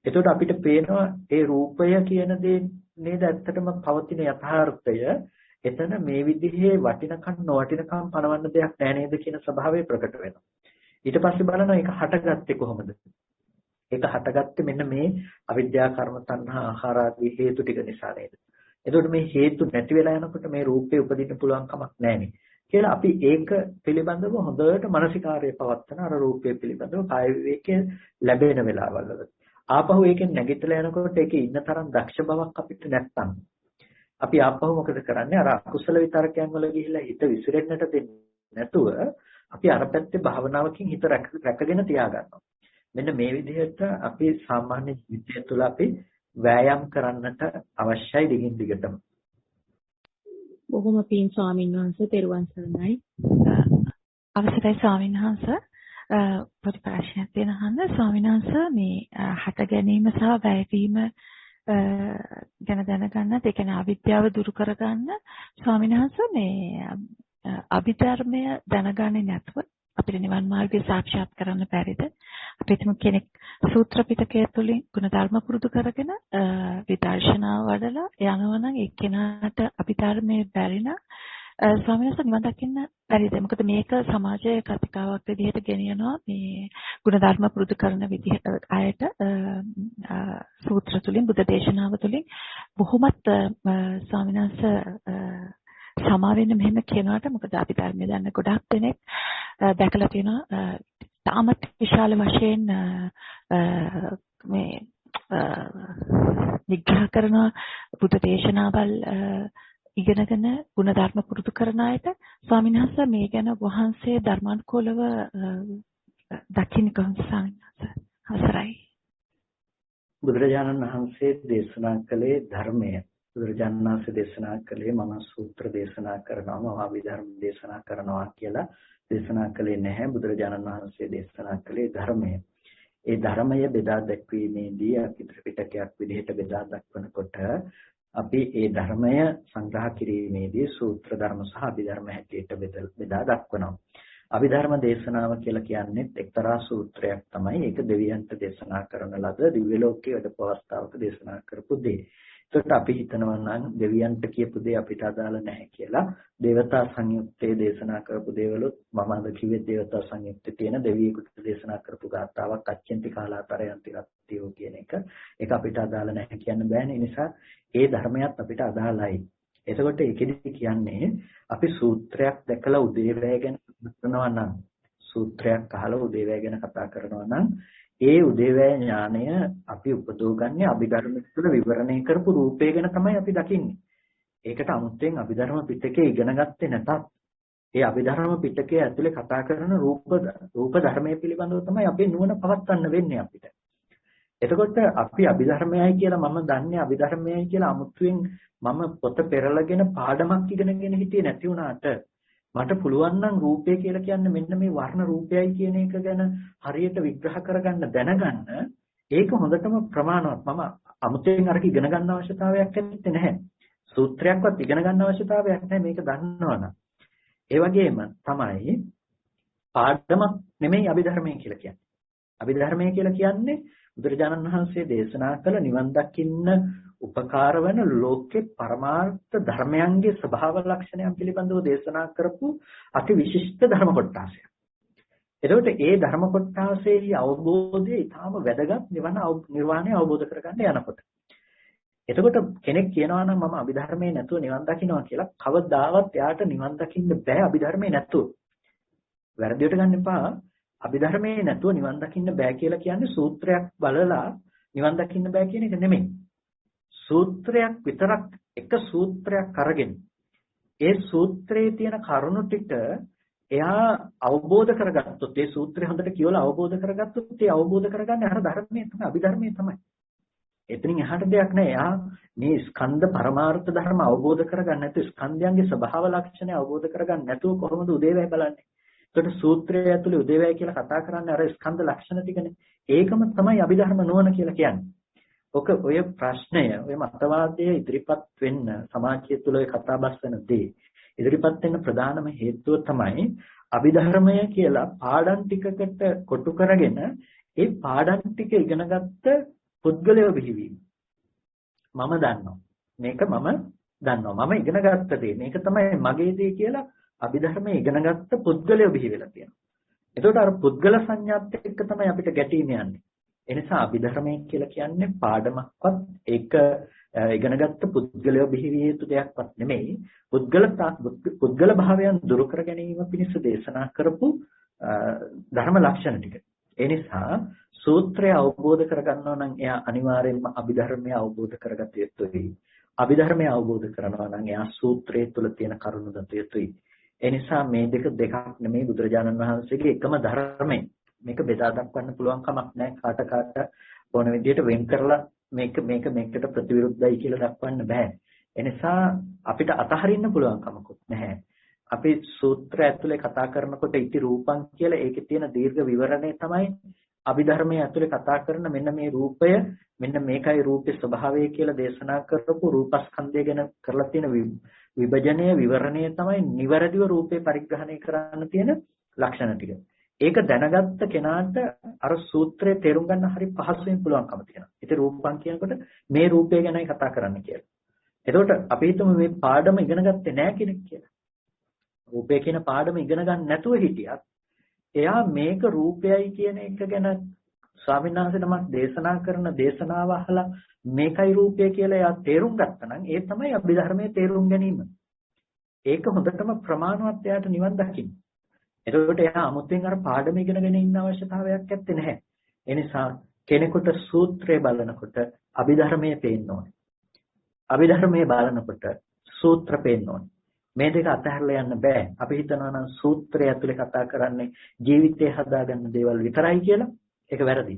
[SPEAKER 2] එතකොට අපිට පේනවා ඒ රූපය කියන දේ නේද ඇත්තටම පවතින යථාර්ථය. එතන මේ විදිහේ වටිනකම් නොවටිනකම් පනවන්න දෙයක් නැහැ නේද කියන ස්වභාවය ප්‍රකට වෙනවා. ඊට පස්සේ බලනවා ඒක හටගත්තේ කොහොමද? ඒක හටගත්තේ මෙන්න මේ අවිද්‍යා කර්ම තණ්හා ආහාර ආදී හේතු ටික නිසා නේද? එතකොට මේ හේතු නැති වෙලා යනකොට මේ රූපේ උපදින්න පුළුවන් කමක් නැහැනේ. කියලා අපි ඒක පිළිබඳව හොඳට මානසිකාර්යය පවත්වන අර රූපය පිළිබඳව කාය විවේකයේ ලැබෙන වෙලාවල් වල. ආපහු ඒකෙන් නැගිටලා යනකොට ඒකේ ඉන්න තරම් දක්ෂ බවක් අපිට නැත්තම් අපි ආපහු මොකද කරන්නේ? අර අකුසල විතරකයන් වල ගිහිල්ලා හිත විසිරෙන්නට දෙන්නේ නැතුව අපි අර පැත්තේ භාවනාවකින් හිත රැකගෙන තියාගන්නවා. මෙන්න මේ විදිහට අපි සාමාන්‍ය ජීවිතය තුළ අපි වෑයම් කරන්නට අවශ්‍යයි දිගින් දිගටම.
[SPEAKER 8] බොහොම පින් ස්වාමීන් වහන්සේ තෙරුවන් සරණයි.
[SPEAKER 1] අවසරයි ස්වාමීන් වහන්සේ. පොඩි ප්‍රශ්නයක් තියෙනවා ස්වාමීන් වහන්සේ මේ හට ගැනීම සහ වැයවීම ගැන දැනගන්න ඒ කියන්නේ අවිද්‍යාව දුරු කරගන්න ස්වාමීන් වහන්සේ මේ අභිධර්මය දැනගන්නේ නැතුව අපිට නිවන් මාර්ගය සාක්ෂාත් කරන්න බැරිද? අපි හිතමු කෙනෙක් සූත්‍ර පිටකය තුළින් ගුණධර්ම පුරුදු කරගෙන විදර්ශනාව වඩලා යනවනම් ඒ කෙනාට අභිධර්මයේ බැරි නම් ස්වාමීන් වහන්සේ නිවන් දකින්න බැරිද? මොකද මේක සමාජයේ කතිකාවක් විදිහට ගෙනියනවා මේ ගුණධර්ම පුරුදු කරන විදිහට අයට සූත්‍ර තුළින් බුද්ධ දේශනාව තුළින් බොහොමත් ස්වාමීන් වහන්සේ සමාවෙන්න මෙහෙම කියනවාට මොකද අපි ධර්මයේ දන්න ගොඩක් දෙනෙක් දැකලා තියෙනවා තාමත් විශාල වශයෙන් මේ විග්‍රහ කරන බුද්ධ දේශනාවල් ඉගෙනගෙන ගුණධර්ම පුරුදු කරන අයට ස්වාමීන් වහන්සේ මේ ගැන වහන්සේ ධර්මානුකූලව දකින්න කොහොමද ස්වාමීන් වහන්සේ? අවසරයි.
[SPEAKER 2] බුදුරජාණන් වහන්සේ දේශනා කළේ ධර්මය. බුදුරජාණන් වහන්සේ දේශනා කළේ මම සූත්‍ර දේශනා කරනවා මම අභිධර්ම දේශනා කරනවා කියලා දේශනා කළේ නැහැ. බුදුරජාණන් වහන්සේ දේශනා කළේ ධර්මය. ඒ ධර්මය බෙදා දැක්වීමේදී අපි ත්‍රිපිටකයක් විදිහට බෙදා දක්වනකොට අපි ඒ ධර්මය සංග්‍රහ කිරීමේදී සූත්‍ර ධර්ම සහ අභිධර්ම හැටියට බෙදා දක්වනවා. අභිධර්ම දේශනාව කියලා කියන්නේ එක්තරා සූත්‍රයක් තමයි. ඒක දෙවියන්ට දේශනා කරන ලද දිව්‍ය ලෝකයේ වැඩපු අවස්ථාවක දේශනා කරපු දේ. ඒකට අපි හිතනවා නම් දෙවියන්ට කියපු දේ අපිට අදාළ නැහැ කියලා. දේවතා සංයුත්තේ දේශනා කරපු දේවලුත් මම අද කිව්වේ දේවතා සංයුත්තේ තියෙන දෙවියෙකුට දේශනා කරපු ගාතාවක් අච්චන්ති කාලාතරයන්ති රත්තියෝ කියන එක. ඒක අපිට අදාළ නැහැ කියන්න බෑනේ. ඒ නිසා ඒ ධර්මයක් අපිට අදාළයි. එතකොට ඒකෙදි කියන්නේ අපි සූත්‍රයක් දැකලා උදේවැය ගැන කරනවා නම් සූත්‍රයක් අහලා උදේවැය ගැන කතා කරනවා නම් ඒ උදේවැය ඥානය අපි උපදෝගන්නේ අභිධර්ම තුළ විවරණය කරපු රූපය ගැන තමයි අපි දකින්නේ. ඒකට අමුත්‍යෙන් අභිධර්ම පිටකේ ඉගෙන ගත්තේ නැතත් ඒ අභිධර්ම පිටකයේ ඇතුලේ කතා කරන රූප ධර්මයේ පිළිබඳව තමයි අපේ නුවණ පවත්වන්න වෙන්නේ අපිට. එතකොට අපි අභිධර්මයයි කියලා මම දන්නේ අභිධර්මයයි කියලා අමුතුවෙන් මම පොත පෙරලගෙන පාඩමක් ඉගෙනගෙන හිටියේ නැති වුණාට මට පුළුවන් නම් රූපය කියලා කියන්නේ මෙන්න මේ වර්ණ රූපයයි කියන එක ගැන හරියට විග්‍රහ කරගන්න දැනගන්න ඒක හොඳටම ප්‍රමාණවත්. මම අමුතුවෙන් අරක ඉගෙන ගන්න අවශ්‍යතාවයක් නැහැ. සූත්‍රයක්වත් ඉගෙන ගන්න අවශ්‍යතාවයක් නැහැ මේක දන්නවනම්. ඒ වගේම තමයි පාඩමක් නෙමෙයි අභිධර්මය කියලා කියන්නේ. අභිධර්මය කියලා කියන්නේ බුදුරජාණන් වහන්සේ දේශනා කළ නිවන් දකින්න උපකාර වන ලෝකේ පරමාර්ථ ධර්මයන්ගේ ස්වභාව ලක්ෂණයන් පිළිබඳව දේශනා කරපු අති විශිෂ්ට ධර්ම කොටසක්. එතකොට ඒ ධර්ම කොටසේ අවබෝධය ඊටාම වැදගත් නිර්වාණය අවබෝධ කරගන්න යනකොට. එතකොට කෙනෙක් කියනවා නම් මම අභිධර්මයේ නැතුව නිවන් දකින්නවා කියලා කවදාවත් එයාට නිවන් දකින්න බෑ අභිධර්මයේ නැතුව. වැරදියට ගන්න එපා. අභිධර්මයේ නැතුව නිවන් දකින්න බෑ කියලා කියන්නේ සූත්‍රයක් බලලා නිවන් දකින්න බෑ කියන එක නෙමෙයි. සූත්‍රයක් විතරක් එක සූත්‍රයක් අරගෙන ඒ සූත්‍රයේ තියෙන කරුණු ටික එයා අවබෝධ කරගත්තොත් ඒ සූත්‍රය හොඳට කියවලා අවබෝධ කරගත්තොත් ඒ අවබෝධ කරගන්නේ අර ධර්මයේ තමයි අභිධර්මයේ තමයි. එතනින් එහාට දෙයක් නෑ. එයා මේ ස්කන්ධ පරමාර්ථ ධර්ම අවබෝධ කරගන්න නැතුව ස්කන්ධයන්ගේ ස්වභාව ලක්ෂණ අවබෝධ කරගන්න නැතුව කොහොමද උදේවැය බලන්නේ? ඒකට සූත්‍රය ඇතුලේ උදේවැය කියලා කතා කරන්නේ අර ස්කන්ධ ලක්ෂණ ටිකනේ. ඒකම තමයි අභිධර්ම නුවණ කියලා කියන්නේ. ඔය ප්‍රශ්නය ඔය මතවාදයේ ඉදිරිපත් වෙන්න සමාජය තුළ ඔය කතා බස් වෙන දේ ඉදිරිපත් වෙන ප්‍රධානම හේතුව තමයි අභිධර්මය කියලා පාඩම් ටිකකට කොටු කරගෙන ඒ පාඩම් ටික ඉගෙනගත්ත පුද්ගලයෝ බිහිවීම. මම දන්නවා. මේක මම දන්නවා. මම ඉගෙනගත්ත දේ. මේක තමයි මගේ දේ කියලා අභිධර්මයේ ඉගෙනගත්ත පුද්ගලයෝ බිහි වෙලා තියෙනවා. එතකොට අර පුද්ගල සංඥාත් එක්ක තමයි අපිට ගැටීම යන්නේ. එනිසා අභිධර්මයේ කියලා කියන්නේ පාඩමක්වත් ඒක ඉගෙනගත්ත පුද්ගලයෝ බිහිවිය යුතු දෙයක්වත් නෙමෙයි. පුද්ගල භාවයන් දුරු කර ගැනීම පිණිස දේශනා කරපු ධර්ම ලක්ෂණ ටික. ඒ නිසා සූත්‍රය අවබෝධ කරගන්නවා නම් එයා අනිවාර්යයෙන්ම අභිධර්මය අවබෝධ කරගත යුතුයි. අභිධර්මය අවබෝධ කරනවා නම් එයා සූත්‍රයේ තුල තියෙන කරුණු දත යුතුයි. ඒ නිසා මේ දෙකක් නෙමෙයි බුදුරජාණන් වහන්සේගේ එකම ධර්මය. මේක බෙදා දක්වන්න පුළුවන් කමක් නැහැ. කාට ඕන විදිහට වෙන් කරලා මේකට ප්‍රතිවිරුද්ධයි කියලා දක්වන්න බෑ. එනිසා අපිට අතහරින්න පුළුවන් කමකුත් නැහැ. අපි සූත්‍ර ඇතුලේ කතා කරනකොට ඉති රූපං කියලා ඒකේ තියෙන දීර්ඝ විවරණය තමයි අභිධර්මයේ ඇතුලේ කතා කරන මෙන්න මේ රූපය මෙන්න මේකයි රූපේ ස්වභාවය කියලා දේශනා කරපු රූපස්කන්ධය ගැන කරලා තියෙන විභජනය විවරණය තමයි නිවැරදිව රූපේ පරිග්‍රහණය කරන්න තියෙන ලක්ෂණ ටික. ඒක දැනගත්ත කෙනාට අර සූත්‍රයේ තේරුම් ගන්න හරි පහසුවෙන් පුළුවන්කම තියෙනවා. ඉතින් රූපං කියනකොට මේ රූපය ගැනයි කතා කරන්න කියලා. එතකොට අපි හිතමු මේ පාඩම ඉගෙන ගත්තේ නැහැ කෙනෙක් කියලා. රූපය කියන පාඩම ඉගෙන ගන්න නැතුව හිටියත් එයා මේක රූපයයි කියන එක ගැන ස්වාමීන් වහන්සේ නමක් දේශනා කරන දේශනාව අහලා මේකයි රූපය කියලා එයා තේරුම් ගත්තා නම් ඒ තමයි අභිධර්මයේ තේරුම් ගැනීම. ඒක හොඳටම ප්‍රමාණවත් එයාට නිවන් දකින්න. එතකොට එයා අමුතෙන් අර පාඩම ඉගෙනගෙන ඉන්න අවශ්‍යතාවයක් නැත්තේ නැහැ. ඒ නිසා කෙනෙකුට සූත්‍රය බලනකොට අභිධර්මයේ පේන්න ඕනේ. අභිධර්මයේ බලනකොට සූත්‍ර පේන්න ඕනේ. මේ දෙක අතහැරලා යන්න බෑ. අපි හිතනවා නම් සූත්‍රය ඇතුලේ කතා කරන්නේ ජීවිතේ හදාගන්න දේවල් විතරයි කියලා. ඒක වැරදි.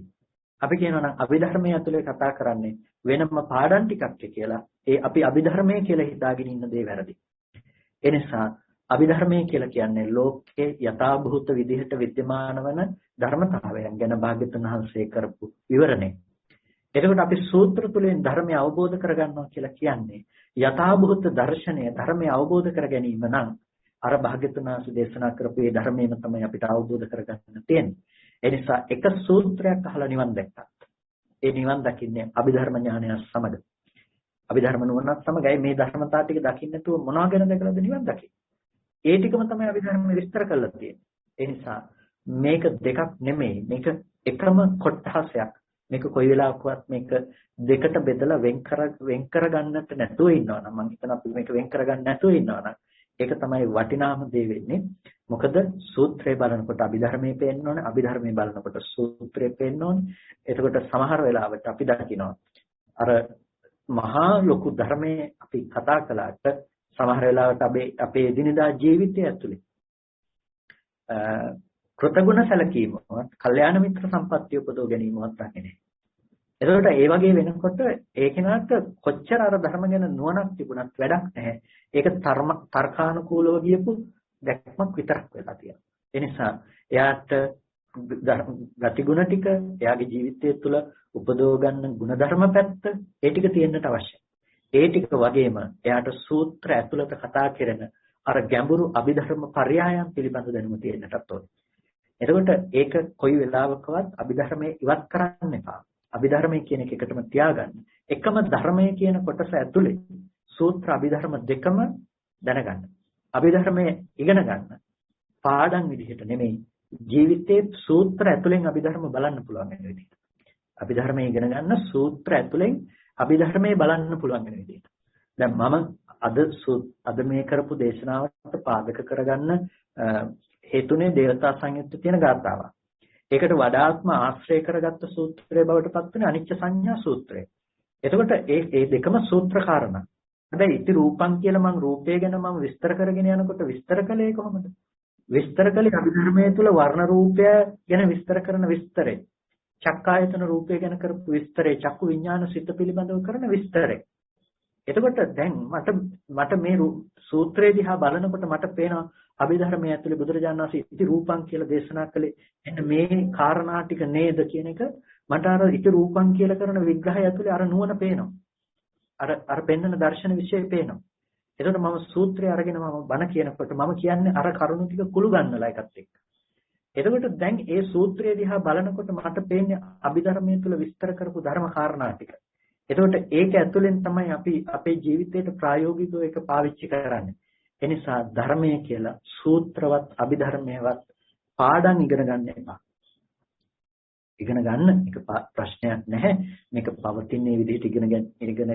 [SPEAKER 2] අපි කියනවා නම් අභිධර්මයේ ඇතුලේ කතා කරන්නේ වෙනම පාඩම් ටිකක් කියලා. ඒ අපි අභිධර්මයේ කියලා හිතාගෙන ඉන්න දේ වැරදි. ඒ නිසා අභිධර්මයේ කියලා කියන්නේ ලෝකයේ යථාභූත විදිහට विद्यमान වන ධර්මතාවයන් ගැන භාග්‍යවතුන් වහන්සේ කරපු විවරණය. එතකොට අපි සූත්‍ර තුලින් ධර්මය අවබෝධ කරගන්නවා කියලා කියන්නේ යථාභූත දර්ශනය ධර්මය අවබෝධ කර ගැනීම නම් අර භාග්‍යවතුන් වහන්සේ දේශනා කරපු මේ ධර්මයම තමයි අපිට අවබෝධ කරගන්න තියෙන්නේ. ඒ නිසා එක සූත්‍රයක් අහලා නිවන් දැක්කත් ඒ නිවන් දකින්නේ අභිධර්ම ඥානය සමග. අභිධර්ම නුවණත් සමගයි මේ ධර්මතාව ටික දකින්න නැතුව මොනවා ගැන දැකලාද නිවන් දකින්නේ. ඒ ටිකම තමයි අභිධර්මයේ විස්තර කරලා තියෙන්නේ. ඒ නිසා මේක දෙකක් නෙමෙයි. මේක එකම කොටහසක්. මේක කොයි වෙලාවකවත් මේක දෙකට බෙදලා වෙන් කර ගන්නට නැතුව ඉන්නවා නම් මම හිතනවා අපි මේක වෙන් කර ගන්න නැතුව ඉන්නවා නම් ඒක තමයි වටිනාම දේ වෙන්නේ. මොකද සූත්‍රය බලනකොට අභිධර්මයේ පේන්න ඕනේ, අභිධර්මයේ බලනකොට සූත්‍රය පේන්න ඕනේ. එතකොට සමහර වෙලාවට අපි දකිනවා අර මහා ලොකු ධර්මයේ අපි කතා කළාට සමහර වෙලාවට අපේ එදිනෙදා ජීවිතය ඇතුලේ කෘතගුණ සැලකීමවත්, කල්යාණ මිත්‍ර සම්පත්තිය උපදව ගැනීමවත් නැහැ. එතකොට ඒ වගේ වෙනකොට ඒ කෙනාට කොච්චර අර ධර්ම ගැන නුවණක් තිබුණත් වැඩක් නැහැ. ඒක තර්කානුකූලව ගියපු දැක්මක් විතරක් වෙලා තියෙනවා. ඒ නිසා එයාට ගතිගුණ ටික එයාගේ ජීවිතය තුළ උපදව ගන්න ಗುಣධර්ම පැත්ත ඒ ටික තියෙන්නට අවශ්‍යයි. ඒ ටික වගේම එයාට සූත්‍ර ඇතුළත කතා කරන අර ගැඹුරු අභිධර්ම පරයයන් පිළිබඳ දැනුම තියෙන්නටත් ඕනේ. එතකොට ඒක කොයි වෙලාවකවත් අභිධර්මයේ ඉවත් කරන්න එපා. අභිධර්මයේ කියන එක එකටම තියාගන්න. එකම ධර්මයේ කියන කොටස ඇතුලේ සූත්‍ර අභිධර්ම දෙකම දැනගන්න. අභිධර්මයේ ඉගෙන ගන්න. පාඩම් විදිහට නෙමෙයි ජීවිතයේ සූත්‍ර ඇතුලෙන් අභිධර්ම බලන්න පුළුවන් වෙන විදිහට. අභිධර්මයේ ඉගෙන ගන්න සූත්‍ර ඇතුලෙන් අභිධර්මයේ බලන්න පුළුවන් වෙන විදිහට. දැන් මම අද මේ කරපු දේශනාවට පාදක කරගන්න හේතුනේ දේවතා සංයුත්ත තියෙන ගාථාවක්. ඒකට වඩාත්ම ආශ්‍රය කරගත්ත සූත්‍රය බවට පත් වෙන අනිච්ච සංඥා සූත්‍රය. එතකොට ඒ දෙකම සූත්‍ර කාරණා. හැබැයි ඉති රූපං කියලා මම රූපය ගැන මම විස්තර කරගෙන යනකොට විස්තර කළේ කොහොමද? විස්තර කළේ අභිධර්මයේ තුල වර්ණ රූපය ගැන විස්තර කරන විස්තරේ. චක්කායතන රූපය ගැන කරපු විස්තරේ, චක්කු විඥාන සිත පිළිබඳව කරන විස්තරේ. එතකොට දැන් මට මේ සූත්‍රය දිහා බලනකොට මට පේනවා අභිධර්මයේ ඇතුලේ බුදුරජාණන් වහන්සේ ඉති රූපං කියලා දේශනා කළේ එන්න මේ කාරණා ටික නේද කියන එක මට අර ඉති රූපං කියලා කරන විග්‍රහය ඇතුලේ අර නුවණ පේනවා. අර පෙන්වන දර්ශන විශ්ය පේනවා. එතකොට මම සූත්‍රය අරගෙන මම බණ කියනකොට මම කියන්නේ අර කරුණු ටික කුළු ගන්නලා එකත් එක්ක. එතකොට දැන් ඒ සූත්‍රය දිහා බලනකොට මට පේන්නේ අභිධර්මයේ තුල විස්තර කරපු ධර්ම කාරණා ටික. එතකොට ඒක ඇතුලෙන් තමයි අපි අපේ ජීවිතේට ප්‍රායෝගිකව ඒක පාවිච්චි කරන්නේ. එනිසා ධර්මය කියලා සූත්‍රවත් අභිධර්මයවත් පාඩම් ඉගෙන ගන්න එපා. ඉගෙන ගන්න එක ප්‍රශ්නයක් නැහැ. මේක පවතින මේ විදිහට ඉගෙන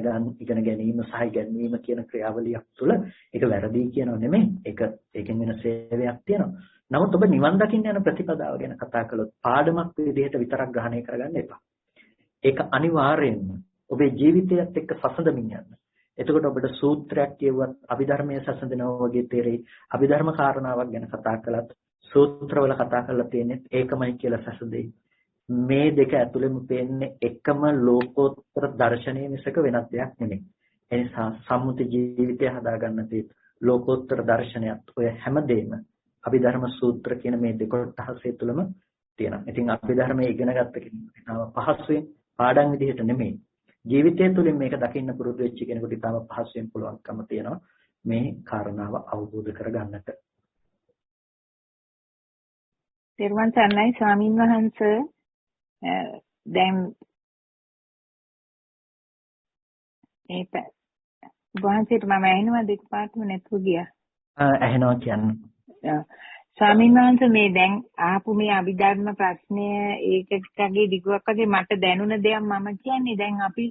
[SPEAKER 2] ගැනීම සහ ඉගෙනීම කියන ක්‍රියාවලියක් තුළ ඒක වැරදි කියනව නෙමෙයි. ඒකෙන් වෙන සේවයක් තියෙනවා. නමුත් ඔබ නිවන් දකින්න යන ප්‍රතිපදාව ගැන කතා කළොත් පාඩමක් විදිහට විතරක් ග්‍රහණය කරගන්න එපා. ඒක අනිවාර්යයෙන්ම ඔබේ ජීවිතයත් එක්ක සසඳමින් යන්න. එතකොට ඔබට සූත්‍රයක් කියුවත් අභිධර්මයේ සසඳනවා වගේ තේරෙයි. අභිධර්ම කාරණාවක් ගැන කතා කළත් සූත්‍රවල කතා කරලා තියෙන්නේ ඒකමයි කියලා සසඳෙයි. මේ දෙක ඇතුළෙම පේන්නේ එකම ලෝකෝත්තර දර්ශනය මිසක වෙනත් දෙයක් නෙමෙයි. ඒ නිසා සම්මුති ජීවිතය හදාගන්න තියෙන ලෝකෝත්තර දර්ශනයත් ඔය හැමදේම අභිධර්ම සූත්‍ර කියන මේ දෙකොටහසේ තුලම තියෙනවා. ඉතින් අභිධර්මයේ ඉගෙන ගත්ත කෙනෙකුට පහසුවෙන් පාඩම් විදිහට නෙමෙයි ජීවිතය තුළින් මේක දකින්න පුරුදු වෙච්ච කෙනෙකුට ඉතාම පහසුවෙන් පුළුවන්කම තියෙනවා මේ කාරණාව අවබෝධ කරගන්නට.
[SPEAKER 4] තෙරුවන් සරණයි ස්වාමින් වහන්සේ. දැන් ඒක වහන්සේට මම ඇහෙනවද එකපාරටම නැතුව ගියා?
[SPEAKER 2] ඇහෙනවා කියන්නේ.
[SPEAKER 4] ස්වාමීන් වහන්සේ මේ දැන් ආපු මේ අභිධර්ම ප්‍රශ්නය ඒකටගේ දිගුවක් වගේ මට දැනුණ දෙයක් මම කියන්නේ දැන් අපි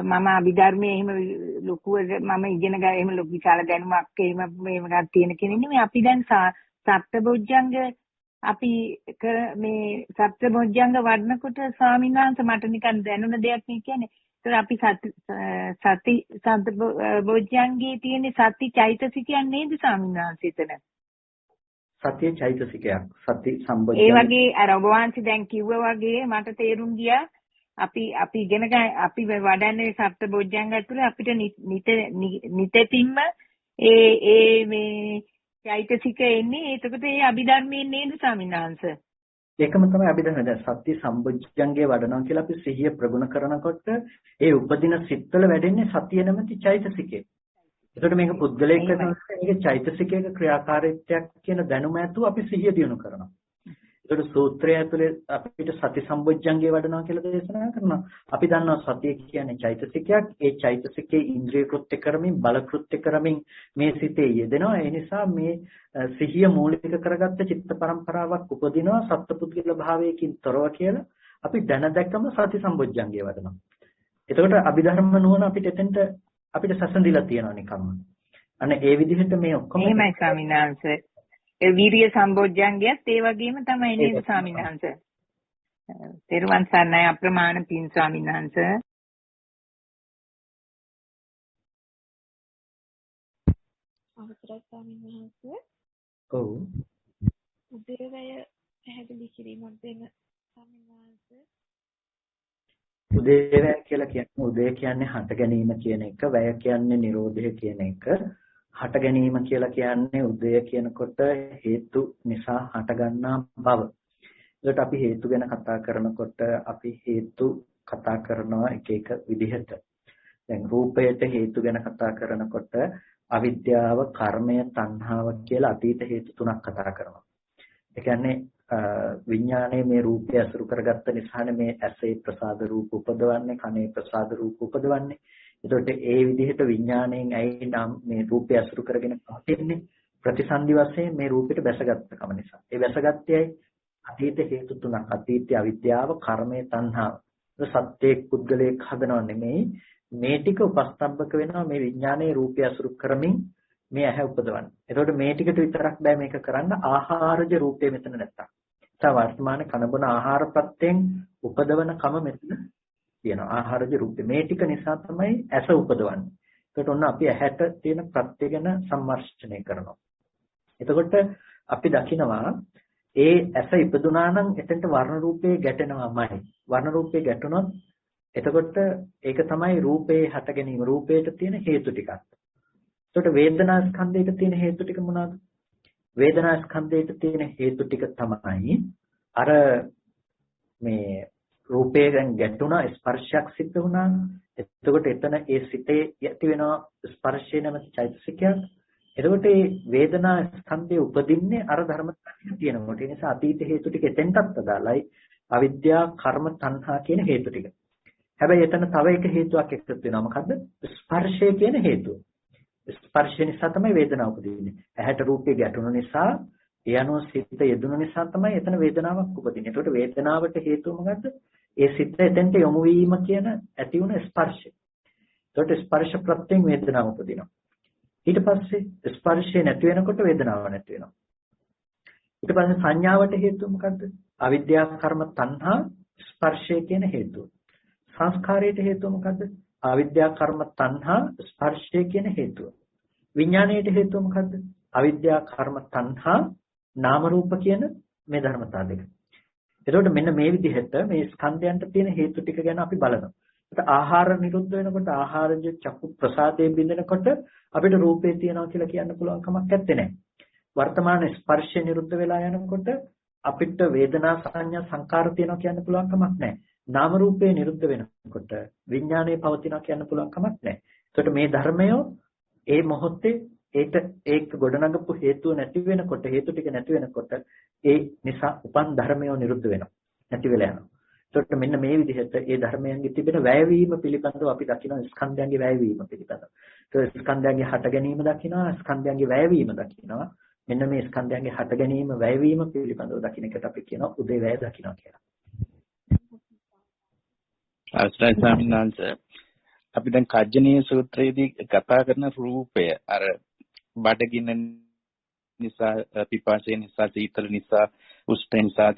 [SPEAKER 4] මම අභිධර්මයේ එහෙම ලොකුව මම ඉගෙන ගන්න එහෙම ලොකු විශාල දැනුමක් එහෙම මේකට තියෙන කෙනෙක් නෙමෙයි. අපි දැන් සප්තබොජ්ජංග අපි මේ සප්තබොජ්ජංග වඩනකොට ස්වාමීන් වහන්සේ මට නිකන් දැනුණ දෙයක් නේ කියන්නේ. ඒතර අපි සති සප්තබොජ්ජංගයේ තියෙන සති චෛතසිකයන් නේද ස්වාමීන් වහන්සේ එතන?
[SPEAKER 2] සතිය චෛතසිකයක් සති සම්බොජ්ජංග.
[SPEAKER 4] ඒ වගේ අර ඔබ වහන්සේ දැන් කිව්වා වගේ මට තේරුම් ගියා. අපි ඉගෙන ගන්න අපි වඩන්නේ සප්තබොජ්ජංග තුළ අපිට නිතෙතින්ම ඒ මේ චෛතසික එන්නේ. එතකොට ඒ අභිධර්මයේ නේද ස්වාමීන් වහන්සේ?
[SPEAKER 2] ඒකම තමයි අභිධර්ම. දැන් සති සම්බොජ්ජංගේ වඩනවා කියලා අපි සිහිය ප්‍රගුණ කරනකොට ඒ උපදින සිත්වල වැඩෙන්නේ සතිය නැමැති චෛතසිකේ. එතකොට මේක පුද්ගලයෙක් කරනකොට මේක චෛතසිකයක ක්‍රියාකාරීත්වයක් කියන දැනුම ඇතුව අපි සිහිය දියුණු කරනවා. ඒකට සූත්‍රය ඇතුලේ අපිට සති සම්බොජ්ජංගේ වඩනවා කියලා දේශනා කරනවා. අපි දන්නවා සතිය කියන්නේ චෛතසිකයක්. ඒ චෛතසිකේ ඉන්ද්‍රිය කෘත්‍ය කරමින් බල කෘත්‍ය කරමින් මේ සිතේ යෙදෙනවා. ඒ නිසා මේ සිහිය මූලික කරගත්ත චිත්ත පරම්පරාවක් උපදිනවා සත්පුද්ගල භාවයකින් තොරව කියලා අපි දැන දැක්කම සති සම්බොජ්ජංගේ වඩනවා. එතකොට අභිධර්ම නුවණ අපිට එතෙන්ට අපිට සැසඳිලා තියෙනවා නිකම්ම. අන්න ඒ විදිහට මේ ඔක්කොම
[SPEAKER 4] එහෙමයි ස්වාමීන් වහන්සේ. ඒ වීරිය සම්බොජ්ජංගයත් ඒ වගේම තමයි නේද ස්වාමීන් වහන්සේ? තෙරුවන් සරණයි අප්‍රමාණ පින් ස්වාමීන් වහන්සේ.
[SPEAKER 9] අවසරයි ස්වාමීන් වහන්සේ.
[SPEAKER 2] ඔව්.
[SPEAKER 9] උදේවැය පැහැදිලි කිරීමක් දෙන්න ස්වාමීන් වහන්සේ.
[SPEAKER 2] උදේවැය කියලා කියන්නේ උදේ කියන්නේ හට ගැනීම කියන එක, වැය කියන්නේ නිරෝධය කියන එක. හට ගැනීම කියලා කියන්නේ උදය කියනකොට හේතු නිසා හටගන්නා බව. ඒකට අපි හේතු ගැන කතා කරනකොට අපි හේතු කතා කරනවා එක එක විදිහට. දැන් රූපයට හේතු ගැන කතා කරනකොට අවිද්‍යාව, කර්මය, තණ්හාව කියලා අතීත හේතු තුනක් කතා කරනවා. ඒ කියන්නේ විඥානයේ මේ රූපය අසුරු කරගත්ත නිසානේ මේ ඇසේ ප්‍රසාද රූප උපදවන්නේ, කනේ ප්‍රසාද රූප උපදවන්නේ. එතකොට ඒ විදිහට විඥාණයෙන් ඇයි නම් මේ රූපය අසුරු කරගෙන පවතින්නේ ප්‍රතිසන්දි වශයෙන් මේ රූපෙට බැසගත්කම නිසා. ඒ බැසගත්තේයි අතීත හේතු තුනක්. අතීතය අවිද්‍යාව, කර්මය, තණ්හාව. සත්‍යයක් පුද්ගලයෙක් හදනව නෙමෙයි. මේ ටික උපස්තම්භක වෙනවා මේ විඥානයේ රූපය අසුරු කරමින් මේ ඇහැ උපදවන්න. එතකොට මේ ටිකට විතරක් බෑ මේක කරන්න. ආහාරජ රූපය මෙතන නැත්තම්. ඒ වර්තමාන කනබන ආහාර ප්‍රත්‍යයෙන් උපදවන කම මෙතන තියෙනවා. ආහාරජ රූපේ මේ ටික නිසා තමයි ඇස උපදවන්නේ. ඒකට ඔන්න අපි ඇහැට තියෙන ප්‍රත්‍ය ගැන සම්මර්ෂණය කරනවා. එතකොට අපි දකිනවා ඒ ඇස ඉපදුනා නම් එතෙන්ට වර්ණ රූපේ ගැටෙනවාමයි. වර්ණ රූපේ ගැටුණොත් එතකොට ඒක තමයි රූපේ හට ගැනීම. රූපේට තියෙන හේතු ටිකක්. එතකොට වේදනා ස්කන්ධයට තියෙන හේතු ටික මොනවාද? වේදනා ස්කන්ධයට තියෙන හේතු ටික තමයි අර මේ රූපයෙන් ගැටුණා ස්පර්ශයක් සිද්ධ වුණා. එතකොට එතන ඒ සිතේ යටි වෙනවා ස්පර්ශය නැමැති චෛතසිකයක්. එතකොට මේ වේදනා ස්කන්ධය උපදින්නේ අර ධර්මතාවය තියෙනකොට. ඒ නිසා අතීත හේතු ටික එතෙන්ටත් අදාළයි. අවිද්‍යාව, කර්ම, තණ්හා කියන හේතු ටික. හැබැයි එතන තව එක හේතුවක් එකතු වෙනවා. මොකද්ද? ස්පර්ශය කියන හේතුව. ස්පර්ශය නිසා තමයි වේදනාව උපදින්නේ. ඇහැට රූපේ ගැටුණු නිසා, ඒ අනුව සිත යෙදුණු නිසා තමයි එතන වේදනාවක් උපදින්නේ. ඒකට වේදනාවට හේතුව මොකද්ද? ඒ සිත එතෙන්ට යොමු වීම කියන ඇති වුණ ස්පර්ශය. ඒකට ස්පර්ශ ප්‍රත්‍යයෙන් වේදනාව උපදිනවා. ඊට පස්සේ ස්පර්ශය නැති වෙනකොට වේදනාව නැති වෙනවා. ඊට පස්සේ සංඥාවට හේතුව මොකද්ද? අවිද්‍යාව, කර්ම, තණ්හා, ස්පර්ශය කියන හේතුව. සංස්කාරයට හේතුව මොකද්ද? අවිද්‍යාව, කර්ම, තණ්හා, ස්පර්ශය කියන හේතුව. විඥාණයට හේතුව මොකද්ද? අවිද්‍යාව, කර්ම, තණ්හා, නාම රූප කියන මේ ධර්මතා දෙක. එතකොට මෙන්න මේ විදිහට මේ ස්කන්ධයන්ට තියෙන හේතු ටික ගැන අපි බලනවා. ආහාර නිරුද්ධ වෙනකොට ආහාරජ චක්කු ප්‍රසාදයෙන් බින්දෙනකොට අපිට රූපේ තියනවා කියලා කියන්න පුළුවන් කමක් නැත්තේ. වර්තමාන ස්පර්ශය නිරුද්ධ වෙලා යනකොට අපිට වේදනා සංඥා සංකාර තියනවා කියන්න පුළුවන් කමක් නැහැ. නාම රූපේ නිරුද්ධ වෙනකොට විඥානය පවතිනවා කියන්න පුළුවන් කමක් නැහැ. ඒකට මේ ධර්මය ඒ මොහොතේ ඒක ගොඩනගපු හේතුව නැති වෙනකොට හේතු ටික නැති වෙනකොට ඒ නිසා උපන් ධර්මය නිරුද්ධ වෙනවා. නැති වෙලා යනවා. ඒකට මෙන්න මේ විදිහට ඒ ධර්මයන්ගේ තිබෙන වැයවීම පිළිබඳව අපි දකිනවා ස්කන්ධයන්ගේ වැයවීම පිළිබඳව. ඒක ස්කන්ධයන්ගේ හට ගැනීම දකිනවා ස්කන්ධයන්ගේ වැයවීම දකිනවා. මෙන්න මේ ස්කන්ධයන්ගේ හට ගැනීම වැයවීම පිළිබඳව දකින්න එකට අපි කියනවා උදේවැය දකිනවා කියලා.
[SPEAKER 3] අවසරයි ස්වාමීන් වහන්සේ. අපි දැන් කජ්ජනීය සූත්‍රයේදී කතා කරන රූපය අර බඩගින්න නිසා පිපාසය නිසා සීතල නිසා උෂ්ණ නිසා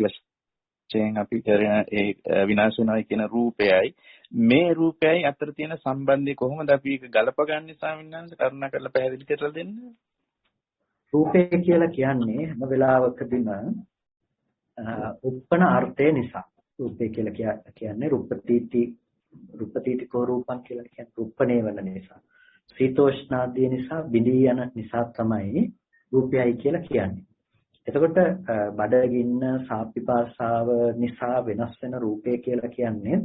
[SPEAKER 3] වශයෙන් අපි කරන ඒ විනාශ වෙනවා කියන රූපයයි මේ රූපයයි අතර තියෙන සම්බන්ධය කොහොමද අපි ඒක ගලපගන්නේ ස්වාමීන් වහන්සේ කරුණා කරලා පැහැදිලි කරලා දෙන්න.
[SPEAKER 2] රූපය කියලා කියන්නේ හැම වෙලාවකදීම උප්පන අර්ථය නිසා රූපය කියලා කියන්නේ රූපතීතිකෝ රූපං කියලා කියන්නේ රූපණේ වන නිසා සීතෝෂ්ණාදී නිසා බිඳී යන නිසා තමයි රූපයයි කියලා කියන්නේ. එතකොට බඩගින්න සාපිපාසාව නිසා වෙනස් වෙන රූපය කියලා කියන්නේ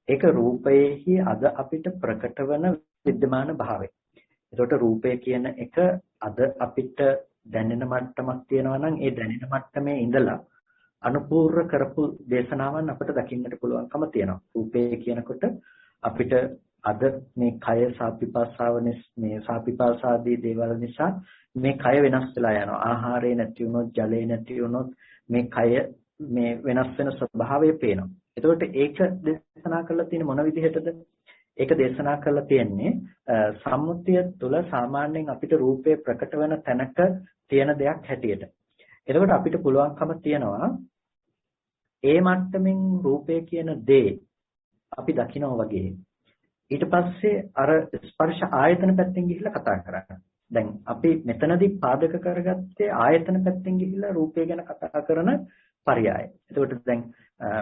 [SPEAKER 2] ඒක රූපයේහි අද අපිට ප්‍රකට වන විද්‍යමාන භාවය. එතකොට රූපය කියන එක අද අපිට දැනෙන මට්ටමක් තියෙනවා නම් ඒ දැනෙන මට්ටමේ ඉඳලා අනුපූර්ව කරපු දේශනාවන් අපිට දකින්නට පුළුවන්කම තියෙනවා. රූපය කියනකොට අපිට අද මේ කය සාපිපාසාව මේ සාපිපාසාදී දේවල් නිසා මේ කය වෙනස් වෙලා යනවා. ආහාරය නැති වුණොත්, ජලය නැති වුණොත් මේ කය මේ වෙනස් වෙන ස්වභාවය පේනවා. එතකොට ඒක දේශනා කරලා තියෙන මොන විදිහටද? ඒක දේශනා කරලා තියෙන්නේ සම්මුතිය තුළ සාමාන්‍යයෙන් අපිට රූපේ ප්‍රකට වෙන තැනක තියෙන දෙයක් හැටියට. එතකොට අපිට පුළුවන්කම තියනවා ඒ මට්ටමින් රූපය කියන දේ අපි දකිනවා වගේ ඊට පස්සේ අර ස්පර්ශ ආයතන පැත්තෙන් ගිහිල්ලා කතා කරන්න. දැන් අපි මෙතනදී පාදක කරගත්තේ ආයතන පැත්තෙන් ගිහිල්ලා රූපය ගැන කතා කරන පරයය. එතකොට දැන්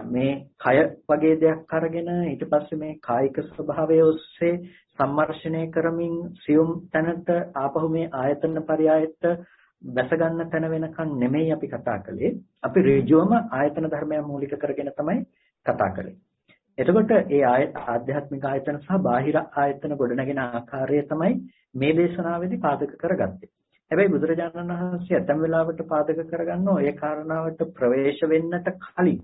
[SPEAKER 2] මේ කය වගේ දෙයක් අරගෙන ඊට පස්සේ මේ කායික ස්වභාවය ඔස්සේ සම්මර්ෂණය කරමින් සියුම් තැනට ආපහු මේ ආයතන පරයයට දැස ගන්න තැන වෙනකන් නෙමෙයි අපි කතා කළේ. අපි ඍජුවම ආයතන ධර්මයන් මූලික කරගෙන තමයි කතා කළේ. එතකොට ඒ ආධ්‍යාත්මික ආයතන සහ බාහිර ආයතන ගොඩනගෙන ආකාරය තමයි මේ දේශනාවේදී පාදක කරගත්තේ. හැබැයි බුදුරජාණන් වහන්සේ ඇතැම් වෙලාවට පාදක කරගන්නෝ ඒ කාරණාවට ප්‍රවේශ වෙන්නට කලින්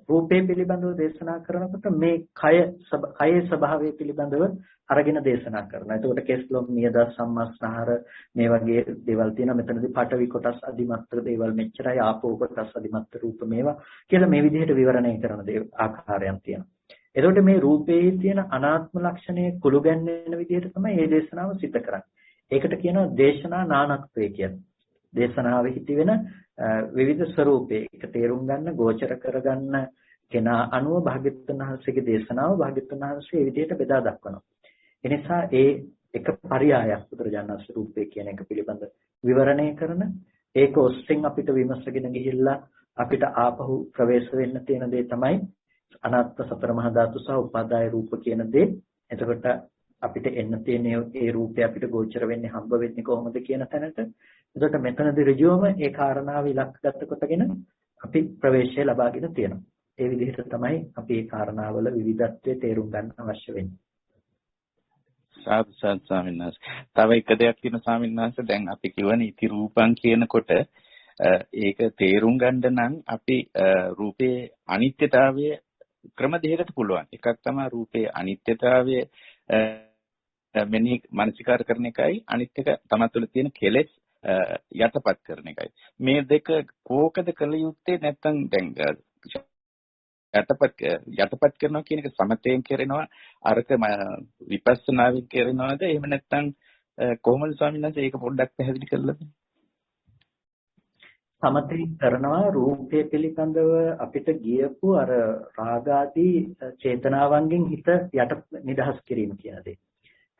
[SPEAKER 2] රූපේ පිළිබඳව දේශනා කරනකොට මේ කයේ ස්වභාවය පිළිබඳව අරගෙන දේශනා කරනවා. එතකොට කෙස්ලොම් නියද සම්මස්නහර මේ වගේ දේවල් තියෙනවා. මෙතනදී පඨවි කොටස් අධිමත්‍ර දේවල් මෙච්චරයි, ආපෝ කොටස් අධිමත්‍ර රූප මේවා කියලා මේ විදිහට විවරණය කරන ආකාරයන් තියෙනවා. එතකොට මේ රූපයේ තියෙන අනාත්ම ලක්ෂණය කුළු ගැන්වෙන විදිහට තමයි මේ දේශනාව සිද්ධ කරන්නේ. ඒකට කියනවා දේශනා නානත්වය කියලා. දේශනාවේ හිටිවෙන විවිධ ස්වરૂපේ එක තේරුම් ගන්න, ගෝචර කරගන්න කෙනා අනුව භාග්‍යවතුන් වහන්සේගේ දේශනාව භාග්‍යවතුන් වහන්සේ මේ විදිහට බෙදා දක්වනවා. එනිසා ඒ එක පරයයක් බුදුරජාණන් වහන්සේ රූපේ කියන එක පිළිබඳ විවරණය කරන ඒක ඔස්සෙන් අපිට විමසගෙන ගිහිල්ලා අපිට ආපහු ප්‍රවේශ වෙන්න තියෙන දේ තමයි අනාත්ම සතර මහා ධාතු සහ උපාදාය රූප කියන දේ. එතකොට අපිට එන්න තියෙන ඒ රූපය අපිට ගෝචර වෙන්නේ හම්බ වෙන්නේ කොහොමද කියන තැනට. එතකොට මෙතනදී ඍජුවම ඒ කාරණාව ඉලක්කගත කොටගෙන අපි ප්‍රවේශය ලබාගෙන තියෙනවා. ඒ විදිහට තමයි අපි මේ කාරණාවල විවිධත්වයේ තේරුම් ගන්න අවශ්‍ය වෙන්නේ.
[SPEAKER 3] සාදු ස්වාමීන් වහන්සේ. තව එක දෙයක් තියෙන ස්වාමීන් වහන්සේ දැන් අපි කියවනේ ඉති රූපං කියනකොට ඒක තේරුම් ගන්න නම් අපි රූපේ අනිත්‍යතාවය ක්‍රම දෙකකට පුළුවන්. එකක් තමයි රූපේ අනිත්‍යතාවය මෙනෙහි මානසිකාර කරන එකයි, අනිත් එක තම තුළ තියෙන කෙලෙස් යටපත් කරන එකයි. මේ දෙක කෝකද කළ යුත්තේ? නැත්නම් දැන් යටපත් කරනවා කියන එක සමතයෙන් කරනවා, අරක විපස්සනාවෙන් කරනවද? එහෙම නැත්නම් කොහොමද ස්වාමීන් වහන්සේ ඒක පොඩ්ඩක් පැහැදිලි කරලා දෙන්න.
[SPEAKER 2] සමතයෙන් කරනවා රූපය පිළිබඳව අපිට ගියපු අර රාගාදී චේතනාවන්ගෙන් හිත යට නිදහස් කිරීම කියන දේ.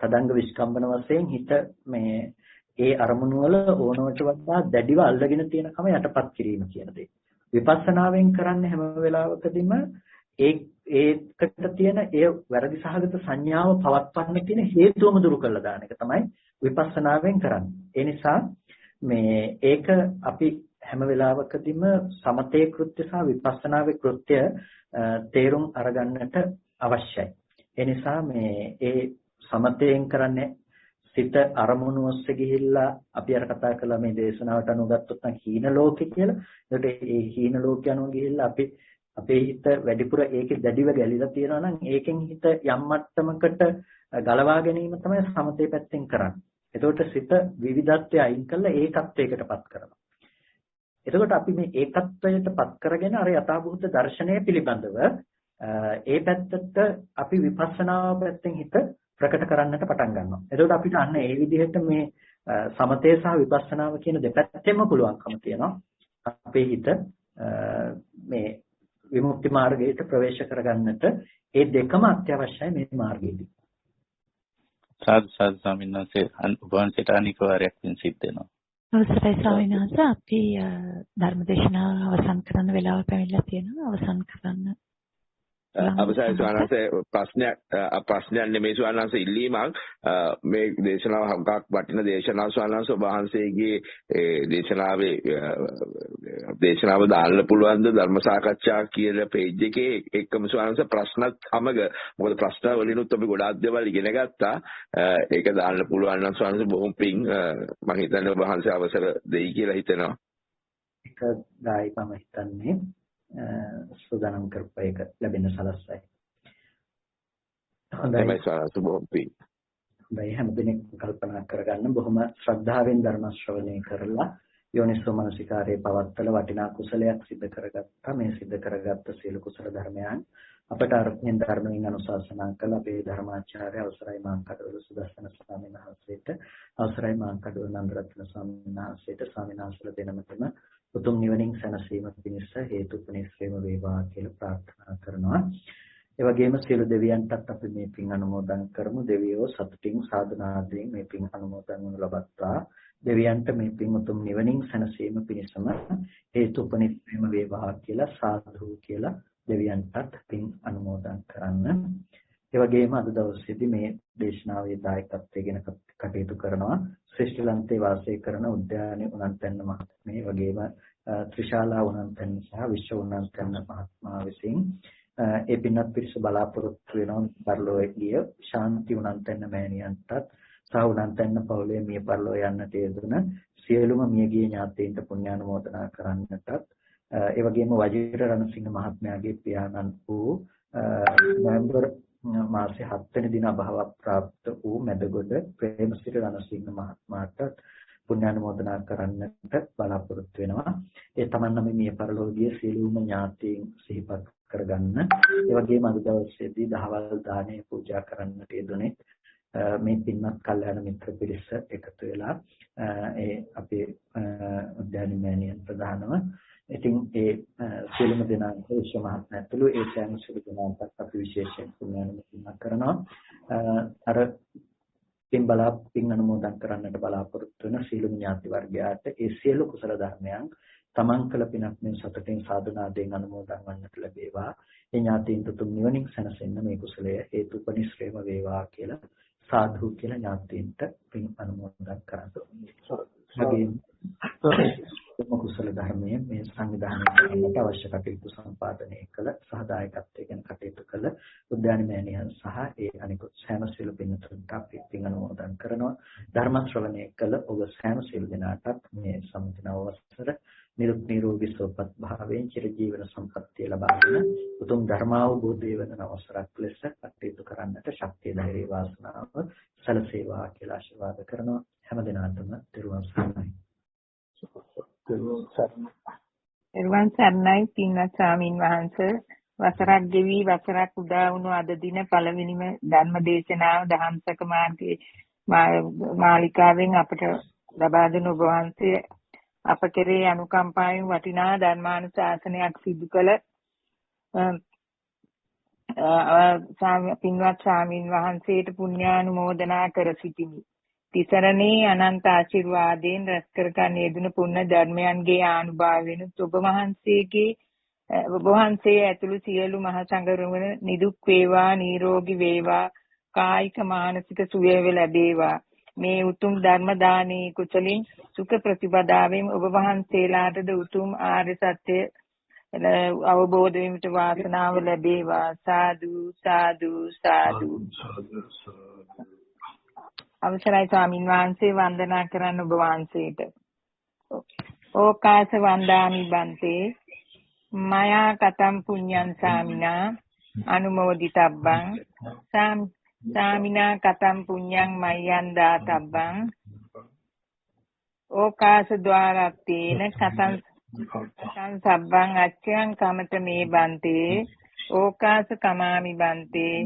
[SPEAKER 2] තදංග විස්කම්බන වශයෙන් හිත මේ ඒ අරමුණු වල ඕනවට වඩා දැඩිව අල්ලගෙන තියෙනකම යටපත් කිරීම කියන දේ. විපස්සනාවෙන් කරන්නේ හැම වෙලාවකදීම ඒකට තියෙන ඒ වැරදි සහගත සංඥාව පවත්වන්න තියෙන හේතුවම දුරු කරලා දාන එක තමයි විපස්සනාවෙන් කරන්නේ. ඒ නිසා ඒක අපි හැම වෙලාවකදීම සමතේ කෘත්‍ය සහ විපස්සනාවේ කෘත්‍ය තේරුම් අරගන්නට අවශ්‍යයි. ඒ නිසා ඒ සමතයෙන් කරන්නේ සිත අරමුණු ඔස්සේ ගිහිල්ලා අපි අර කතා කළා මේ දේශනාවට අනුගත්තොත් නම් හීන ලෝකේ කියලා. ඒකට ඒ හීන ලෝකේ අනුව ගිහිල්ලා අපේ හිත වැඩිපුර ඒකේ දැඩිව ගැලිලා තියෙනවා නම් ඒකෙන් හිත යම් මට්ටමකට ගලවා ගැනීම තමයි සමතේ පැත්තෙන් කරන්නේ. එතකොට සිත විවිධත්වය අයින් කරලා ඒකත්වයකටපත් කරනවා. එතකොට අපි මේ ඒකත්වයටපත් කරගෙන අර යථාභූත දර්ශනය පිළිබඳව ඒ පැත්තට අපි විපස්සනාව පැත්තෙන් හිත ප්‍රකට කරන්නට පටන් ගන්නවා. එතකොට අපිට අන්න ඒ විදිහට මේ සමතේ සහ විපස්සනාව කියන දෙපැත්තෙම පුළුවන්කම තියෙනවා. අපේ හිත මේ විමුක්ති මාර්ගයට ප්‍රවේශ කරගන්නට ඒ දෙකම අත්‍යවශ්‍යයි මේ මාර්ගයේදී.
[SPEAKER 3] සාදු ස්වාමීන් වහන්සේ වහන්සේට අනික වාරයක් සිද්ධ වෙනවා.
[SPEAKER 1] අවසරයි ස්වාමීන් වහන්සේ අපි ධර්මදේශනාව අවසන් කරන්න වෙලාව පැමිණලා තියෙනවා. අවසන් කරන්න.
[SPEAKER 6] අවසරයි ස්වාමීන් ප්‍රශ්නයක් නෙමෙයි ස්වාමීන් වහන්සේ ඉල්ලීමක්. මේ දේශනාව හුඟක් වටින දේශනාව ස්වාමීන් වහන්සේගේ දේශනාව දාන්න පුළුවන් ද ධර්ම සාකච්ඡා කියන පේජ් එකේ එක්කම ස්වාමීන් වහන්සේ ප්‍රශ්නත් සමග මොකද ප්‍රශ්න වලිනුත් අපි ගොඩාක් දේවල් ඉගෙන ගත්තා. ඒක දාන්න පුළුවන් නම් ස්වාමීන් වහන්සේ බොහොම පිං මම හිතන්නේ වහන්සේ අවසර දෙයි කියලා හිතනවා.
[SPEAKER 2] ඒක ගායි මම හිතන්නේ සූදානම් කරපු එක ලැබෙන සලස්සයි.
[SPEAKER 6] හොඳයි සුබෝපි.
[SPEAKER 2] හොඳයි හැමදෙනෙක් කල්පනා කරගන්න බොහොම ශ්‍රද්ධාවෙන් ධර්ම ශ්‍රවණය කරලා යෝනිසෝ මනසිකාරයේ පවත්තල වටිනා කුසලයක් සිදු කරගත්තා. මේ සිදු කරගත්ත සියලු කුසල ධර්මයන් අපට අර්ථයෙන් ධර්මයෙන් අනුශාසනා කළ අපේ ධර්මාචාර්ය අවසරයි මාංකඩවල සුදස්සන ස්වාමීන් වහන්සේට අවසරයි මාංකඩවල නන්දරත්න ස්වාමීන් වහන්සේට ස්වාමීන් වහන්සේලා දෙනමතම උතුම් නිවනින් සැනසීම පිණිස හේතුපනිශ්‍රේම වේවා කියලා ප්‍රාර්ථනා කරනවා. ඒ වගේම සියලු දෙවියන්ටත් අපි මේ පින් අනුමෝදන් කරමු. දෙවියෝ සතුටින් සාධනාවෙන් මේ පින් අනුමෝදන් වනු ලබත්තා. දෙවියන්ට මේ පින් උතුම් නිවනින් සැනසීම පිණිසම හේතුපනිශ්‍රේම වේවා කියලා සාදු කියලා දෙවියන්ටත් පින් අනුමෝදන් කරන්න. ඒ වගේම අද දවසේදී මේ දේශනාවේ දායකත්වයෙන් කටයුතු කරනවා ශ්‍රේෂ්ඨ ලන්තේ වාසය කරන උද්‍යානයේ උනන්තන්න මහත්මිය වගේම ත්‍රිශාලා උනන්තන්න සහ විශ්ව උනන්තන්න මහත්මයා විසින් ඒ පින්වත් පිරිස බලාපොරොත්තු වෙනවා පරලෝකයේ ගිය ශාන්ති උනන්තන්න මෑණියන්ටත් සහ උනන්තන්න පවුලේ මිය පරලෝ යන්නට යෙදුන සියලුම මියගිය ඥාතීන්ට පුණ්‍යානුමෝදනා කරන්නටත් ඒ වගේම වජිර රණසිංහ මහත්මයාගේ පියාණන් වූ නොවැම්බර් මාසේ 7 වෙනි දින අභාව ප්‍රාප්ත වූ මැදගොඩ ප්‍රේමසිරි රණසිංහ මහත්මයාට පුණ්‍යානුමෝදනා කරන්නට බලාපොරොත්තු වෙනවා. ඒ තමන් නම් මිය පරලෝකීය සියලුම ඥාතීන් සිහිපත් කරගන්න. ඒ වගේම අද දවසේදී දහවල් දාණය පූජා කරන්නට යෙදුනේ මේ පින්වත් කල්යාණ මිත්‍ර පිරිස එකතු වෙලා ඒ අපේ උද්‍යාන මෑණියන් ප්‍රධානව ඉතින් ඒ සියලුම දෙනා විශ්ව මහත්මයා ඇතුළු ඒ සෑම සියලු දෙනාට අපි විශේෂයෙන් පුණ්‍යානුමෝදනා කරනවා. අර පින් අනුමෝදන් කරන්නට බලාපොරොත්තු වෙන සියලුම ඥාති වර්ගයාට ඒ සියලු කුසල ධර්මයන් තමන් කළ පිනක් මේ සතුටින් සාධනාවෙන් අනුමෝදන් වන්නට ලැබේවා. ඒ ඥාතීන් තුතුම් නිවනින් සැනසෙන්න මේ කුසලය හේතුපනිශ්‍රේම වේවා කියලා සාදු කියලා ඥාතීන්ට පින් අනුමෝදන් කරනවා. කුසල ධර්මයේ මේ සංවිධානය කරන්නට අවශ්‍ය කටයුතු සම්පාදනය කළ සහායකත්වයෙන් කටයුතු කළ උද්‍යාන මෑණියන් සහ ඒ අනිකුත් සෑම සියලු පින්තුන්ට අපි පින් අනුමෝදන් කරනවා. ධර්ම ශ්‍රවණය කළ ඔබ සෑම සියලු දෙනාටත් මේ සම්පූර්ණ අවසර නිරෝගී සුවපත් භාවයෙන් චිරජීවන සම්පන්නිය ලබාගෙන උතුම් ධර්මාවබෝධය වෙන අවසරක් ලෙස කටයුතු කරන්නට ශක්තිය ධෛර්ය වාසනාව සැලසේවා කියලා ආශිර්වාද කරනවා. හැම දිනකටම දරුවන් සරණයි.
[SPEAKER 4] එරුවන් සර්ණයි පින්වත් ස්වාමින් වහන්සේ වසරක් ගෙවි වසරක් උදා වුණු අද දින පළවෙනිම ධර්ම දේශනාව දහම්සක මාර්ගයේ මාලිකාවෙන් අපට ලබා දෙන ඔබ වහන්සේ අප කෙරේ අනුකම්පාවෙන් වටිනා ධර්මානුශාසනයක් සිදු කළ පින්වත් ස්වාමින් වහන්සේට පුණ්‍යානුමෝදනා කර සිටිමි. තිසරණේ අනන්ත ආශිර්වාදයෙන් රැස් කර ගන්න යෙදුන පුණ්‍ය ධර්මයන්ගේ ආනුභාවයෙන් ඔබ වහන්සේගේ ඔබ වහන්සේ ඇතුළු සියලු මහ සංඝරත්නය නිදුක් වේවා නිරෝගී වේවා කායික මානසික සුවය ලැබේවා. මේ උතුම් ධර්ම දානී කුසලින් සුඛ ප්‍රතිපදාවෙන් ඔබ වහන්සේලාටද උතුම් ආර්ය සත්‍ය අවබෝධ වීමට වාසනාව ලැබේවා. සාදු සාදු සාදු. අවසරයි ස්වාමීන් වහන්සේ වන්දනා කරන්න ඔබ වහන්සේට. ඕකාස වන්දාමි බන්තේ මයා කතම් පුඤ්ඤං සාමිනා අනුමෝදිතබ්බං සාමිනා කතම් පුඤ්ඤං මයං දාතබ්බං ඕකාස ద్వාරත්තේන කතං සබ්බං අච්ඡං කමත මේ බන්තේ ඕකාස කමාමි බන්තේ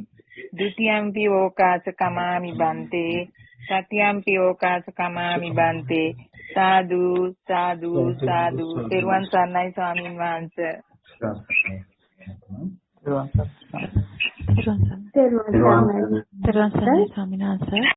[SPEAKER 4] ဒုတိယံ පි ඕකාස කමාමි බන්තේ සතියම්පි ඕකාස කමාමි බන්තේ. සාදු සාදු සාදු. පෙරවන් සර්ණයි ස්වාමීන් වහන්සේ.
[SPEAKER 1] පෙරවන් සර්ණයි ස්වාමීන් වහන්සේ.